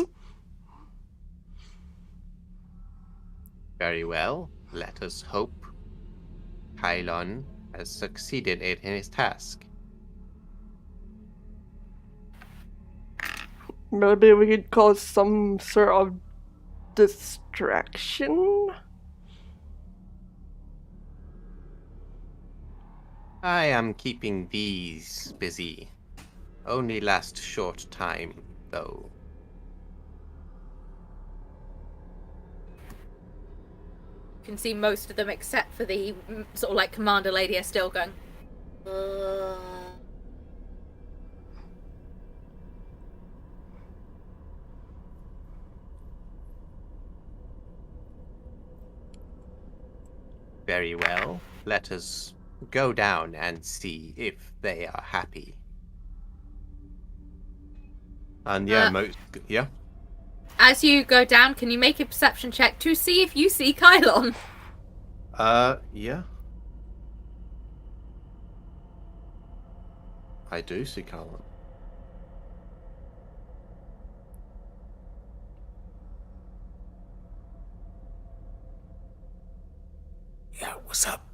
Very well. Let us hope Kylon has succeeded in his task. Maybe we could cause some sort of distraction? I am keeping these busy. Only last short time, though. You can see most of them, except for the sort of like commander lady, are still going. Very well. Let us go down and see if they are happy. And yeah, yeah. As you go down, can you make a perception check to see if you see Kylon? Yeah. I do see Kylon. Yeah, what's up?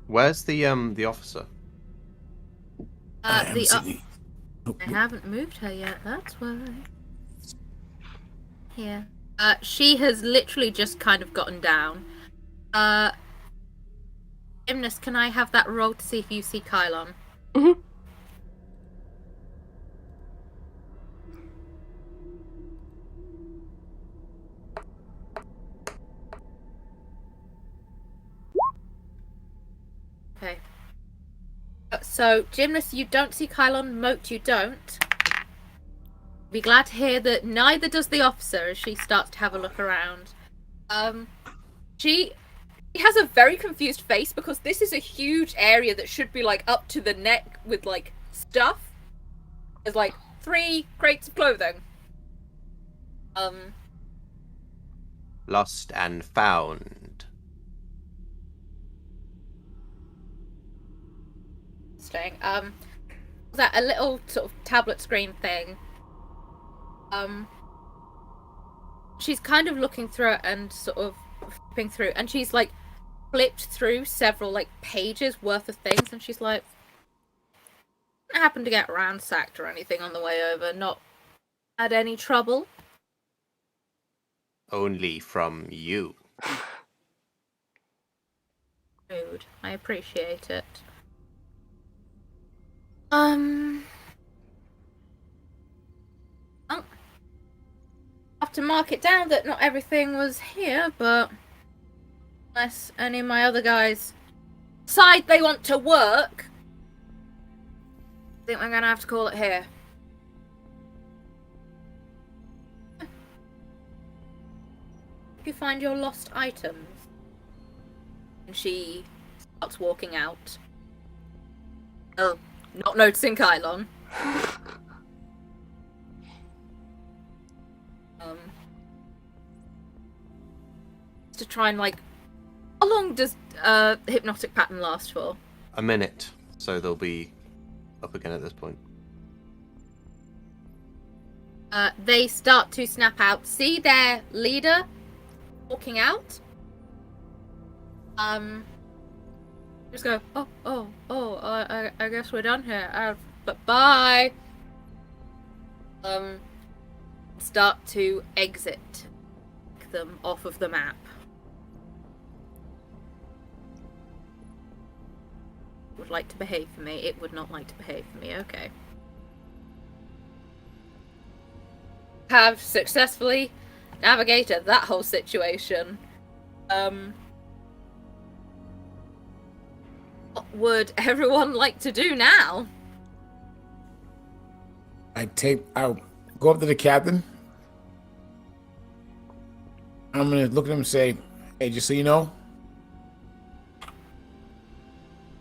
Where's the officer? I haven't seen you. I haven't moved her yet, that's why. Here. She has literally just kind of gotten down. Gymnast, can I have that roll to see if you see Kylon? Mm-hmm. Okay. So, Gymnast, you don't see Kylon. Moat, you don't. Be glad to hear that neither does the officer as she starts to have a look around. She has a very confused face because this is a huge area that should be like up to the neck with like stuff. There's like 3 crates of clothing. Lost and found. Interesting. Was that a little sort of tablet screen thing? She's kind of looking through it and sort of flipping through, and she's like flipped through several like pages worth of things, and she's like, didn't happen to get ransacked or anything on the way over. Not had any trouble. Only from you. Rude. I appreciate it. Well, have to mark it down that not everything was here, but Unless any of my other guys decide they want to work, I think we're gonna have to call it here. You find your lost items. And she starts walking out. Oh, not noticing Kylon. To try and how long does hypnotic pattern last for? A minute, so they'll be up again at this point. They start to snap out. See their leader walking out. Just go. I guess we're done here. But bye. Start to exit them off of the map. Would like to behave for me. It would not like to behave for me. Okay. Have successfully navigated that whole situation. What would everyone like to do now? I'll go up to the captain. I'm gonna look at him and say, hey, just so you know,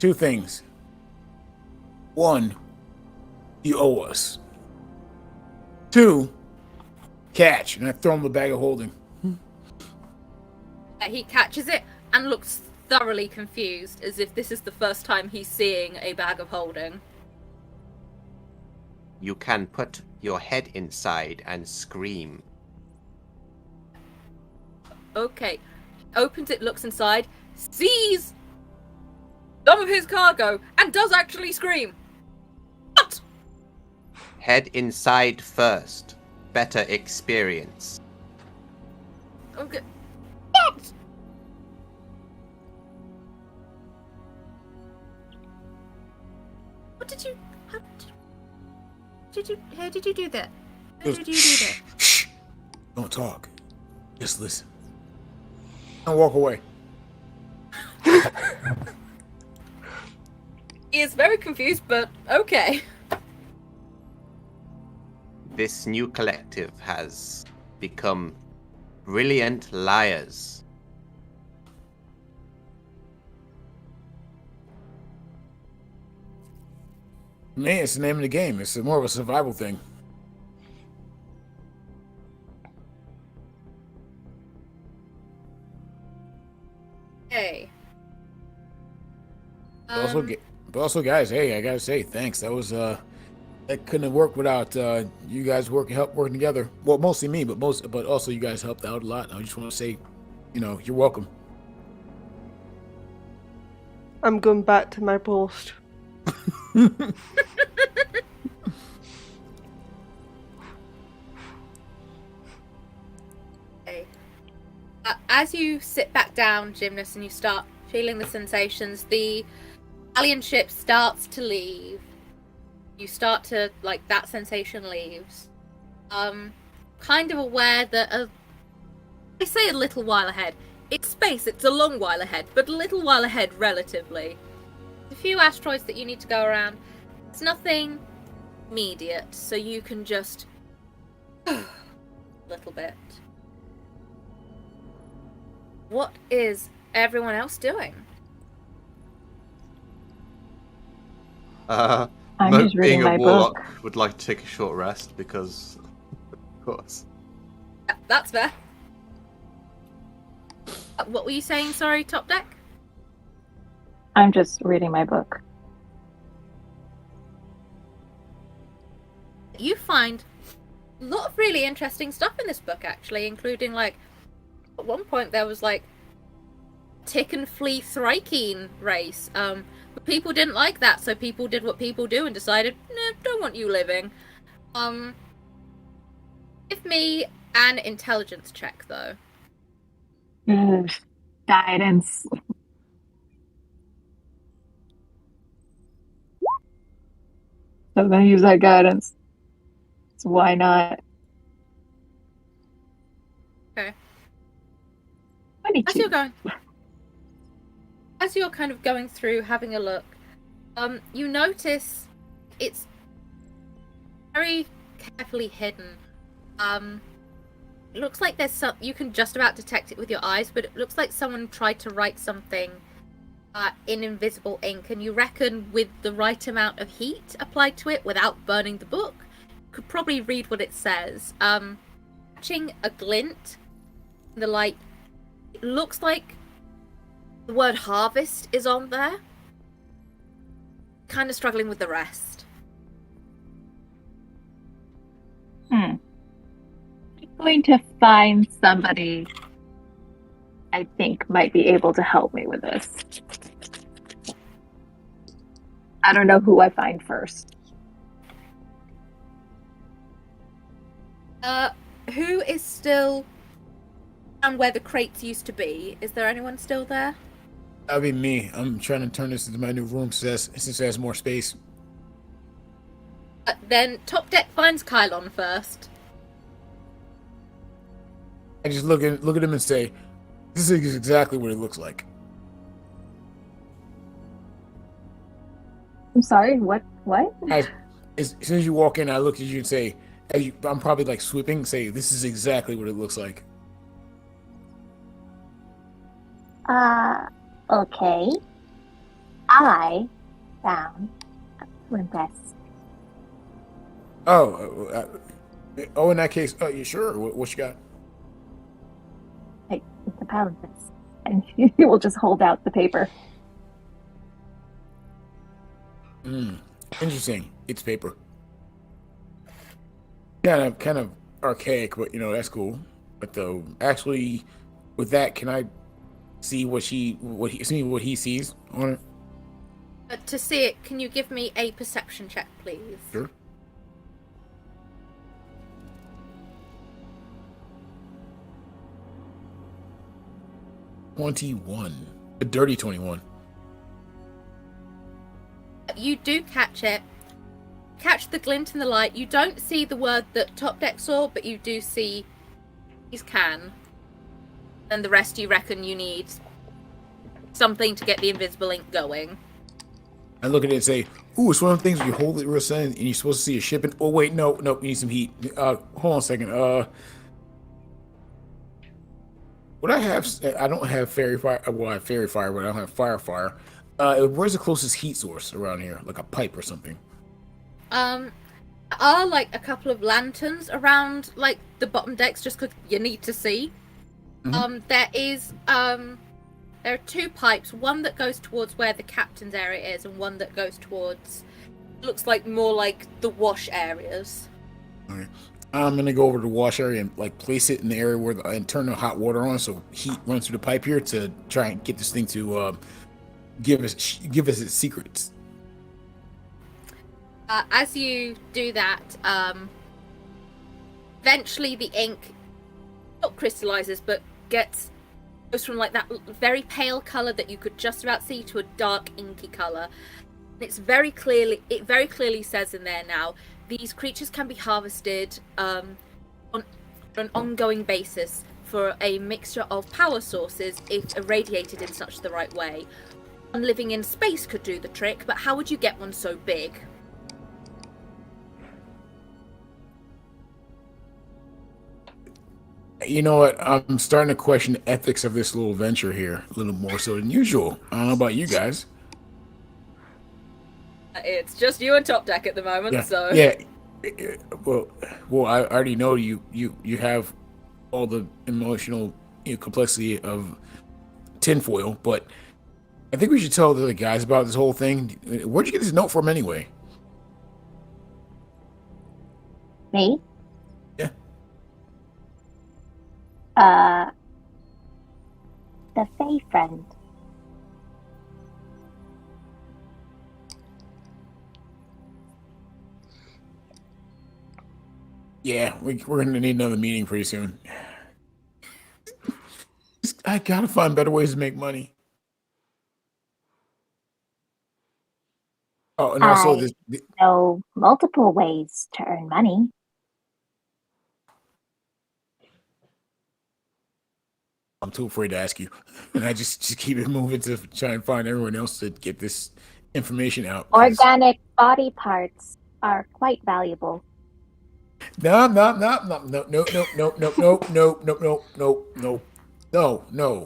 2 things. 1, you owe us. 2, catch. And I throw him the bag of holding. He catches it and looks thoroughly confused, as if this is the first time he's seeing a bag of holding. You can put your head inside and scream. Okay. Opens it, looks inside, sees some of his cargo, and does actually scream. What? Head inside first. Better experience. Okay. What? What did you... How did you do that? How did you do that? Shh. Don't talk. Just listen. And walk away. He is very confused, but okay. This new collective has become brilliant liars. Man, it's the name of the game. It's more of a survival thing. Hey. But also, guys, hey, I gotta say, thanks. That was that couldn't have worked without you guys working together. Well, mostly me, but also you guys helped out a lot. I just want to say, you're welcome. I'm going back to my post. Okay. As you sit back down, Gymnast, and you start feeling the sensations, the alien ship starts to leave. You start to, that sensation leaves. Kind of aware that, I say a little while ahead. It's space, it's a long while ahead, but a little while ahead relatively. A few asteroids that you need to go around. It's nothing immediate, so you can just... a little bit. What is everyone else doing? I'm Moat, just reading being a my warlock, book. would like to take a short rest because, of course. Yeah, that's fair. What were you saying, sorry, Top Deck? I'm just reading my book. You find a lot of really interesting stuff in this book, actually, including, at one point there was, tick and flea Thrakeen race. But people didn't like that, so people did what people do and decided, nah, don't want you living. Give me an intelligence check, though. Ugh, guidance. So I'm gonna use that guidance. So why not? Okay. 22. As you're going, as you're kind of going through, having a look, you notice it's very carefully hidden. It looks like there's some, you can just about detect it with your eyes, but it looks like someone tried to write something in invisible ink, and you reckon with the right amount of heat applied to it without burning the book, you could probably read what it says. Catching a glint in the light, it looks like the word harvest is on there. Kind of struggling with the rest. I'm going to find somebody I think might be able to help me with this. I don't know who I find first. Who is still around where the crates used to be? Is there anyone still there? That'd be me. I'm trying to turn this into my new room since it has more space. Then Top Deck finds Kylon first. I just look at him and say, "This is exactly what it looks like." I'm sorry, what? As soon as you walk in, I look at you and say, I'm probably like swooping, say, "This is exactly what it looks like." Okay. I found a princess. Oh, in that case, you sure? What you got? It's a palimpsest. And he will just hold out the paper. Interesting. It's paper. Kind of archaic, but that's cool. But actually, with that, can I see what he sees on it? To see it, can you give me a perception check, please? Sure. A dirty 21. You do catch it. Catch the glint in the light. You don't see the word that Top Deck saw, but you do see his can. And the rest you reckon you need something to get the invisible ink going. I look at it and say, "Ooh, it's one of the things where you hold it real sudden and you're supposed to see a ship. Oh wait, no, you need some heat. Hold on a second. What I have, I don't have fairy fire. Well, I have fairy fire, but I don't have fire. Where's the closest heat source around here? Like a pipe or something?" Are like a couple of lanterns around like the bottom decks just because you need to see. Mm-hmm. There are two pipes, one that goes towards where the captain's area is and one that goes towards, looks like more like the wash areas. Okay. I'm gonna go over to the wash area and like place it in the area where and turn the hot water on so heat runs through the pipe here to try and get this thing to give us its secrets. As you do that, eventually the ink not crystallizes but goes from like that very pale color that you could just about see to a dark inky color. It very clearly says in there now, these creatures can be harvested on an ongoing basis for a mixture of power sources if irradiated in such the right way. One living in space could do the trick, but how would you get one so big? You know what? I'm starting to question the ethics of this little venture here a little more so than usual. I don't know about you guys. It's just you and Top Deck at the moment, so... Yeah. Well, I already know you have all the emotional complexity of tinfoil, but I think we should tell the other guys about this whole thing. Where'd you get this note from anyway? Me? Yeah. The Fae friend. Yeah, we're gonna need another meeting pretty soon. I gotta find better ways to make money. Oh, and also I know multiple ways to earn money. I'm too afraid to ask you. And I just keep it moving to try and find everyone else to get this information out. Organic body parts are quite valuable. No.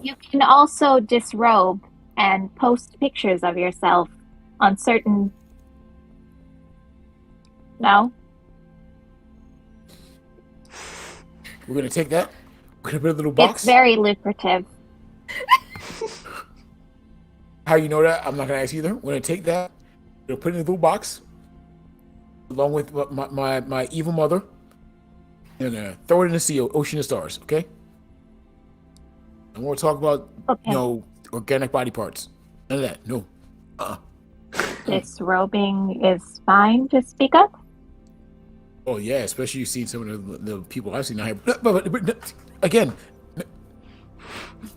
You can also disrobe and post pictures of yourself on certain. No? We're gonna take that. We're gonna put a little box. It's very lucrative. How you know that? I'm not gonna ask either. We're gonna take that. We're gonna put it in a little box, along with my evil mother. And throw it in the sea, ocean of stars. Okay. And we'll talk about organic body parts. None of that. No. Disrobing is fine to speak up. Oh yeah, especially you've seen some of the people I've seen out here. But again,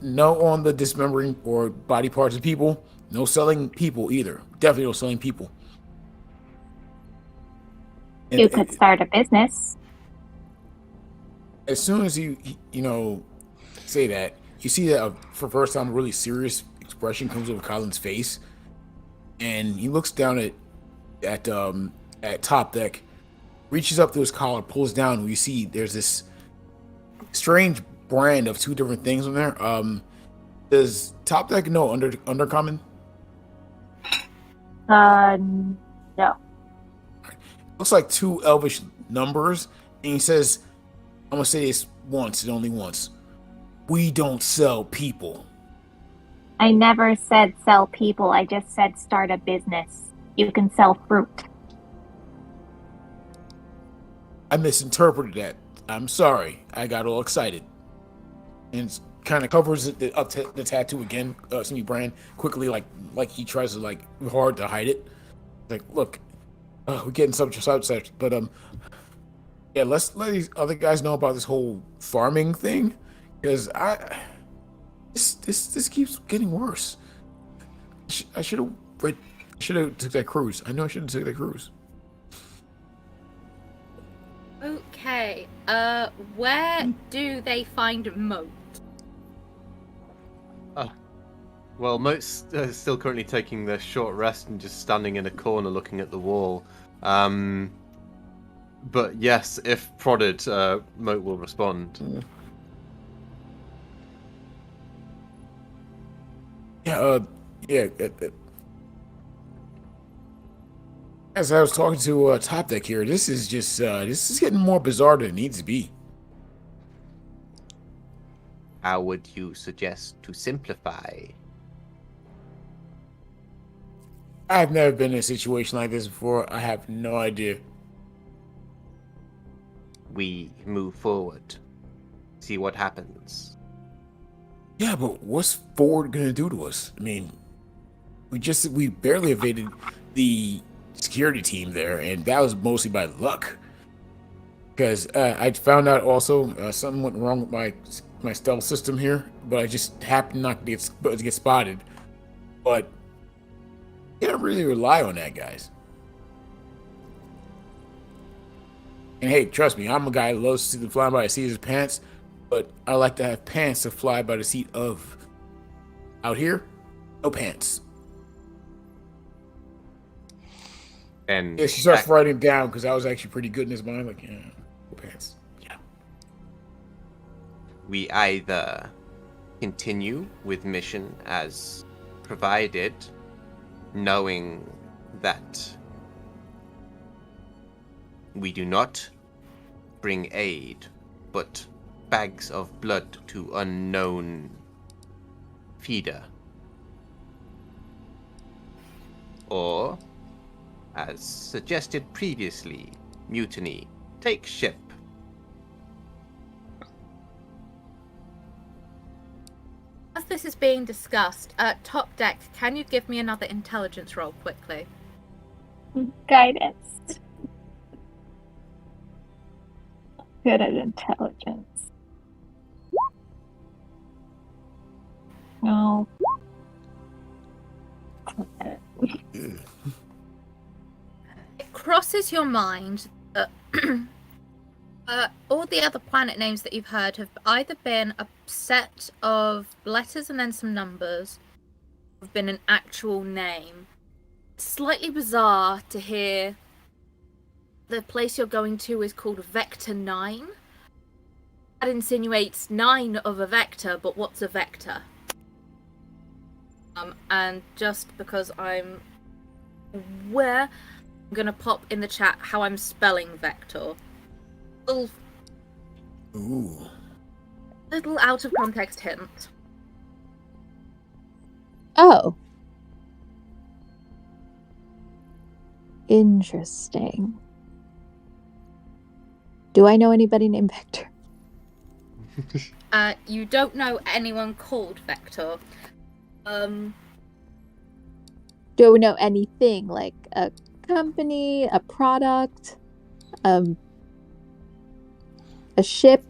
no on the dismembering or body parts of people. No selling people either. Definitely no selling people. You could start a business. As soon as you say that, you see that for the first time a really serious expression comes over Colin's face, and he looks down at Top Deck, reaches up to his collar, pulls down, and you see there's this strange brand of two different things on there. Does Top Deck know Undercommon? No. Looks like two elvish numbers, and he says, I'm gonna say this once and only once. We don't sell people. I never said sell people. I just said start a business. You can sell fruit. I misinterpreted that. I'm sorry. I got all excited. And kind of covers the tattoo again, Brand, quickly, like he tries to hard to hide it. Like, look, we're getting subject, but yeah, let's let these other guys know about this whole farming thing, because this keeps getting worse. I should have took that cruise. I know I should have took that cruise. Okay. Where do they find Moat? Well, Moat's still currently taking their short rest and just standing in a corner looking at the wall. But yes, if prodded, Moat will respond. Yeah. As I was talking to Top Deck here, this is getting more bizarre than it needs to be. How would you suggest to simplify? I've never been in a situation like this before. I have no idea. We move forward. See what happens. Yeah, but what's Ford gonna do to us? I mean, we barely evaded the security team there, and that was mostly by luck. Because I found out also something went wrong with my stealth system here, but I just happened not to get spotted. But you can't really rely on that, guys. And hey, trust me, I'm a guy who loves to see the flying by the seat of his pants, but I like to have pants to fly by the seat of. Out here, no pants. And yeah, she starts writing down because I was actually pretty good in his mind. Like, yeah, no pants. Yeah. We either continue with mission as provided, knowing that we do not bring aid, but bags of blood to unknown feeder. Or, as suggested previously, mutiny, take ship. As this is being discussed, Top Deck, can you give me another intelligence roll quickly? Guidance. Good at intelligence. No. It crosses your mind that All the other planet names that you've heard have either been a set of letters and then some numbers, or have been an actual name. It's slightly bizarre to hear the place you're going to is called Vector 9. That insinuates 9 of a vector, but what's a vector? And just because I'm aware, I'm gonna pop in the chat how I'm spelling vector. Ooh. Little out of context hint. Oh. Interesting. Do I know anybody named Vector? You don't know anyone called Vector. Do we know anything like a company, a product, a ship?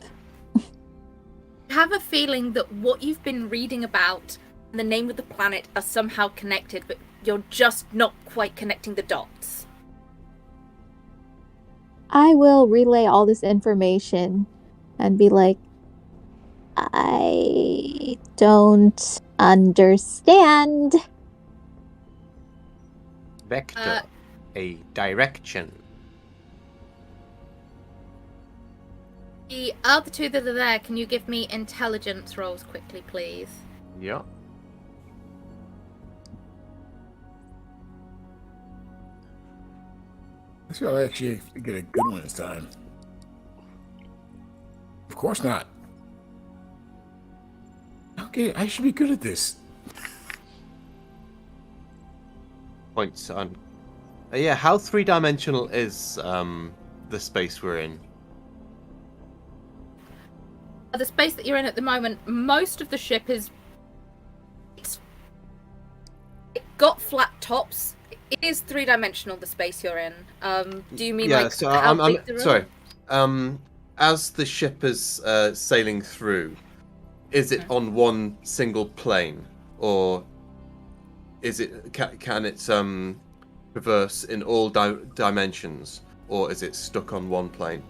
I have a feeling that what you've been reading about and the name of the planet are somehow connected, but you're just not quite connecting the dots. I will relay all this information and be like, I don't understand. Vector, a direction. The other two that are there, can you give me intelligence rolls quickly, please? Yeah. I think I'll actually get a good one this time. Of course not. Okay, I should be good at this. Points on. Yeah, how three-dimensional is the space we're in? The space that you're in at the moment, most of the ship is... It got flat tops. It is three-dimensional, the space you're in. Do you mean Yeah, like so how I'm big the room? sorry. As the ship is sailing through, is it on one single plane, or is it can it traverse in all dimensions, or is it stuck on one plane?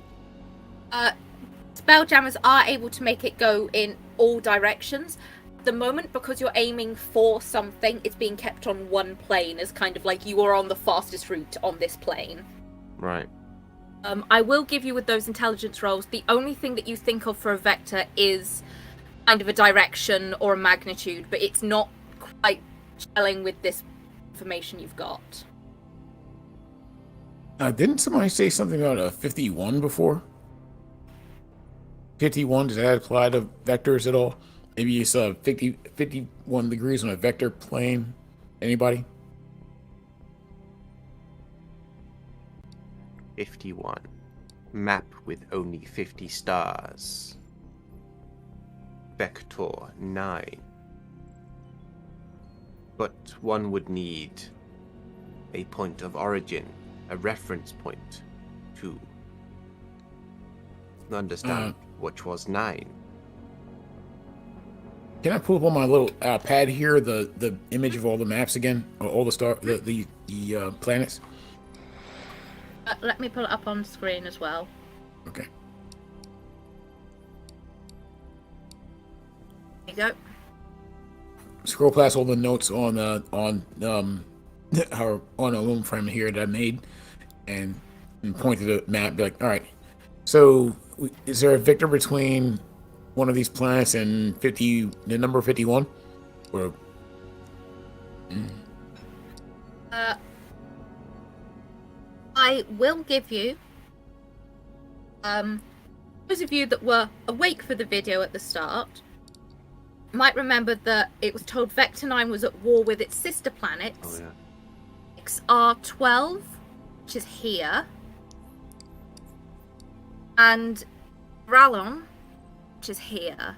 Spelljammers are able to make it go in all directions. At the moment, because you're aiming for something, it's being kept on one plane as kind of like you are on the fastest route on this plane. Right. I will give you with those intelligence rolls, the only thing that you think of for a vector is kind of a direction or a magnitude, but it's not quite gelling with this information you've got. Didn't somebody say something about a 51 before? 51, does that apply to vectors at all? Maybe it's 51 degrees on a vector plane. Anybody? 51. Map with only 50 stars. Vector 9. But one would need a point of origin, a reference point, to understand which was 9. Can I pull up on my little pad here the image of all the maps again, or all the the planets? Let me pull it up on screen as well. Okay. There you go. Scroll past all the notes on our on a loom frame here that I made, and point to the map. Be like, all right. So, is there a vector between one of these planets and the number 51? Or I will give you, those of you that were awake for the video at the start might remember that it was told Vector 9 was at war with its sister planets. Oh yeah. XR12, which is here, and Rallon, which is here.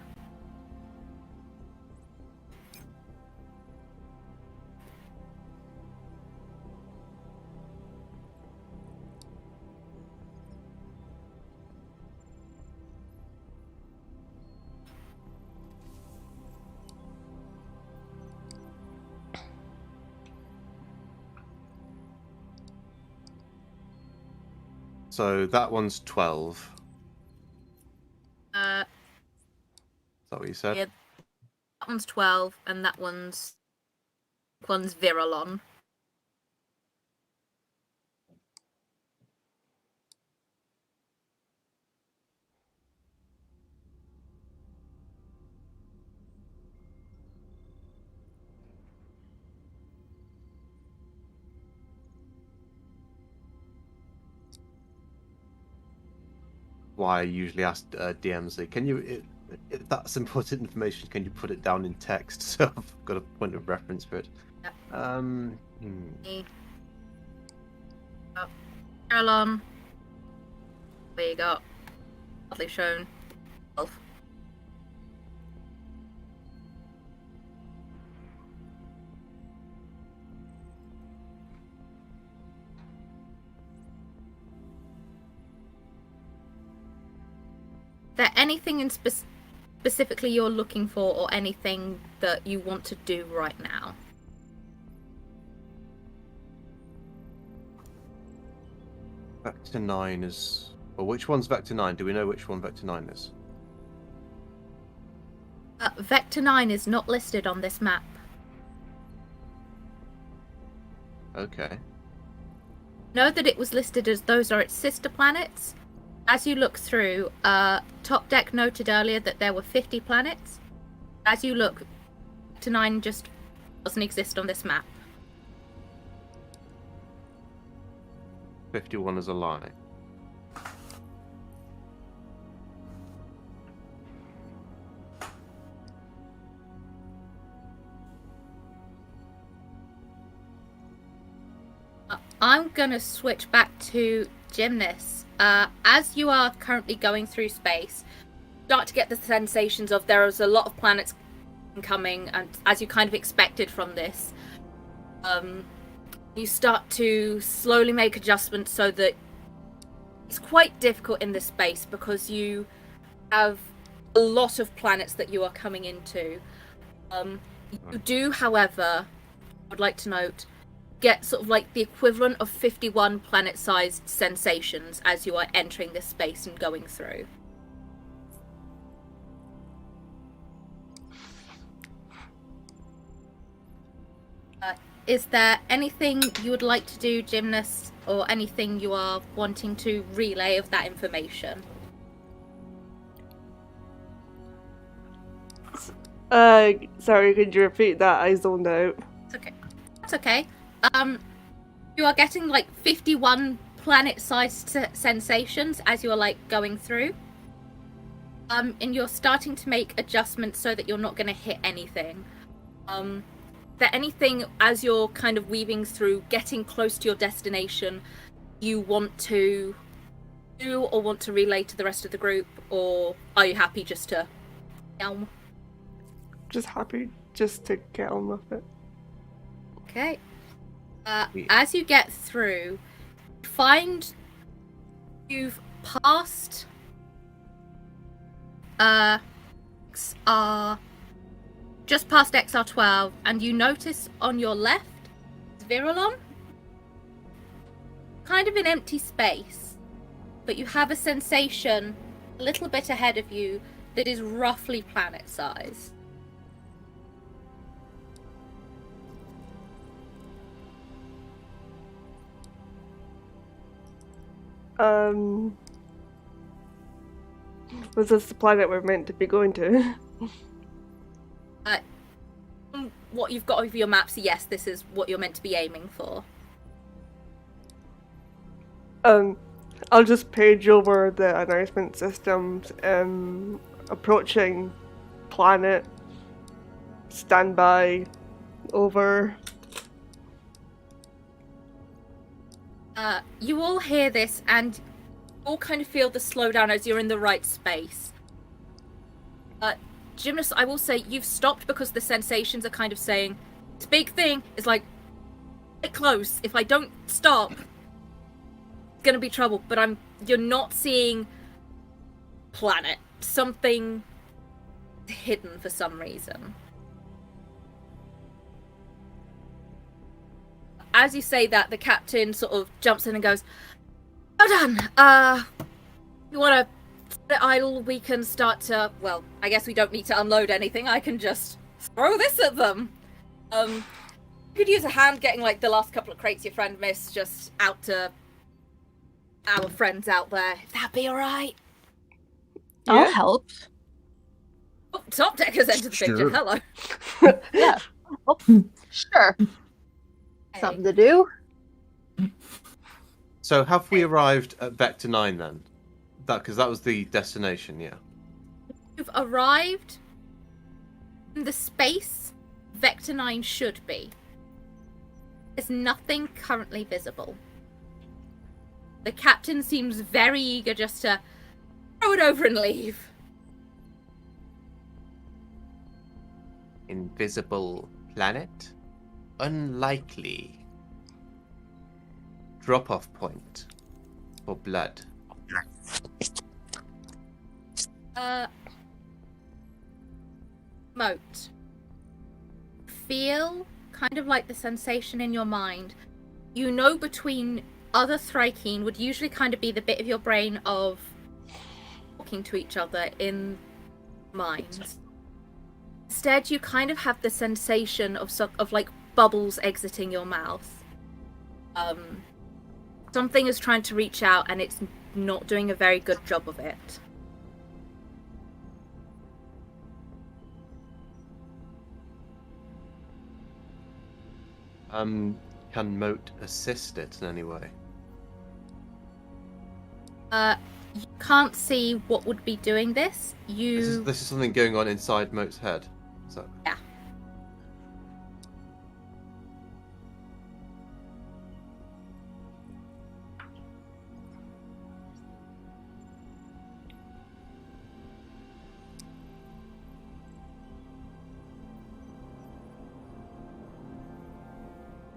So that one's 12. that what you said? Yeah. That one's 12, and that one's Virulon. Why I usually ask DMs, like, can you, if that's important information, can you put it down in text so I've got a point of reference for it? Virulon. There you go. Lovely shown. 12. Is there anything in specifically you're looking for, or anything that you want to do right now? Vector 9 is... Well, which one's Vector 9? Do we know which one Vector 9 is? Vector 9 is not listed on this map. Okay. Know that it was listed as those are its sister planets. As you look through, Top Deck noted earlier that there were 50 planets. As you look, Vector 9 just doesn't exist on this map. 51 is a lie. I'm gonna switch back to Gymnast. As you are currently going through space, you start to get the sensations of there is a lot of planets coming, and as you kind of expected from this, you start to slowly make adjustments so that it's quite difficult in this space because you have a lot of planets that you are coming into. You do, however, I would like to note, get sort of like the equivalent of 51 planet-sized sensations as you are entering this space and going through. Is there anything you would like to do, Gymnast, or anything you are wanting to relay of that information? Sorry, could you repeat that? I zoned out. It's okay. That's okay. You are getting like 51 planet-sized sensations as you are like going through. And you're starting to make adjustments so that you're not going to hit anything. Is there anything as you're kind of weaving through, getting close to your destination, you want to do or want to relay to the rest of the group, or are you happy just to elm? Just happy just to get on with it. Okay. As you get through, you find you've passed XR, just past XR12, and you notice on your left, Virulon, kind of an empty space, but you have a sensation a little bit ahead of you that is roughly planet size. Was this the planet we're meant to be going to? What you've got over your maps, yes, this is what you're meant to be aiming for. I'll just page over the announcement systems. Approaching planet. Standby. Over. You all hear this and all kind of feel the slowdown as you're in the right space. Gymnast, I will say you've stopped because the sensations are kind of saying, this big thing is like, get close. If I don't stop, it's gonna be trouble. But you're not seeing planet. Something hidden for some reason. As you say that, the captain sort of jumps in and goes, "Well done. You want to We can start to, well, I guess we don't need to unload anything. I can just throw this at them. You could use a hand getting, like, the last couple of crates your friend missed just out to our friends out there. If that'd be alright. I'll help. Oh, Top Decker's entered the picture. Sure. Hello. Yeah. Oh, sure. Hey. Something to do. So have we arrived at Vector 9 then? Because that was the destination, yeah. You've arrived in the space Vector 9 should be. There's nothing currently visible. The captain seems very eager just to throw it over and leave. Invisible planet? Unlikely. Drop-off point for blood. Moat. Feel kind of like the sensation in your mind. You know, between other Thrakeen would usually kind of be the bit of your brain of talking to each other in minds. Instead, you kind of have the sensation of like bubbles exiting your mouth. Something is trying to reach out and it's not doing a very good job of it. Can Moat assist it in any way? You can't see what would be doing this. This is something going on inside Moat's head. So Yeah.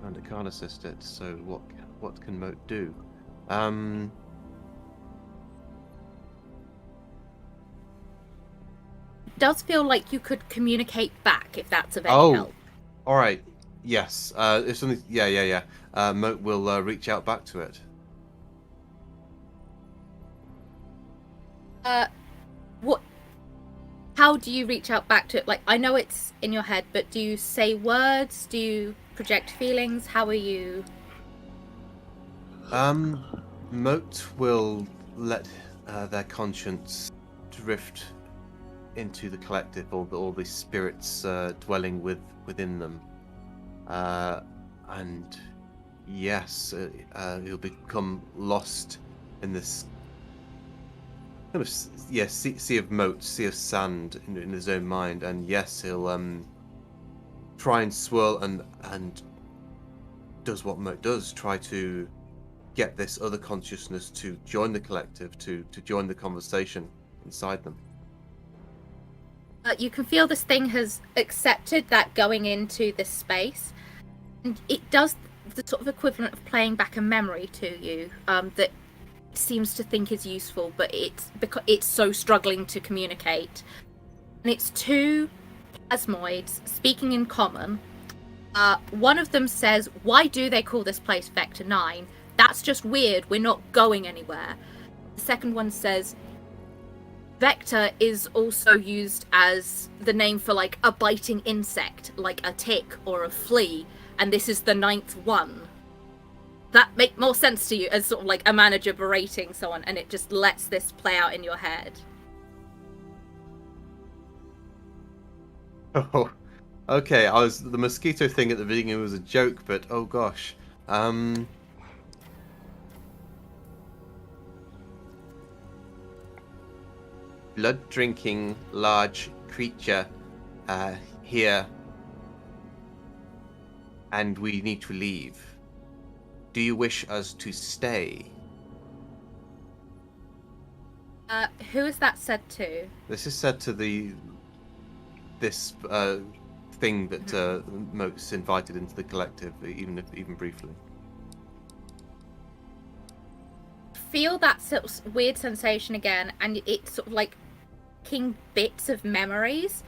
and it can't assist it. So what can Moat do? It does feel like you could communicate back if that's of any help. All right. Yes. If something. Yeah. Moat will reach out back to it. What? How do you reach out back to it? Like, I know it's in your head, but do you say words? Do you project feelings? How are you? Moat will let their conscience drift into the collective, all the spirits dwelling within them, and yes, he'll become lost in this kind of sea of motes, sea of sand in his own mind, and yes, he'll try and swirl and does what Moat does, try to get this other consciousness to join the collective, to join the conversation inside them. You can feel this thing has accepted that going into this space, and it does the sort of equivalent of playing back a memory to you that seems to think is useful, but it's so struggling to communicate. And it's two plasmoids speaking in common. One of them says, "Why do they call this place Vector 9? That's just weird. We're not going anywhere." The second one says, "Vector is also used as the name for like a biting insect, like a tick or a flea, and this is the 9th one." That make more sense to you as sort of like a manager berating someone, and it just lets this play out in your head. Oh, okay. The mosquito thing at the beginning was a joke, but oh gosh. Blood-drinking large creature here, and we need to leave. Do you wish us to stay? Who is that said to? This is said to this thing that Moat's invited into the collective, even briefly. Feel that sort of weird sensation again, and it's sort of like picking bits of memories.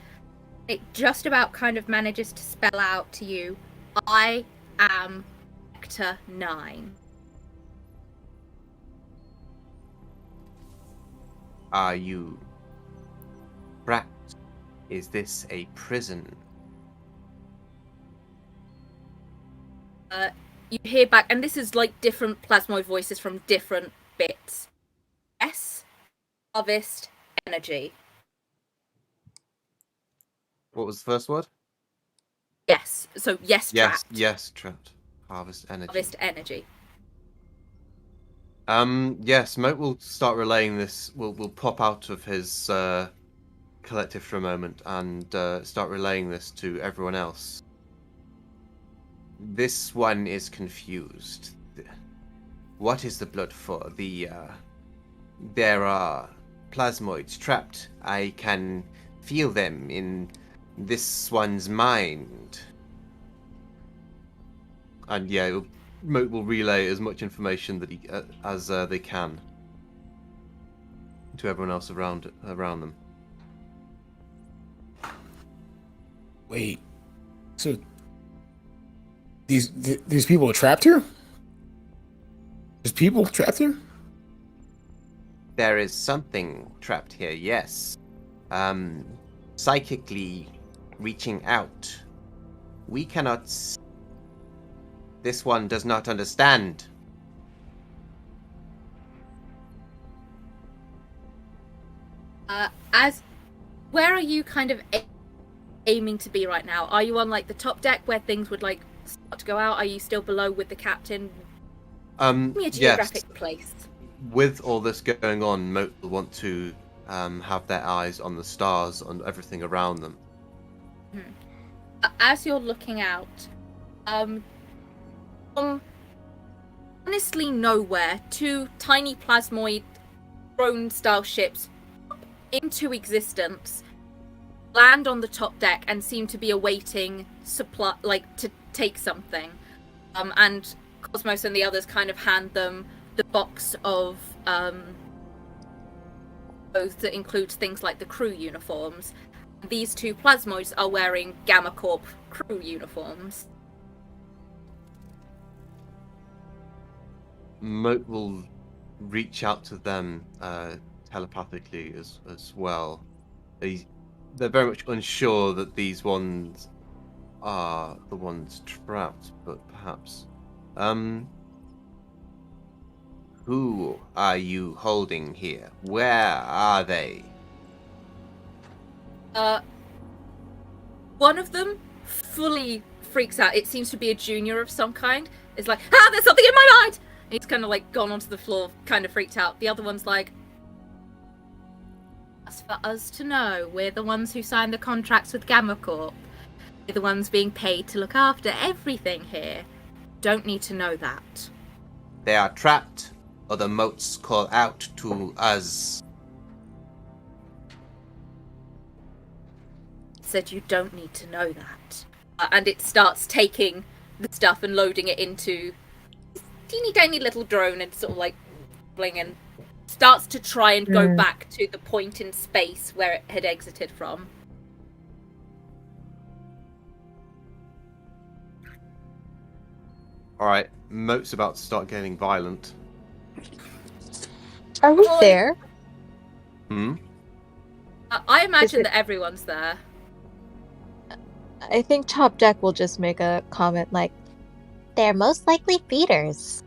It just about kind of manages to spell out to you, "I am Vector 9. Are you trapped? Is this a prison? You hear back, and this is like different plasmoid voices from different bits. Yes, harvest energy. What was the first word? Yes, so yes, Yes, trapped. yes, trapped. Harvest energy. Harvest energy. Yes, Moat will start relaying this. Will pop out of his collective for a moment and start relaying this to everyone else. This one is confused. What is the blood for? There are plasmoids trapped. I can feel them in this one's mind. And yeah, Moat will relay as much information that as they can to everyone else around them. Wait. So these people are trapped here? There's people trapped here? There is something trapped here, yes. Psychically reaching out. We cannot. This one does not understand. Where are you kind of aiming to be right now? Are you on like the top deck where things would like start to go out? Are you still below with the captain? Give me a geographic place. With all this going on, Moat will want to have their eyes on the stars, on everything around them. As you're looking out, from honestly nowhere, two tiny plasmoid drone-style ships into existence, land on the top deck, and seem to be awaiting supply, like to take something. And Cosmos and the others kind of hand them the box of clothes that includes things like the crew uniforms. These two plasmoids are wearing Gamma Corp crew uniforms. Moat will reach out to them telepathically as well. They're very much unsure that these ones are the ones trapped, but perhaps. Who are you holding here? Where are they? One of them fully freaks out. It seems to be a junior of some kind. It's like, there's something in my mind! He's kind of like gone onto the floor, kind of freaked out. The other one's like, that's for us to know. We're the ones who signed the contracts with Gamma Corp. We're the ones being paid to look after everything here. Don't need to know that. They are trapped. Other moats call out to us. Said you don't need to know that. And it starts taking the stuff and loading it into this teeny tiny little drone and sort of like bling and starts to try and go back to the point in space where it had exited from. Alright, Moat's about to start getting violent. Are we there? I imagine that everyone's there. I think Top Deck will just make a comment like, they're most likely feeders.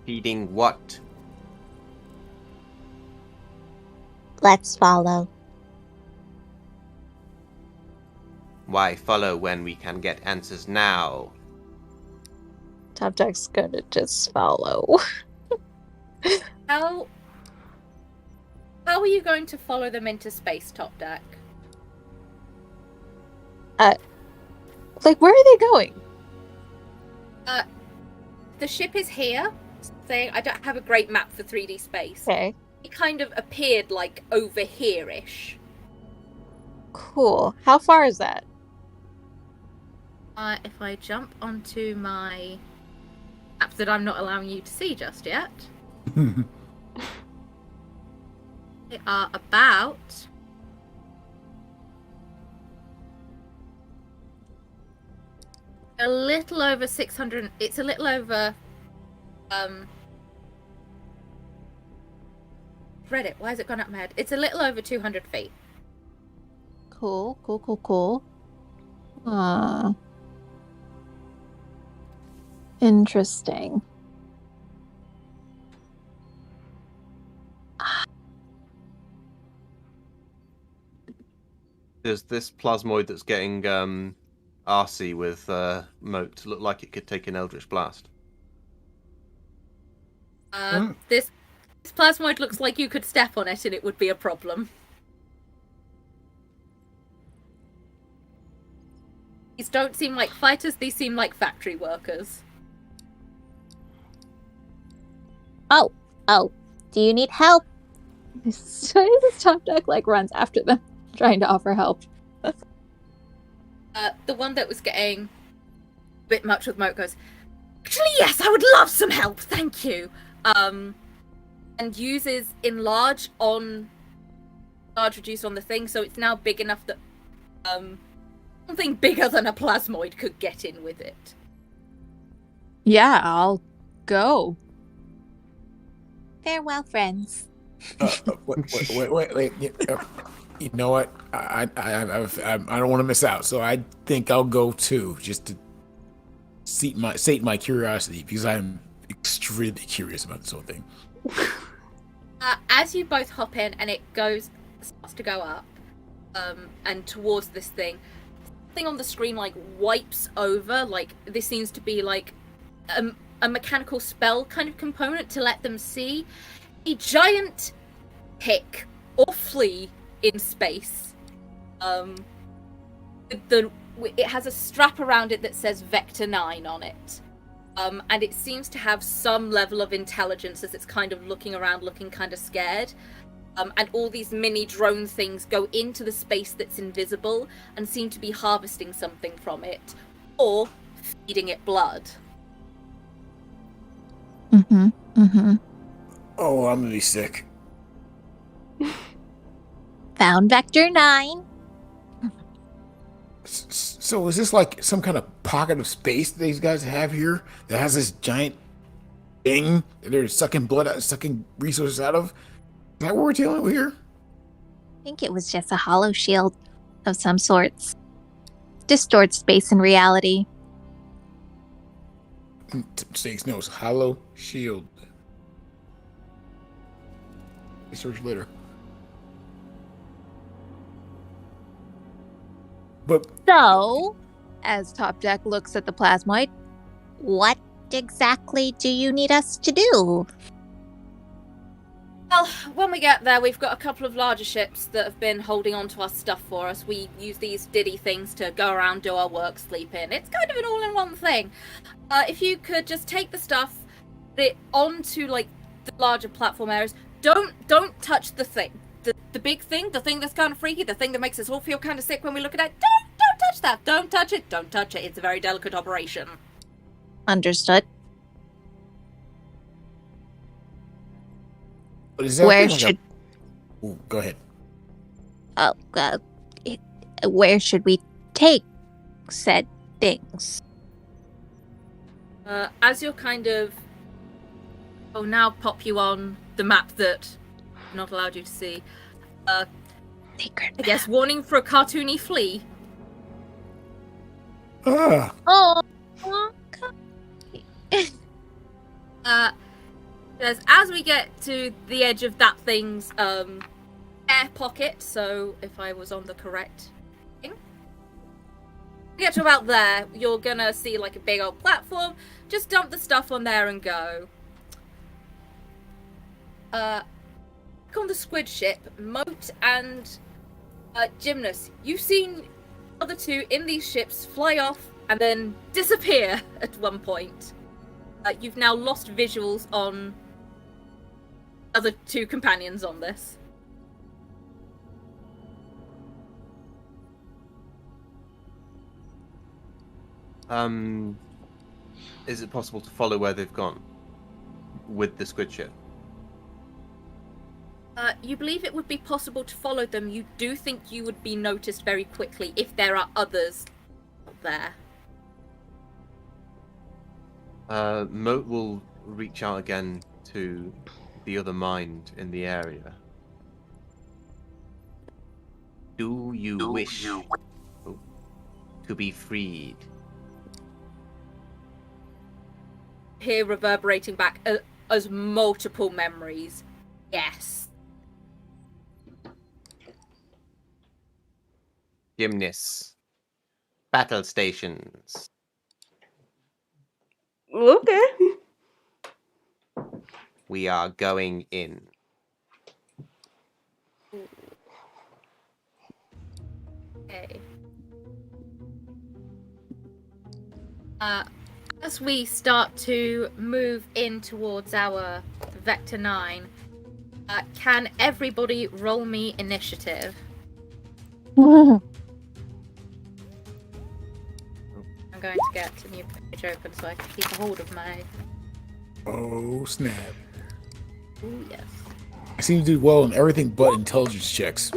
Feeding what? Let's follow. Why follow when we can get answers now? Top Deck's gonna just follow. How are you going to follow them into space, Top Deck? Like, where are they going? The ship is here. Saying I don't have a great map for 3D space. Okay. It kind of appeared like over here-ish. Cool. How far is that? If I jump onto my map that I'm not allowing you to see just yet. They are about a little over 600. It's a little over read it. Why has it gone up my head? It's a little over 200 feet. Cool. Interesting. Does this plasmoid that's getting arsey with Moat look like it could take an Eldritch Blast? This plasmoid looks like you could step on it and it would be a problem. These don't seem like fighters, these seem like factory workers. Oh, do you need help? This top deck like runs after them, trying to offer help. The one that was getting a bit much with Moat goes, actually, yes, I would love some help, thank you. And uses enlarge reduce on the thing, so it's now big enough that something bigger than a plasmoid could get in with it. Yeah, I'll go. Farewell, friends. Wait. You know what? I don't want to miss out, so I think I'll go too, just to sate my curiosity, because I'm extremely curious about this whole thing. As you both hop in and it starts to go up, and towards this thing on the screen like wipes over. Like this seems to be like a mechanical spell kind of component to let them see a giant pick or flea in space. It has a strap around it that says Vector 9 on it. And it seems to have some level of intelligence as it's kind of looking around, looking kind of scared. And all these mini drone things go into the space that's invisible and seem to be harvesting something from it, or feeding it blood. Oh, I'm gonna be sick. Found Vector 9. So is this like some kind of pocket of space that these guys have here that has this giant thing that they're sucking blood out, sucking resources out of? Is that what we're dealing with here? I think it was just a hollow shield of some sorts. Distorts space and reality. Snakes knows hollow shield. Research later. But So, as Top Deck looks at the plasmoid, what exactly do you need us to do? Well, when we get there, we've got a couple of larger ships that have been holding on to our stuff for us. We use these diddy things to go around, do our work, sleep in. It's kind of an all-in-one thing. If you could just take the stuff, put it onto like the larger platform areas. Don't touch the thing. The big thing, the thing that's kind of freaky, the thing that makes us all feel kind of sick when we look at it. Don't touch that. Don't touch it. Don't touch it. It's a very delicate operation. Understood. where should? Go ahead. Where should we take said things? As you're kind of... I'll now pop you on the map that I'm not allowed you to see. Secret I guess warning for a cartoony flea. Ah. Oh. As we get to the edge of that thing's air pocket, so if I was on the correct thing, get to about there, you're gonna see like a big old platform. Just dump the stuff on there and go. On the squid ship, Moat and Gymnast, you've seen the other two in these ships fly off and then disappear at one point. You've now lost visuals on other two companions on this. Is it possible to follow where they've gone with the squid ship? You believe it would be possible to follow them. You do think you would be noticed very quickly if there are others out there. Moat will reach out again to the other mind in the area. Do you wish to be freed? Here reverberating back as multiple memories. Yes. Gymnasts. Battle stations. Okay. We are going in. Okay. As we start to move in towards our Vector 9, can everybody roll me initiative? I'm going to get a new page open so I can keep a hold of my... Oh, snap. Ooh, yes. I seem to do well in everything but intelligence checks.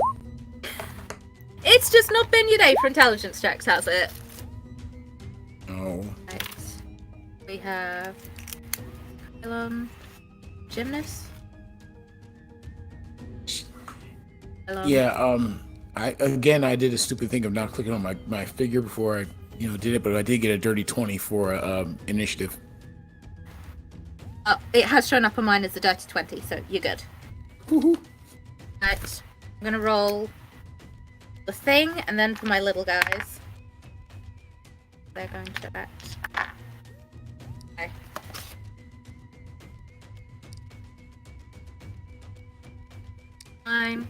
It's just not been your day for intelligence checks, has it? No. Right. We have... Gymnast? Yeah, I did a stupid thing of not clicking on my figure before I did it, but I did get a dirty 20 for initiative. It has shown up on mine as a dirty 20, so you're good. Woohoo. Right, I'm gonna roll the thing, and then for my little guys, they're going to act. Okay. Fine.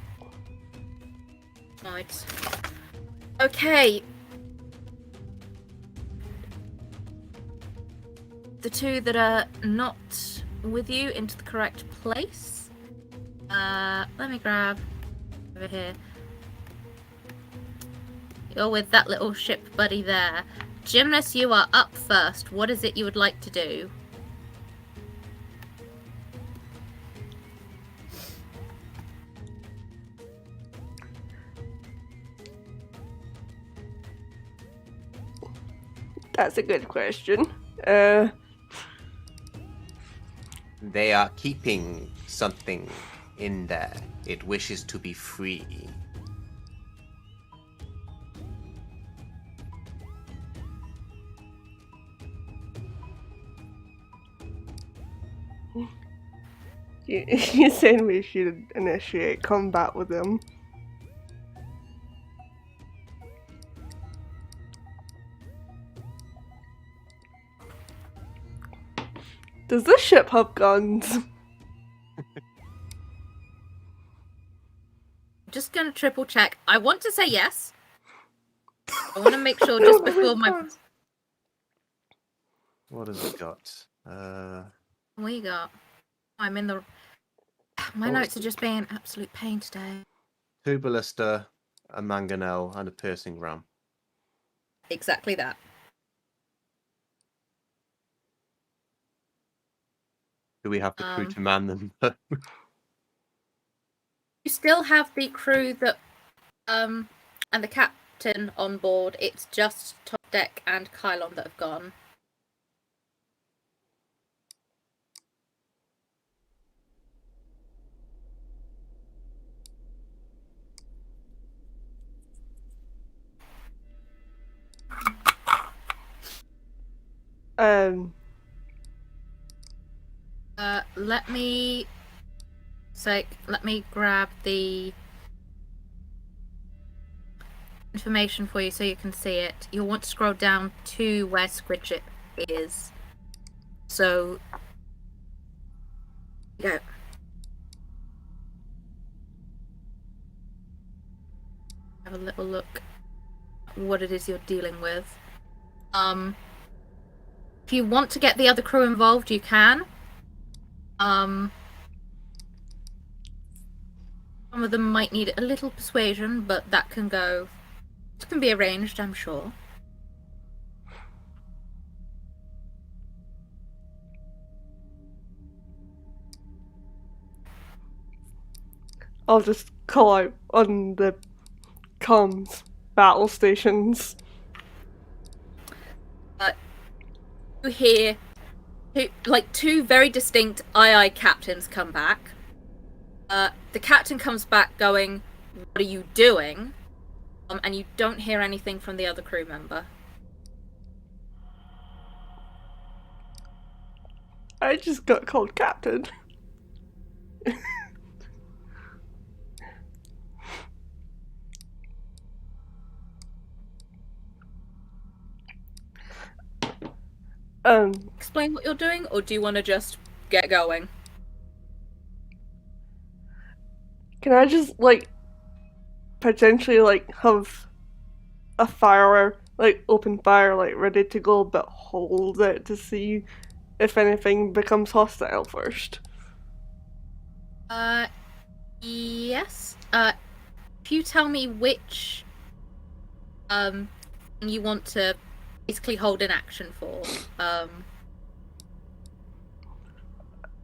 Right. Okay. The two that are not with you into the correct place. Let me grab over here. You're with that little ship buddy there. Gymnast, you are up first. What is it you would like to do? That's a good question. They are keeping something in there. It wishes to be free. You're saying we should initiate combat with them? Does this ship have guns? I'm just gonna triple check. I want to say yes. I want to make sure just before my... What has it got? We got... I'm in the... My notes are just being an absolute pain today. 2 ballista, a mangonel, and a piercing ram. Exactly that. Do we have the crew to man them? You still have the crew that, and the captain on board. It's just Top Deck and Kylon that have gone. Let me grab the information for you so you can see it. You'll want to scroll down to where Squidship is. So, go. Have a little look at what it is you're dealing with. If you want to get the other crew involved, you can. Some of them might need a little persuasion, but that can go... It can be arranged, I'm sure. I'll just call out on the comms battle stations. You hear two very distinct aye captains come back. The captain comes back going, "What are you doing?" And you don't hear anything from the other crew member. I just got called captain. Explain what you're doing, or do you want to just get going? Can I just, potentially, have a fire, open fire, ready to go, but hold it to see if anything becomes hostile first? Yes. If you tell me which, you want to basically hold an action for,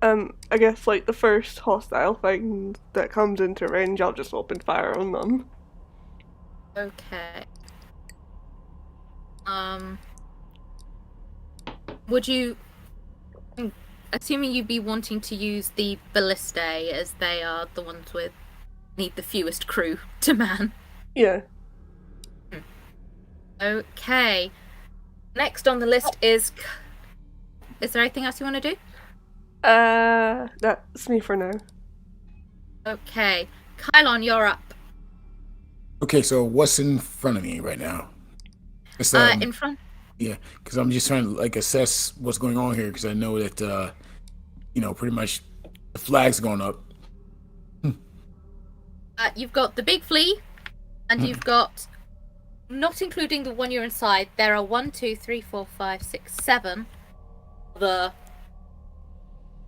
I guess, the first hostile thing that comes into range, I'll just open fire on them. Okay. Would you... Assuming you'd be wanting to use the ballistae, as they are the ones with... need the fewest crew to man. Yeah. Okay. Next on the list is... Is there anything else you want to do? That's me for now. Okay. Kylon, you're up. Okay, so what's in front of me right now? It's, In front... Yeah, because I'm just trying to assess what's going on here, because I know that pretty much the flag's going up. You've got the big flea, and you've got, not including the one you're inside, there are 1, 2, 3, 4, 5, 6, 7 other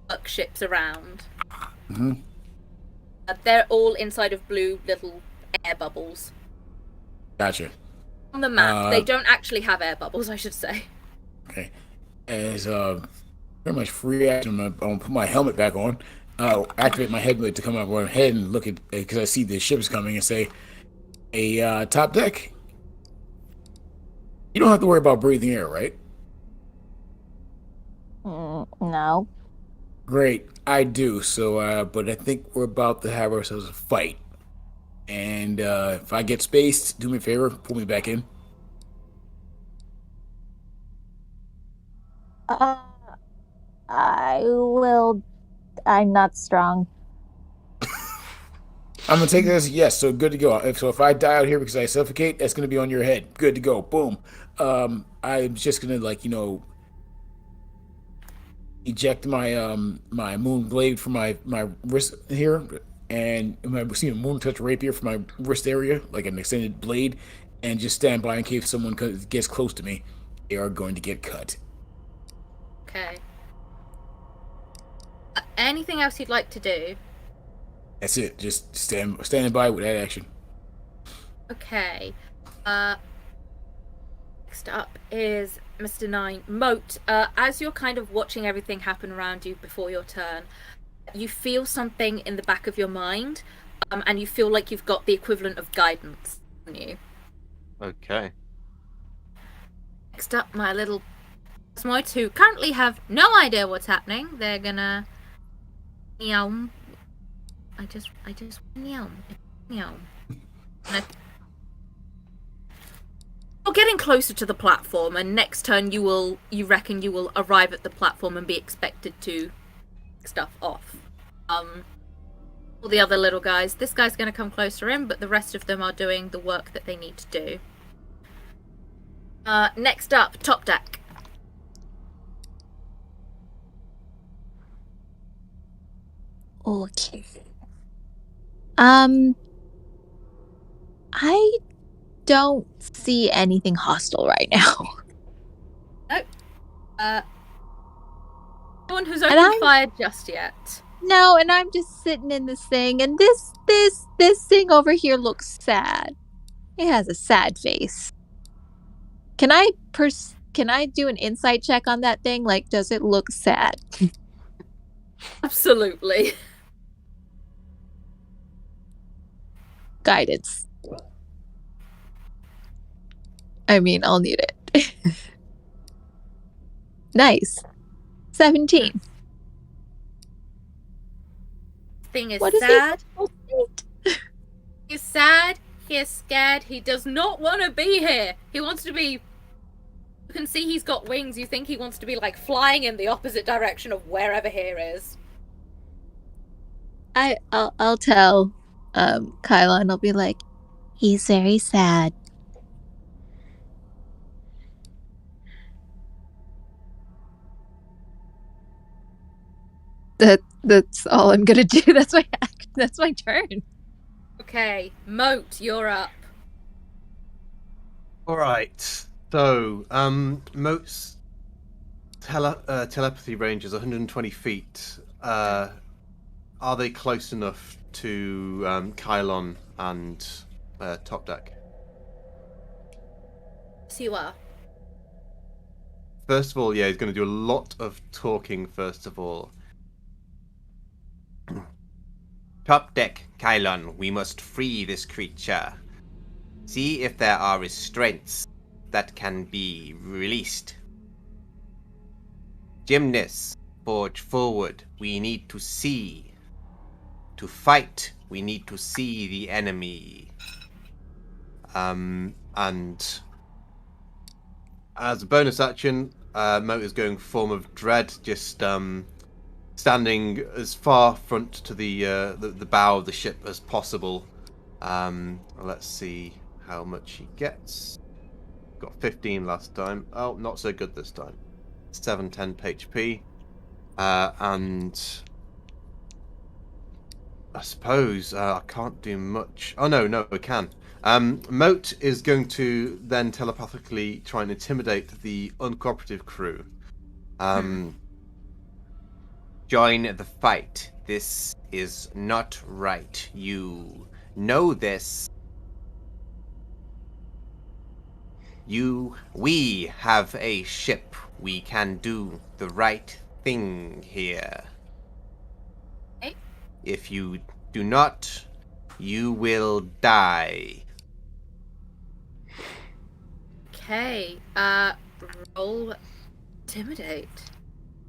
work ships around. Mm-hmm. They're all inside of blue little air bubbles. Gotcha. On the map, they don't actually have air bubbles, I should say. Okay. As pretty much free action, I'm gonna put my helmet back on. Activate my helmet to come up on ahead and look at, because I see the ships coming, and say, "Hey, top deck, you don't have to worry about breathing air, right?" No. Great, I do. So, but I think we're about to have ourselves a fight. And if I get spaced, do me a favor, pull me back in. I will. I'm not strong. I'm gonna take this as yes, so good to go. If I die out here because I suffocate, that's gonna be on your head. Good to go. Boom. I'm just gonna eject my my moon blade from my wrist here, and I see a moon touch rapier from my wrist area, like an extended blade, and just stand by in case someone gets close to me. They are going to get cut. Okay. Anything else you'd like to do? That's it. Just standing by with that action. Okay. Next up is Mr. Nine. Moat, as you're kind of watching everything happen around you before your turn, you feel something in the back of your mind, and you feel like you've got the equivalent of guidance on you. Okay. Next up, my little Plasmoids, who currently have no idea what's happening. They're gonna meow. I just meow. Meow. You're getting closer to the platform, and next turn you reckon you will arrive at the platform and be expected to take stuff off. All the other little guys, this guy's gonna come closer in, but the rest of them are doing the work that they need to do. Next up, top deck. Okay. I don't see anything hostile right now. Nope. No one who's opened fire just yet. No, and I'm just sitting in this thing, and this thing over here looks sad. It has a sad face. Can I do an insight check on that thing? Like, does it look sad? Absolutely. Guidance. I mean, I'll need it. Nice. 17. Thing is What is sad. he? He's sad. He is scared. He does not want to be here. He wants to be. You can see he's got wings. You think he wants to be like flying in the opposite direction of wherever here is. I'll tell Kyla, and I'll be like, he's very sad. That's all I'm gonna do. That's my act. That's my turn. Okay, Moat, you're up. All right. So, Moat's telepathy range is 120 feet. Are they close enough to Kylon and Top Deck? Yes, you are. First of all, yeah, he's going to do a lot of talking. First of all, Top Deck, Kylon, we must free this creature. See if there are restraints that can be released. Gymnasts, forge forward. We need to see. To fight, we need to see the enemy. and as a bonus action, Moat is going form of dread, just standing as far front to the bow of the ship as possible. Let's see how much he gets. Got 15 last time. Oh, not so good this time. 710 HP. And I suppose I can't do much. Oh, no, I can. Moat is going to then telepathically try and intimidate the uncooperative crew. Join the fight. This is not right. You know this. We have a ship. We can do the right thing here. Okay. If you do not, you will die. Okay, roll intimidate.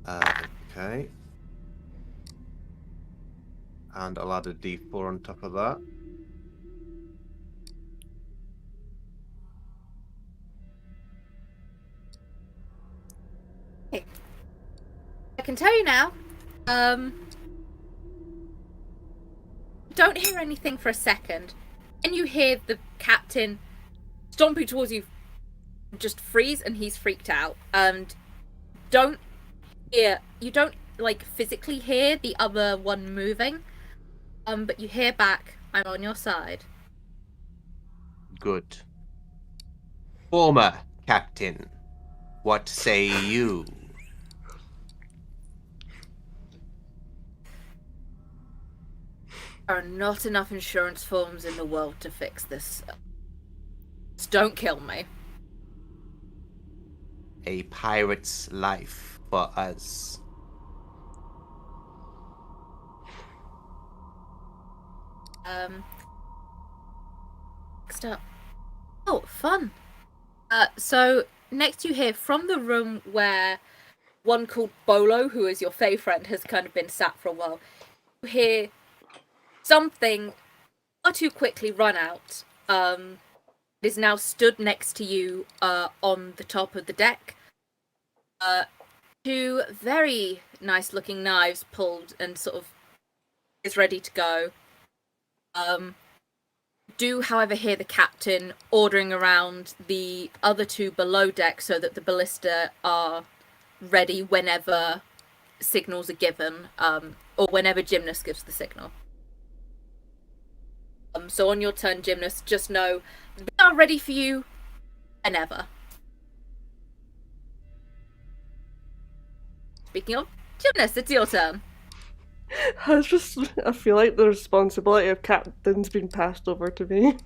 Okay. And I'll add a D4 on top of that. Okay. I can tell you now, don't hear anything for a second, and you hear the captain stomping towards you, just freeze, and he's freaked out, and you don't like physically hear the other one moving, but you hear back, I'm on your side. Good. Former captain, what say you? There are not enough insurance forms in the world to fix this. Just don't kill me. A pirate's life for us. Next up. Oh, fun. So next you hear from the room where one called Bolo, who is your Fey friend, has kind of been sat for a while. You hear something far too quickly run out. It is now stood next to you on the top of the deck. Two very nice looking knives pulled and sort of is ready to go. Do, however, hear the captain ordering around the other two below deck so that the ballista are ready whenever signals are given, or whenever Gymnast gives the signal. So on your turn, Gymnast, just know we are ready for you whenever. Speaking of Gymnast, it's your turn. I feel like the responsibility of captain's been passed over to me.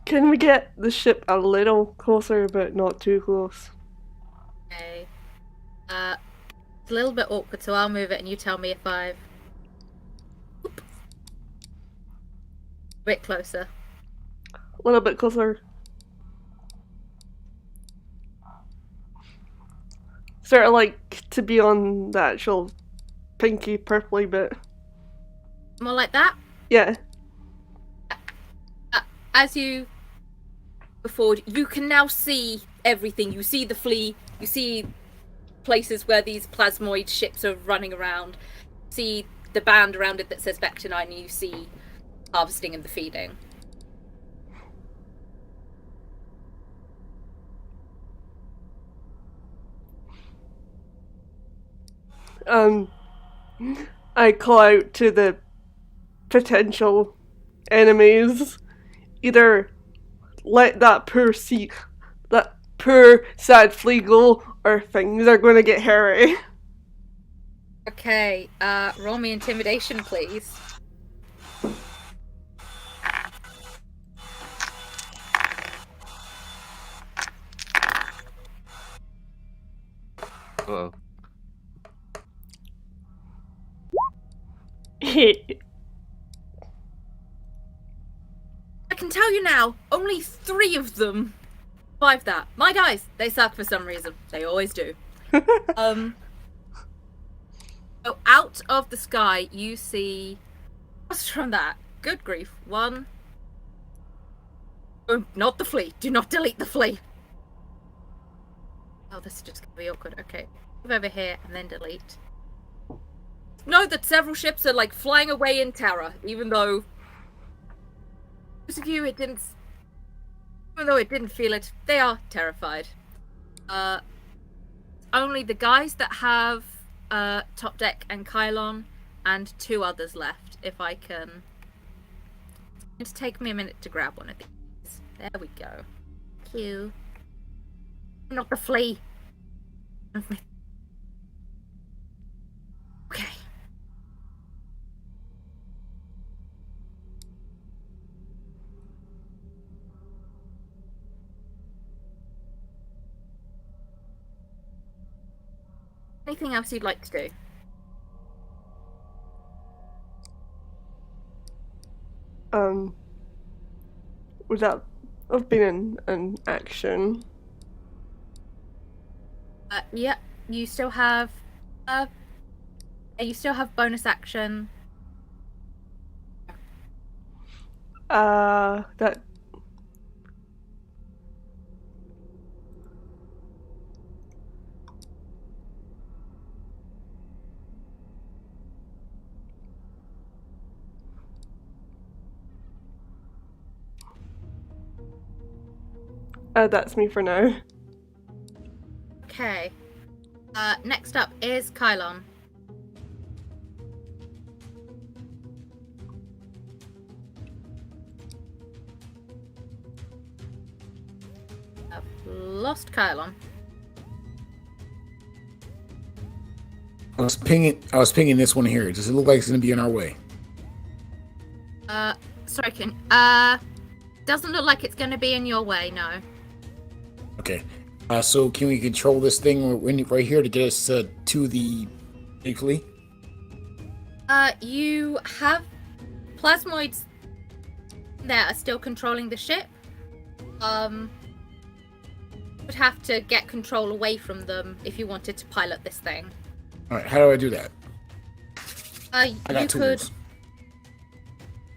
Can we get the ship a little closer, but not too close? Okay. It's a little bit awkward, so I'll move it and you tell me if I've... Oop. bit closer. A little bit closer. Sort of like to be on the actual pinky purpley bit. More like that. Yeah. As you go forward, you can now see everything. You see the flea. You see places where these plasmoid ships are running around. You see the band around it that says Vector 9, and you see harvesting and the feeding. I call out to the potential enemies. Either let that poor sad flea go, or things are going to get hairy. Okay, roll me intimidation, please. Uh-oh. I can tell you now, only 3 of them survived that. My dice, they suck for some reason. They always do. So out of the sky, you see... What's from that? Good grief. 1... Oh, not the flea. Do not delete the flea. Oh, this is just going to be awkward. Okay. Move over here and then delete. Know that several ships are, like, flying away in terror, even though... Most of you, it didn't... Even though it didn't feel it, they are terrified. Only the guys that have Top Deck and Kylon and 2 others left, if I can... It's take me a minute to grab one of these. There we go. Thank you. Not the flea. Okay. Anything else you'd like to do? Would that have been an action? Yeah, you still have bonus action. That... that's me for now. Okay. Next up is Kylon. I've lost Kylon. I was pinging this one here. Does it look like it's gonna be in our way? Sorry, doesn't look like it's gonna be in your way, no. Okay. So can we control this thing right here to get us to the big flea? You have plasmoids that are still controlling the ship. Would have to get control away from them if you wanted to pilot this thing. All right. How do I do that? I got tools.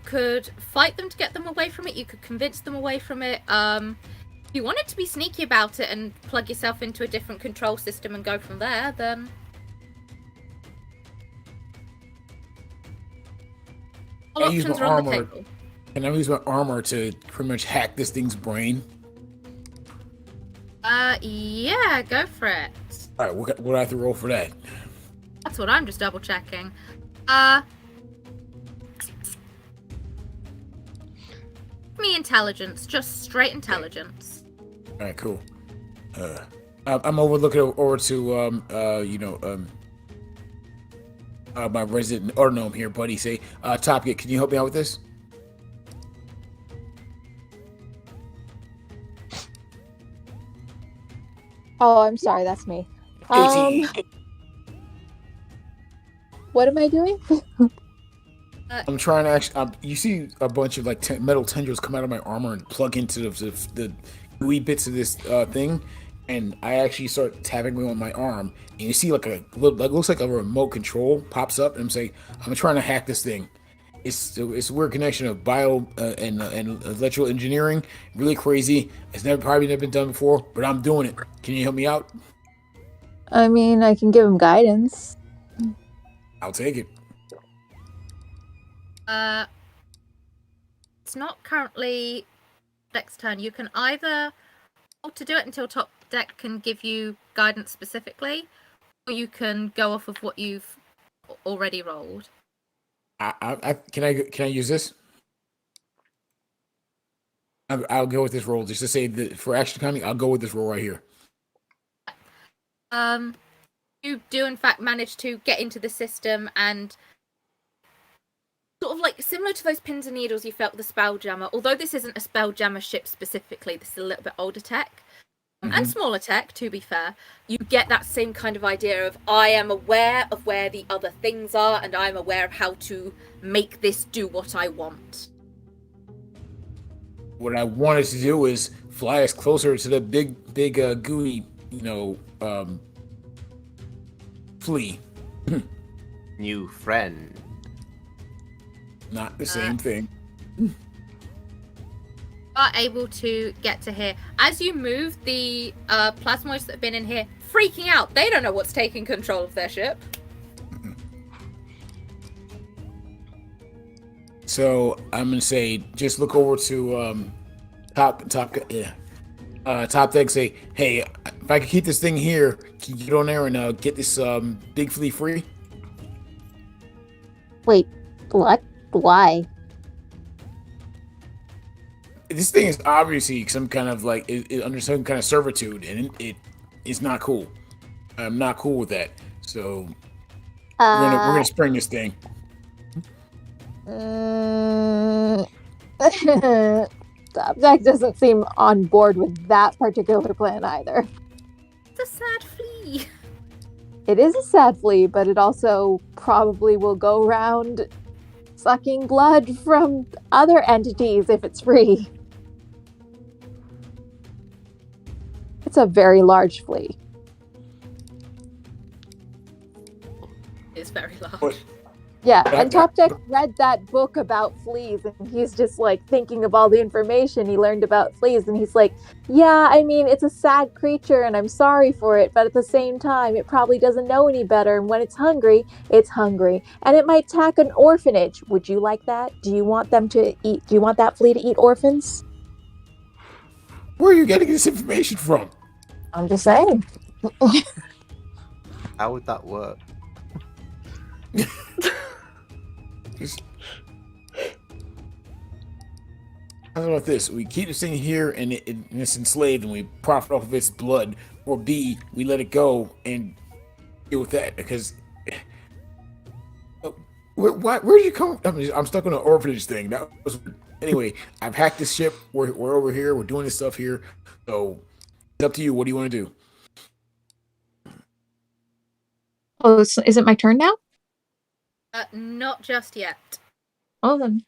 Could fight them to get them away from it. You could convince them away from it. If you wanted to be sneaky about it and plug yourself into a different control system and go from there, then... All options are on the table. Can I use my armor to pretty much hack this thing's brain? Yeah, go for it. Alright, what do I have to roll for that? That's what I'm just double checking. Me intelligence, just straight intelligence. Alright, cool. I'm looking over to my resident or gnome here, buddy. Say, Topkit, can you help me out with this? Oh, I'm sorry, that's me. What am I doing? I'm trying to actually. You see a bunch of like metal tendrils come out of my armor and plug into the gooey bits of this thing, and I actually start tapping on my arm, and you see like looks like a remote control pops up, and I'm saying I'm trying to hack this thing. It's a weird connection of bio and electrical engineering, really crazy. It's probably never been done before, but I'm doing it. Can you help me out? I mean, I can give him guidance. I'll take it. It's not currently Deck's turn. You can either hold to do it until top deck can give you guidance specifically, or you can go off of what you've already rolled. Can I use this? I'll go with this roll just to say that for action coming, I'll go with this roll right here. You do in fact manage to get into the system and sort of like similar to those pins and needles you felt with the Spelljammer, although this isn't a Spelljammer ship specifically, this is a little bit older tech. And smaller tech, to be fair, you get that same kind of idea of I am aware of where the other things are and I'm aware of how to make this do what I want. What I wanted to do is fly us closer to the big gooey, flea. New friend. Not the same thing. Are able to get to here. As you move, the plasmoids that have been in here freaking out. They don't know what's taking control of their ship. So I'm gonna say, just look over to top deck. Say, hey, if I could keep this thing here, can you get on there and get this big flea free? Wait, what? Why? This thing is obviously some kind of like under some kind of servitude, and it is not cool. I'm not cool with that. So we're gonna spring this thing. Subject doesn't seem on board with that particular plan either. It's a sad flea. It is a sad flea, but it also probably will go around sucking blood from other entities if it's free. It's a very large flea. It's very large. What? Yeah, and Top Deck read that book about fleas, and he's just like thinking of all the information he learned about fleas, and he's like, yeah, I mean, it's a sad creature, and I'm sorry for it, but at the same time, it probably doesn't know any better, and when it's hungry, and it might attack an orphanage. Would you like that? Do you want them to eat? Do you want that flea to eat orphans? Where are you getting this information from? I'm just saying. How would that work? How about this? We keep this thing here and it's enslaved and we profit off of its blood, or B, we let it go and deal with that because where did you come? I'm stuck on an orphanage thing. Anyway. I've hacked this ship. We're over here. We're doing this stuff here. So it's up to you. What do you want to do? Oh, is it my turn now? Not just yet. Oh, then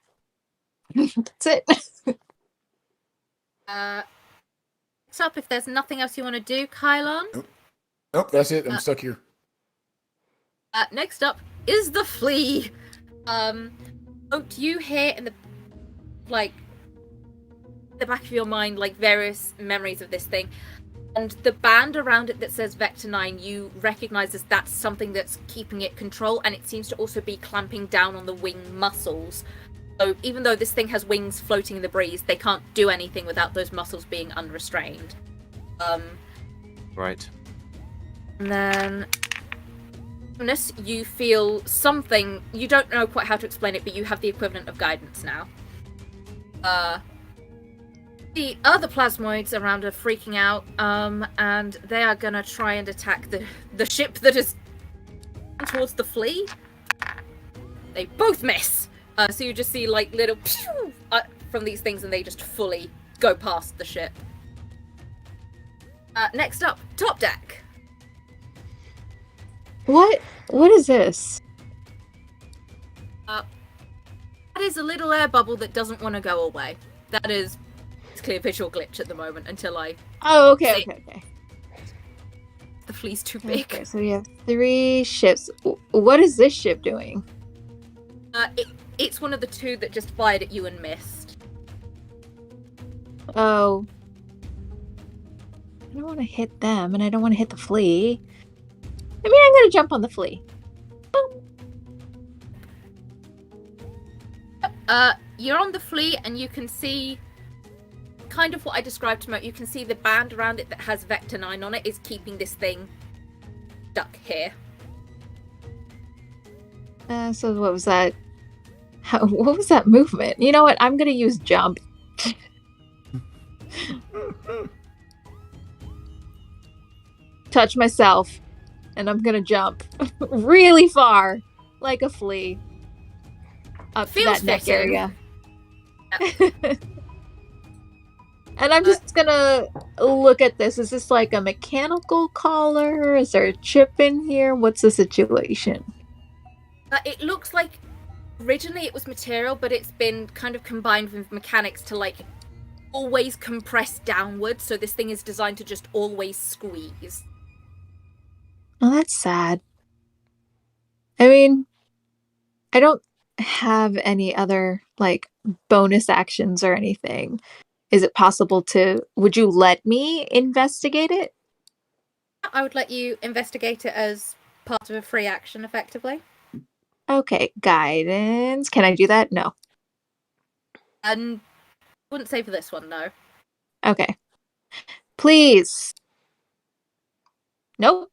that's it. Up if there's nothing else you want to do, Kylon. Nope, that's it. I'm stuck here. Next up is the flea. Don't you hear in the back of your mind like various memories of this thing, and the band around it that says Vector 9, you recognize as that's something that's keeping it control, and it seems to also be clamping down on the wing muscles. So even though this thing has wings floating in the breeze, they can't do anything without those muscles being unrestrained. Right. And then you feel something, you don't know quite how to explain it, but you have the equivalent of guidance now. The other plasmoids around are freaking out, and they are gonna try and attack the ship that is towards the flea. They both miss! So you just see like little pew from these things, and they just fully go past the ship. Next up, Top Deck. What is this? is a little air bubble that doesn't want to go away. That is basically a visual glitch at the moment until I. Oh, okay, See. okay. The flea's too big. Okay, so we have 3 ships. What is this ship doing? It's one of the 2 that just fired at you and missed. Oh. I don't want to hit them, and I don't want to hit the flea. I mean, I'm going to jump on the flea. Boom. You're on the flea, and you can see kind of what I described to Mo. You can see the band around it that has Vector 9 on it is keeping this thing stuck here. So what was that? What was that movement? You know what? I'm going to use jump. Touch myself, and I'm going to jump really far, like a flea, up to Feels that neck fitting. area. And I'm just gonna look at this. Is this like a mechanical collar? Is there a chip in here? What's the situation? It looks like originally it was material, but it's been kind of combined with mechanics to like always compress downwards. So this thing is designed to just always squeeze. Oh, that's sad. I mean, I don't have any other like bonus actions or anything. Is it possible to... Would you let me investigate it? I would let you investigate it as part of a free action, effectively. Okay, guidance. Can I do that? No. And wouldn't say for this one, no. Okay. Please. Nope.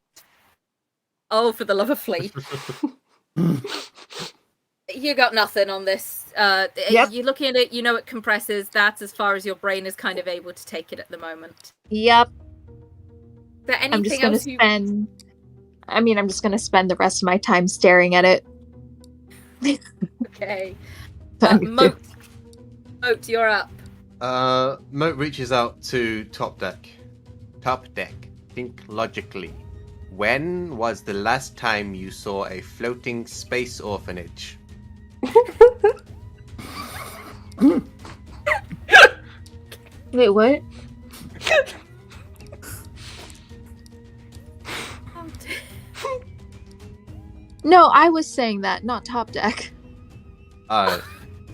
Oh, for the love of flea. You got nothing on this. Yep. You're looking at it, you know it compresses. That's as far as your brain is kind of able to take it at the moment. Yep. Is there anything I'm just gonna else you... spend... I mean, I'm just gonna spend the rest of my time staring at it. Okay. Thank you. Moat, you're up. Moat reaches out to top deck. Top deck. Think logically. When was the last time you saw a floating space orphanage? Wait, what? No, I was saying that, not top deck. Alright.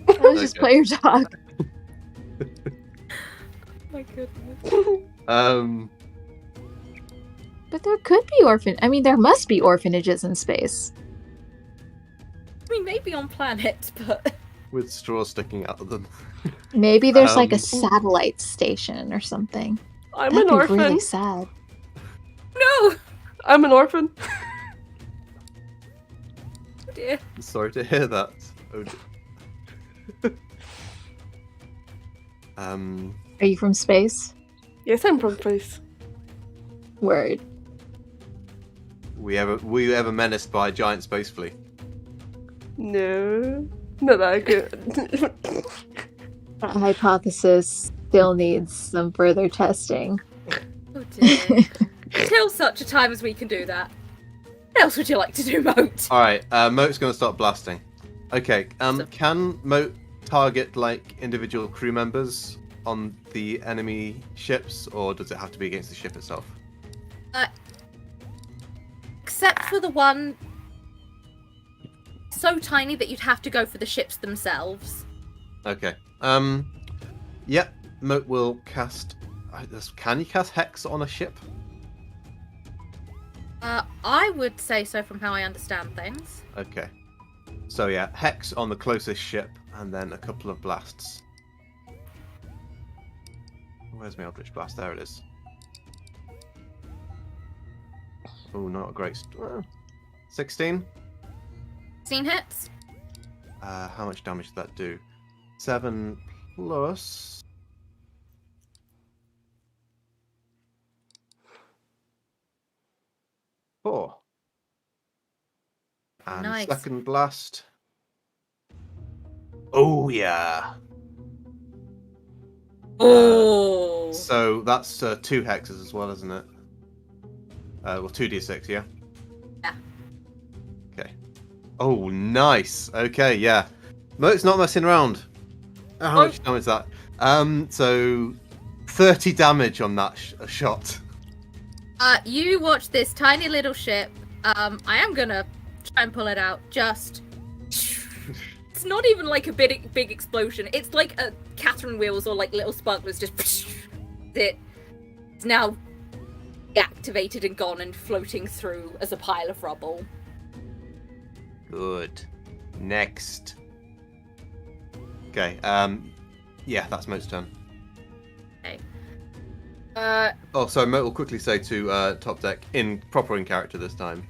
That was just Okay. player talk. My goodness. But there could be there must be orphanages in space. I mean, maybe on planet, but... With straws sticking out of them. Maybe there's like a Um, satellite station or something. I'm That'd an be orphan. really sad. No! I'm an orphan. Oh dear. Sorry to hear that. Oh, Are you from space? Yes, I'm from space. Word. were you ever menaced by a giant space flea? No. Not that good. That hypothesis still needs some further testing. Oh dear. Until such a time as we can do that. What else would you like to do, Moat? Alright, Moat's gonna start blasting. Okay, So- can Moat target like individual crew members on the enemy ships, or does it have to be against the ship itself? Except for the one so tiny that you'd have to go for the ships themselves. Okay. Yep. Moat will cast. Can you cast Hex on a ship? I would say so from how I understand things. Okay. So yeah, Hex on the closest ship, and then a couple of blasts. Where's my Eldritch Blast? There it is. Oh, not a great. 16. 16 hits. How much damage did that do? 7 plus. Four. And Nice. second blast. Oh yeah. Oh. So that's 2 hexes as well, isn't it? Well, 2d6, yeah? Yeah. Okay. Oh, nice. Okay, yeah. Mo's not messing around. How much damage is that? So 30 damage on that shot. You watch this tiny little ship. I am gonna try and pull it out. Just. It's not even like a big explosion. It's like a Catherine wheels or like little sparklers. Just. It's now deactivated and gone and floating through as a pile of rubble. Good. Next. Okay. Yeah, that's Mo's turn. Okay. Oh, sorry. Mo will quickly say to top deck in character this time.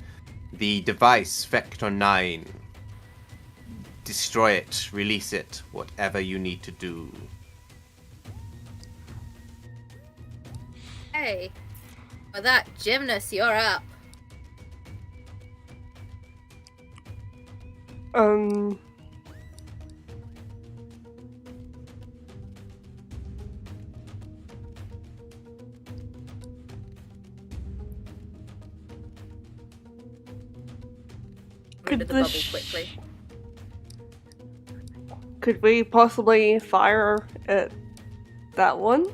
The device, Vector 9. Destroy it, release it, whatever you need to do. Hey. For that, Gymnast, you're up. Rid of the bubble quickly. Could we possibly fire at that one?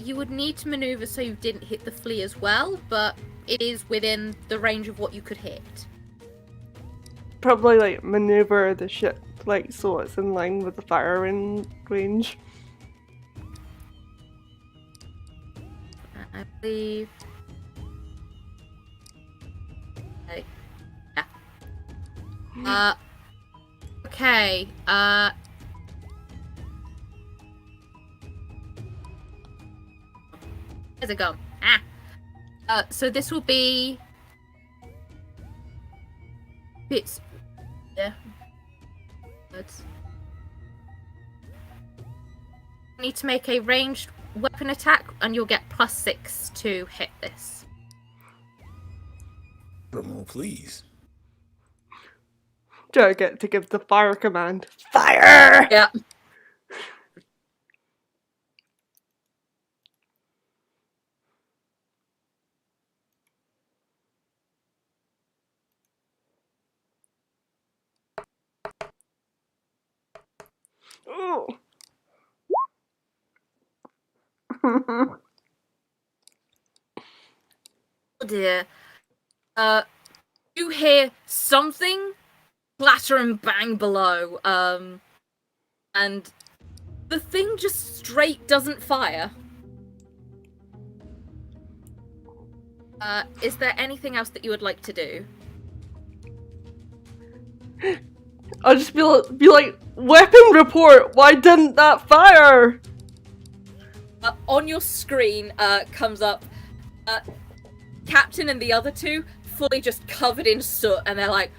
You would need to maneuver so you didn't hit the flea as well, but it is within the range of what you could hit. Probably like maneuver the ship like so it's in line with the firing range. I believe. Okay. Yeah. Okay. Where's it gone? So this will be. It's. Yeah. Words. You need to make a ranged weapon attack, and you'll get +6 to hit this. Remove, please. Do I get to give the fire command? Fire! Yeah. Oh. Oh dear. You hear something clatter and bang below, and the thing just straight doesn't fire. Is there anything else that you would like to do? I'll just be like, weapon report, why didn't that fire? On your screen, comes up, Captain and the other two, fully just covered in soot, and they're like,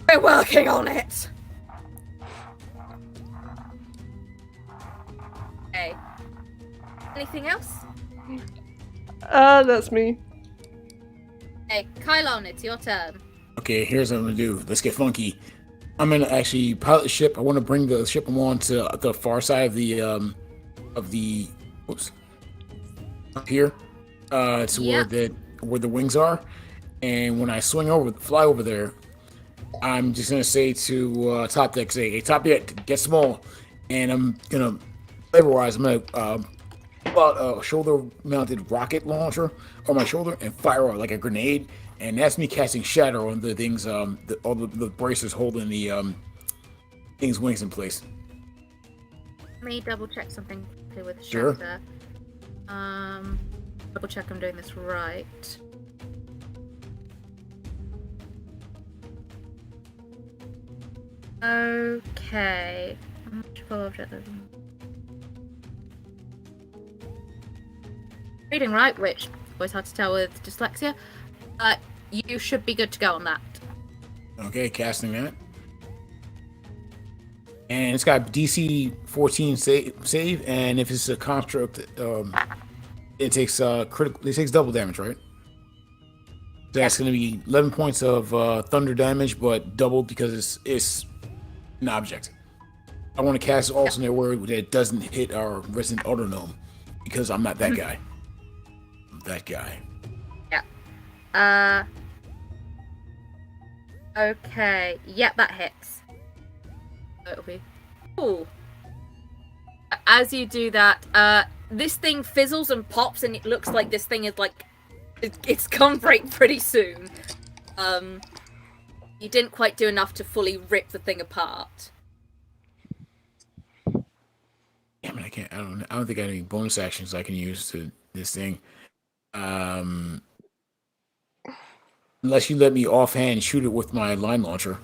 we're working on it! Okay. Anything else? That's me. Hey, Kylon, it's your turn. Okay, here's what I'm gonna do. Let's get funky. I'm gonna actually pilot the ship. I want to bring the ship on to the far side of the oops, up here, to where the wings are. And when I fly over there, I'm just gonna say to top deck, say, "Hey, top deck, get small," and I'm gonna flavor-wise, I'm gonna pull out a shoulder-mounted rocket launcher on my shoulder and fire out like a grenade. And that's me casting shatter on the things, all the bracers holding the thing's wings in place. Let me double check something quickly with Sure. shatter. Double check I'm doing this right. Okay. Reading right, which always hard to tell with dyslexia. You should be good to go on that. Okay, casting that. And it's got DC 14 save, and if it's a construct, it takes double damage, right? So that's going to be 11 points of thunder damage, but doubled because it's an object. I want to cast alternate word that doesn't hit our resident autognome, because I'm not that guy. I'm that guy. Yeah. Okay. Yep, that hits. It'll be cool. As you do that, this thing fizzles and pops, and it looks like this thing is like it's gone break pretty soon. You didn't quite do enough to fully rip the thing apart. Damn it, I can't. I don't think I have any bonus actions I can use to this thing. Unless you let me offhand shoot it with my line launcher.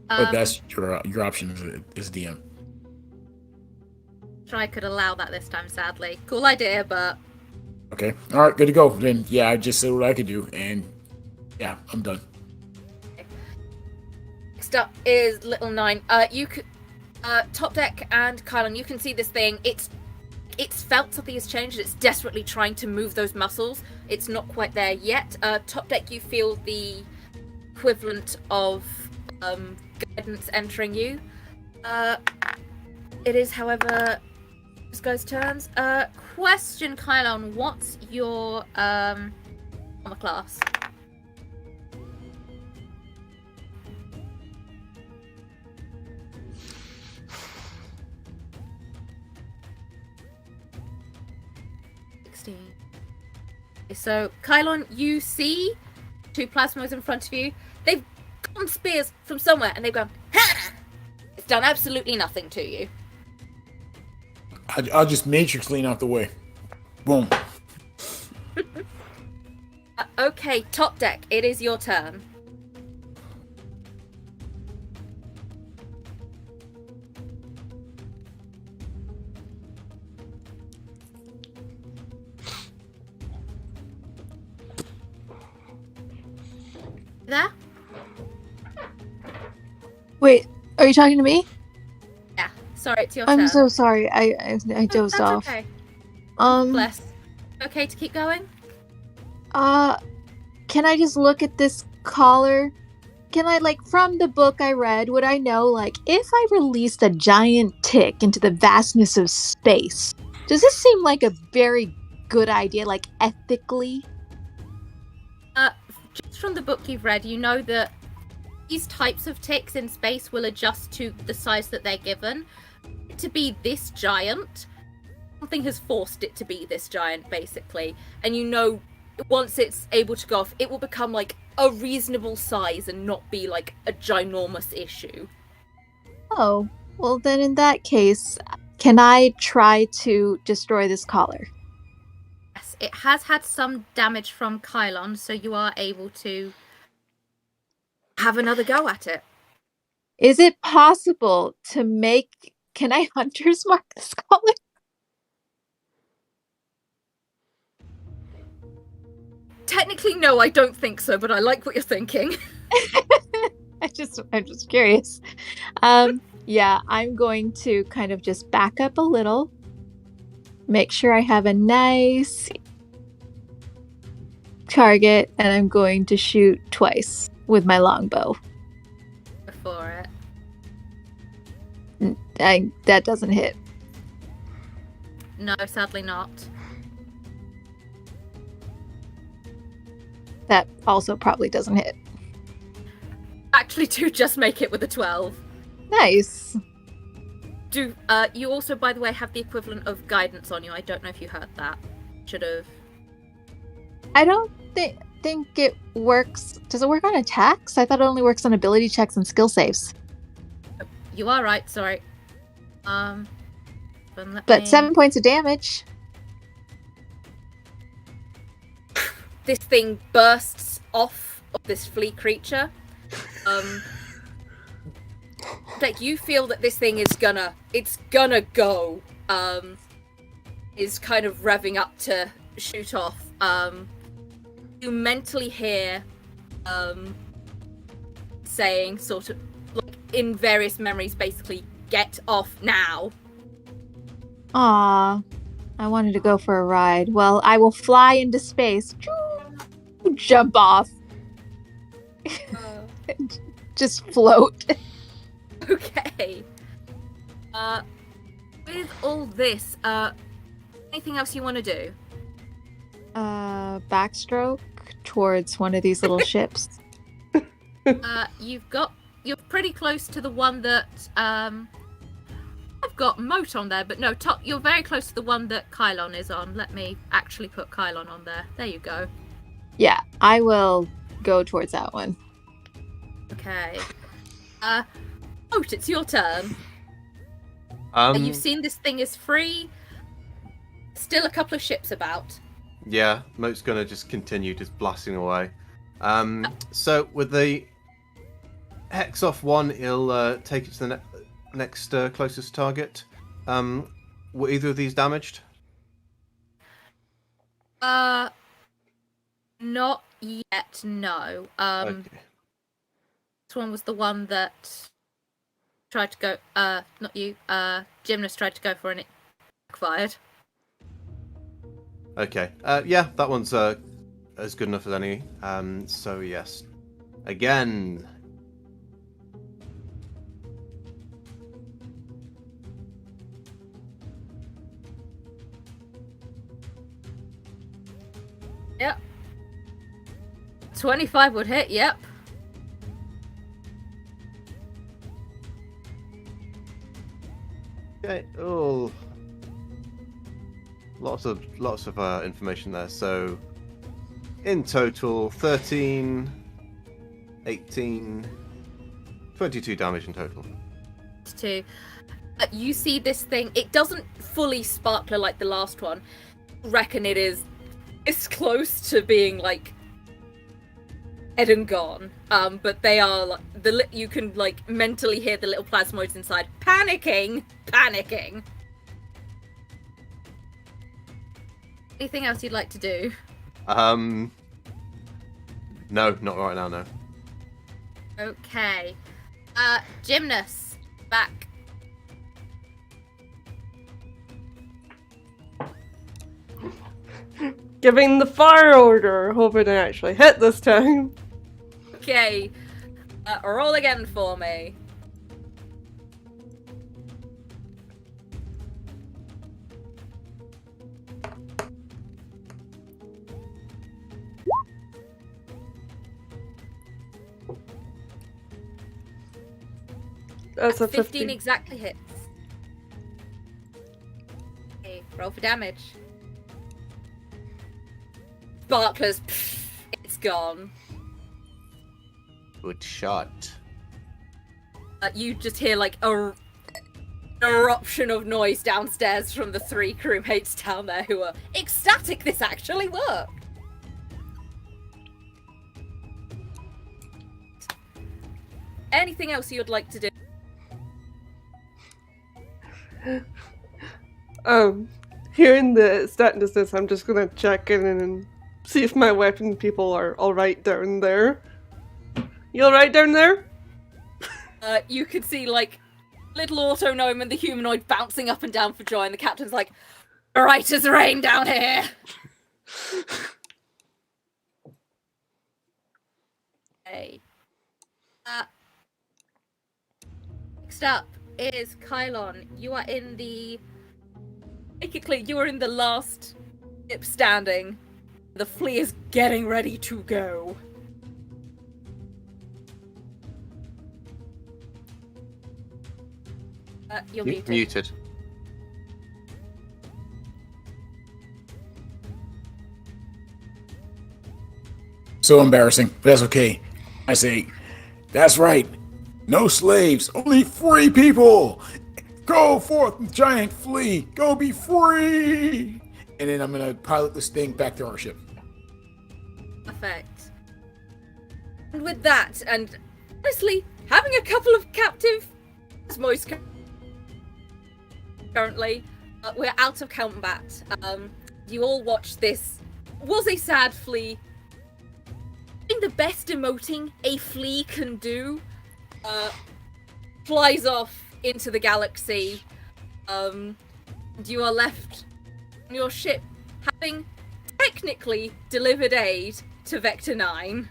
But that's your option as DM. I could allow that this time, sadly. Cool idea, but... Okay. All right, good to go. Then, yeah, I just said what I could do, and yeah, I'm done. Next up is Little Nine. You could... Top Deck and Kylon, you can see this thing. It's felt something has changed. It's desperately trying to move those muscles. It's not quite there yet. Top Deck, you feel the equivalent of guidance entering you. It is, however, this guy's turns. Question, Kylon, what's your armor class? So, Kylon, you see two plasmos in front of you. They've gotten spears from somewhere, and they've gone, ha! It's done absolutely nothing to you. I'll just matrix lean out the way. Boom. Okay, Top Deck, it is your turn. There? Wait, are you talking to me? Yeah. Sorry, it's your I'm turn. so sorry. I dozed That's off. okay. Um. Bless. Okay to keep going? Can I just look at this collar? Can I, like, from the book I read, would I know, like, if I released a giant tick into the vastness of space, does this seem like a very good idea, like, ethically? Just from the book you've read, you know that these types of ticks in space will adjust to the size that they're given. To be this giant, something has forced it to be this giant, basically. And you know, once it's able to go off, it will become like a reasonable size and not be like a ginormous issue. Oh, well then in that case, can I try to destroy this collar? Yes, it has had some damage from Kylon, so you are able to have another go at it. Is it possible to make... Can I hunter's mark this collar? Technically, no, I don't think so, but I like what you're thinking. I'm just curious. Yeah, I'm going to kind of just back up a little. Make sure I have a nice target, and I'm going to shoot twice with my longbow. Before it. That doesn't hit. No, sadly not. That also probably doesn't hit. Actually, do just make it with a 12. Nice. You also, by the way, have the equivalent of guidance on you. I don't know if you heard that. Should have. I don't think it works. Does it work on attacks? I thought it only works on ability checks and skill saves. You are right. Sorry. But 7 points of damage. This thing bursts off of this flea creature. Like you feel that this thing is gonna go. Is kind of revving up to shoot off. You mentally hear, saying sort of like in various memories, basically, get off now. Aww. I wanted to go for a ride. Well, I will fly into space. Jump off. Just float. Okay. With all this, anything else you want to do? Backstroke towards one of these little ships. You've got you're pretty close to the one that I've got Moat on there, but no, you're very close to the one that Kylon is on. Let me actually put Kylon on there. There you go. Yeah, I will go towards that one. Okay. Moat, it's your turn. You've seen this thing is free. Still a couple of ships about. Yeah, Moat's gonna just continue just blasting away. So with the hex off one, he'll take it to the next closest target. Were either of these damaged? Not yet, no. Okay. This one was the one that tried to go, not you, Gymnast tried to go for and it backfired. Okay. Yeah, that one's as good enough as any. So yes. Again. Yep. 25 would hit, yep. Okay. Oh. Lots of information there. So in total 13, 18, 22 damage in total. You see this thing, it doesn't fully sparkle like the last one. I reckon it's close to being like dead and gone. But they are like, you can like mentally hear the little plasmoids inside panicking. Anything else you'd like to do? No, not right now, no. Okay. Gymnast, back. Giving the fire order, hoping to actually hit this time. Okay. Roll again for me. That's a 15 exactly hits. Okay, roll for damage. Sparklers, it's gone. Good shot. You just hear like an eruption of noise downstairs from the 3 crewmates down there who are ecstatic this actually worked. Anything else you'd like to do? Hearing the stat distance, I'm just gonna check in and see if my weapon people are alright down there. You alright down there? You could see like little auto gnome and the humanoid bouncing up and down for joy, and the captain's like, right as rain down here. Okay. Next up is Kylon. You are in the... Basically, you are in the last ship standing. The flea is getting ready to go. You're muted. Muted. So embarrassing, but that's okay. I say, that's right. No slaves, only free people. Go forth, giant flea. Go be free. And then I'm going to pilot this thing back to our ship. Perfect. And with that, and honestly, having a couple of captive Osmos currently, we're out of combat. You all watch this. Was a sad flea. Doing the best emoting a flea can do. Flies off into the galaxy. And you are left on your ship, having technically delivered aid to Vector 9.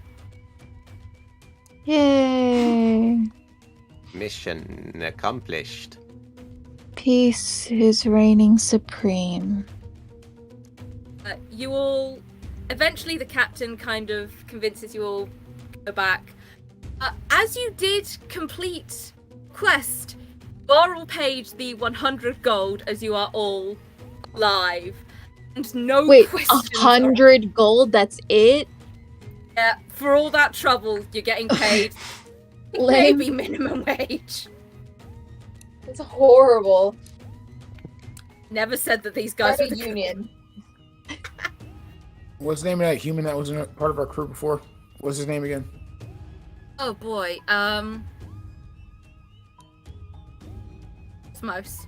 Yay! Mission accomplished. Peace is reigning supreme. You all... Eventually the captain kind of convinces you all to go back. As you did complete quest, Barrel paid the 100 gold as you are all alive. And no Wait, questions. 100 gold? That's it? Yeah, for all that trouble, you're getting paid Lame. maybe minimum wage. It's horrible. Never said that these guys Start were a union. What's the name of that human that was in part of our crew before? What's his name again? Oh boy, Smos.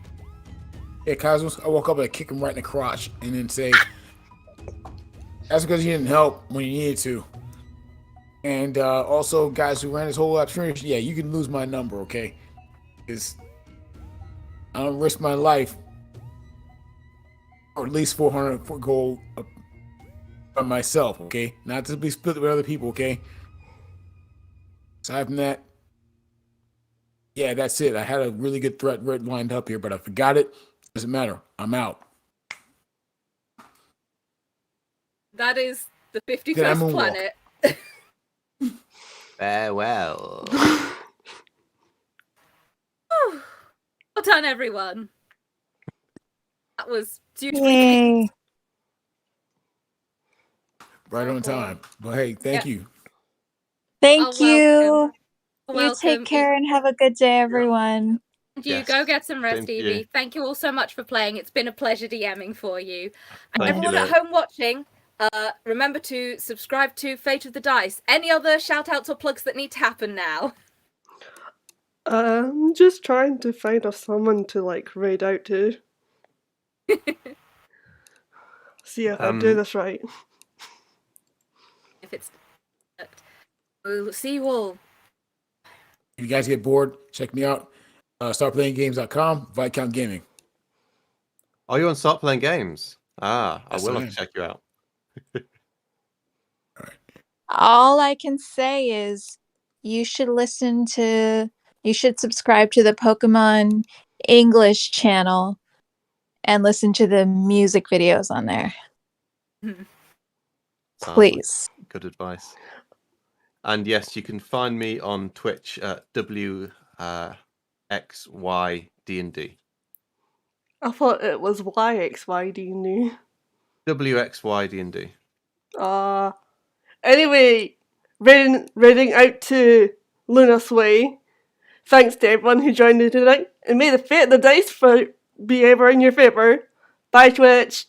Yeah, Cosmos. I woke up and I kick him right in the crotch and then say, that's because you didn't help when you needed to. And also, guys who ran this whole operation, yeah, you can lose my number, okay? Because I don't risk my life, or at least 400 for gold by myself, okay? Not to be split with other people, okay? Aside from that, yeah, that's it. I had a really good threat lined up here, but I forgot it. Doesn't matter. I'm out. That is the Did I 51st moonwalk? planet. Farewell. Well done, everyone. That was dutifully Yay. Right on time. But hey, thank Yeah. you. Thank welcome. you. You Welcome. take care and have a good day, everyone. You Yes. go get some rest, Same to you. Evie. Thank you all so much for playing. It's been a pleasure DMing for you. And Thank you, everyone at Lyric. home watching, remember to subscribe to Fate of the Dice. Any other shout outs or plugs that need to happen now? I'm just trying to find someone to like raid out to. See if I do this right. If it's we'll see you all. If you guys get bored, check me out. Startplayinggames.com, Viscount Gaming. Are you on Start Playing Games? I Yes, will I have am. to check you out. All I can say is you should subscribe to the Pokemon English channel and listen to the music videos on there. Sounds like Please. good advice. And yes, you can find me on Twitch at WXYDND. I thought it was YXYD. WXYDND. Anyway, raiding out to Luna Sway. Thanks to everyone who joined me tonight, and may the fate of the dice be ever in your favour. Bye, Twitch.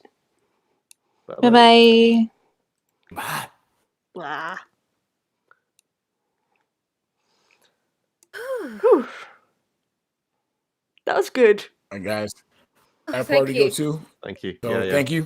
Bye-bye. Bye. Blah. Whew. That was good. All right, guys. I have a Thank party to go you. to. Thank you. So Yeah, yeah. thank you.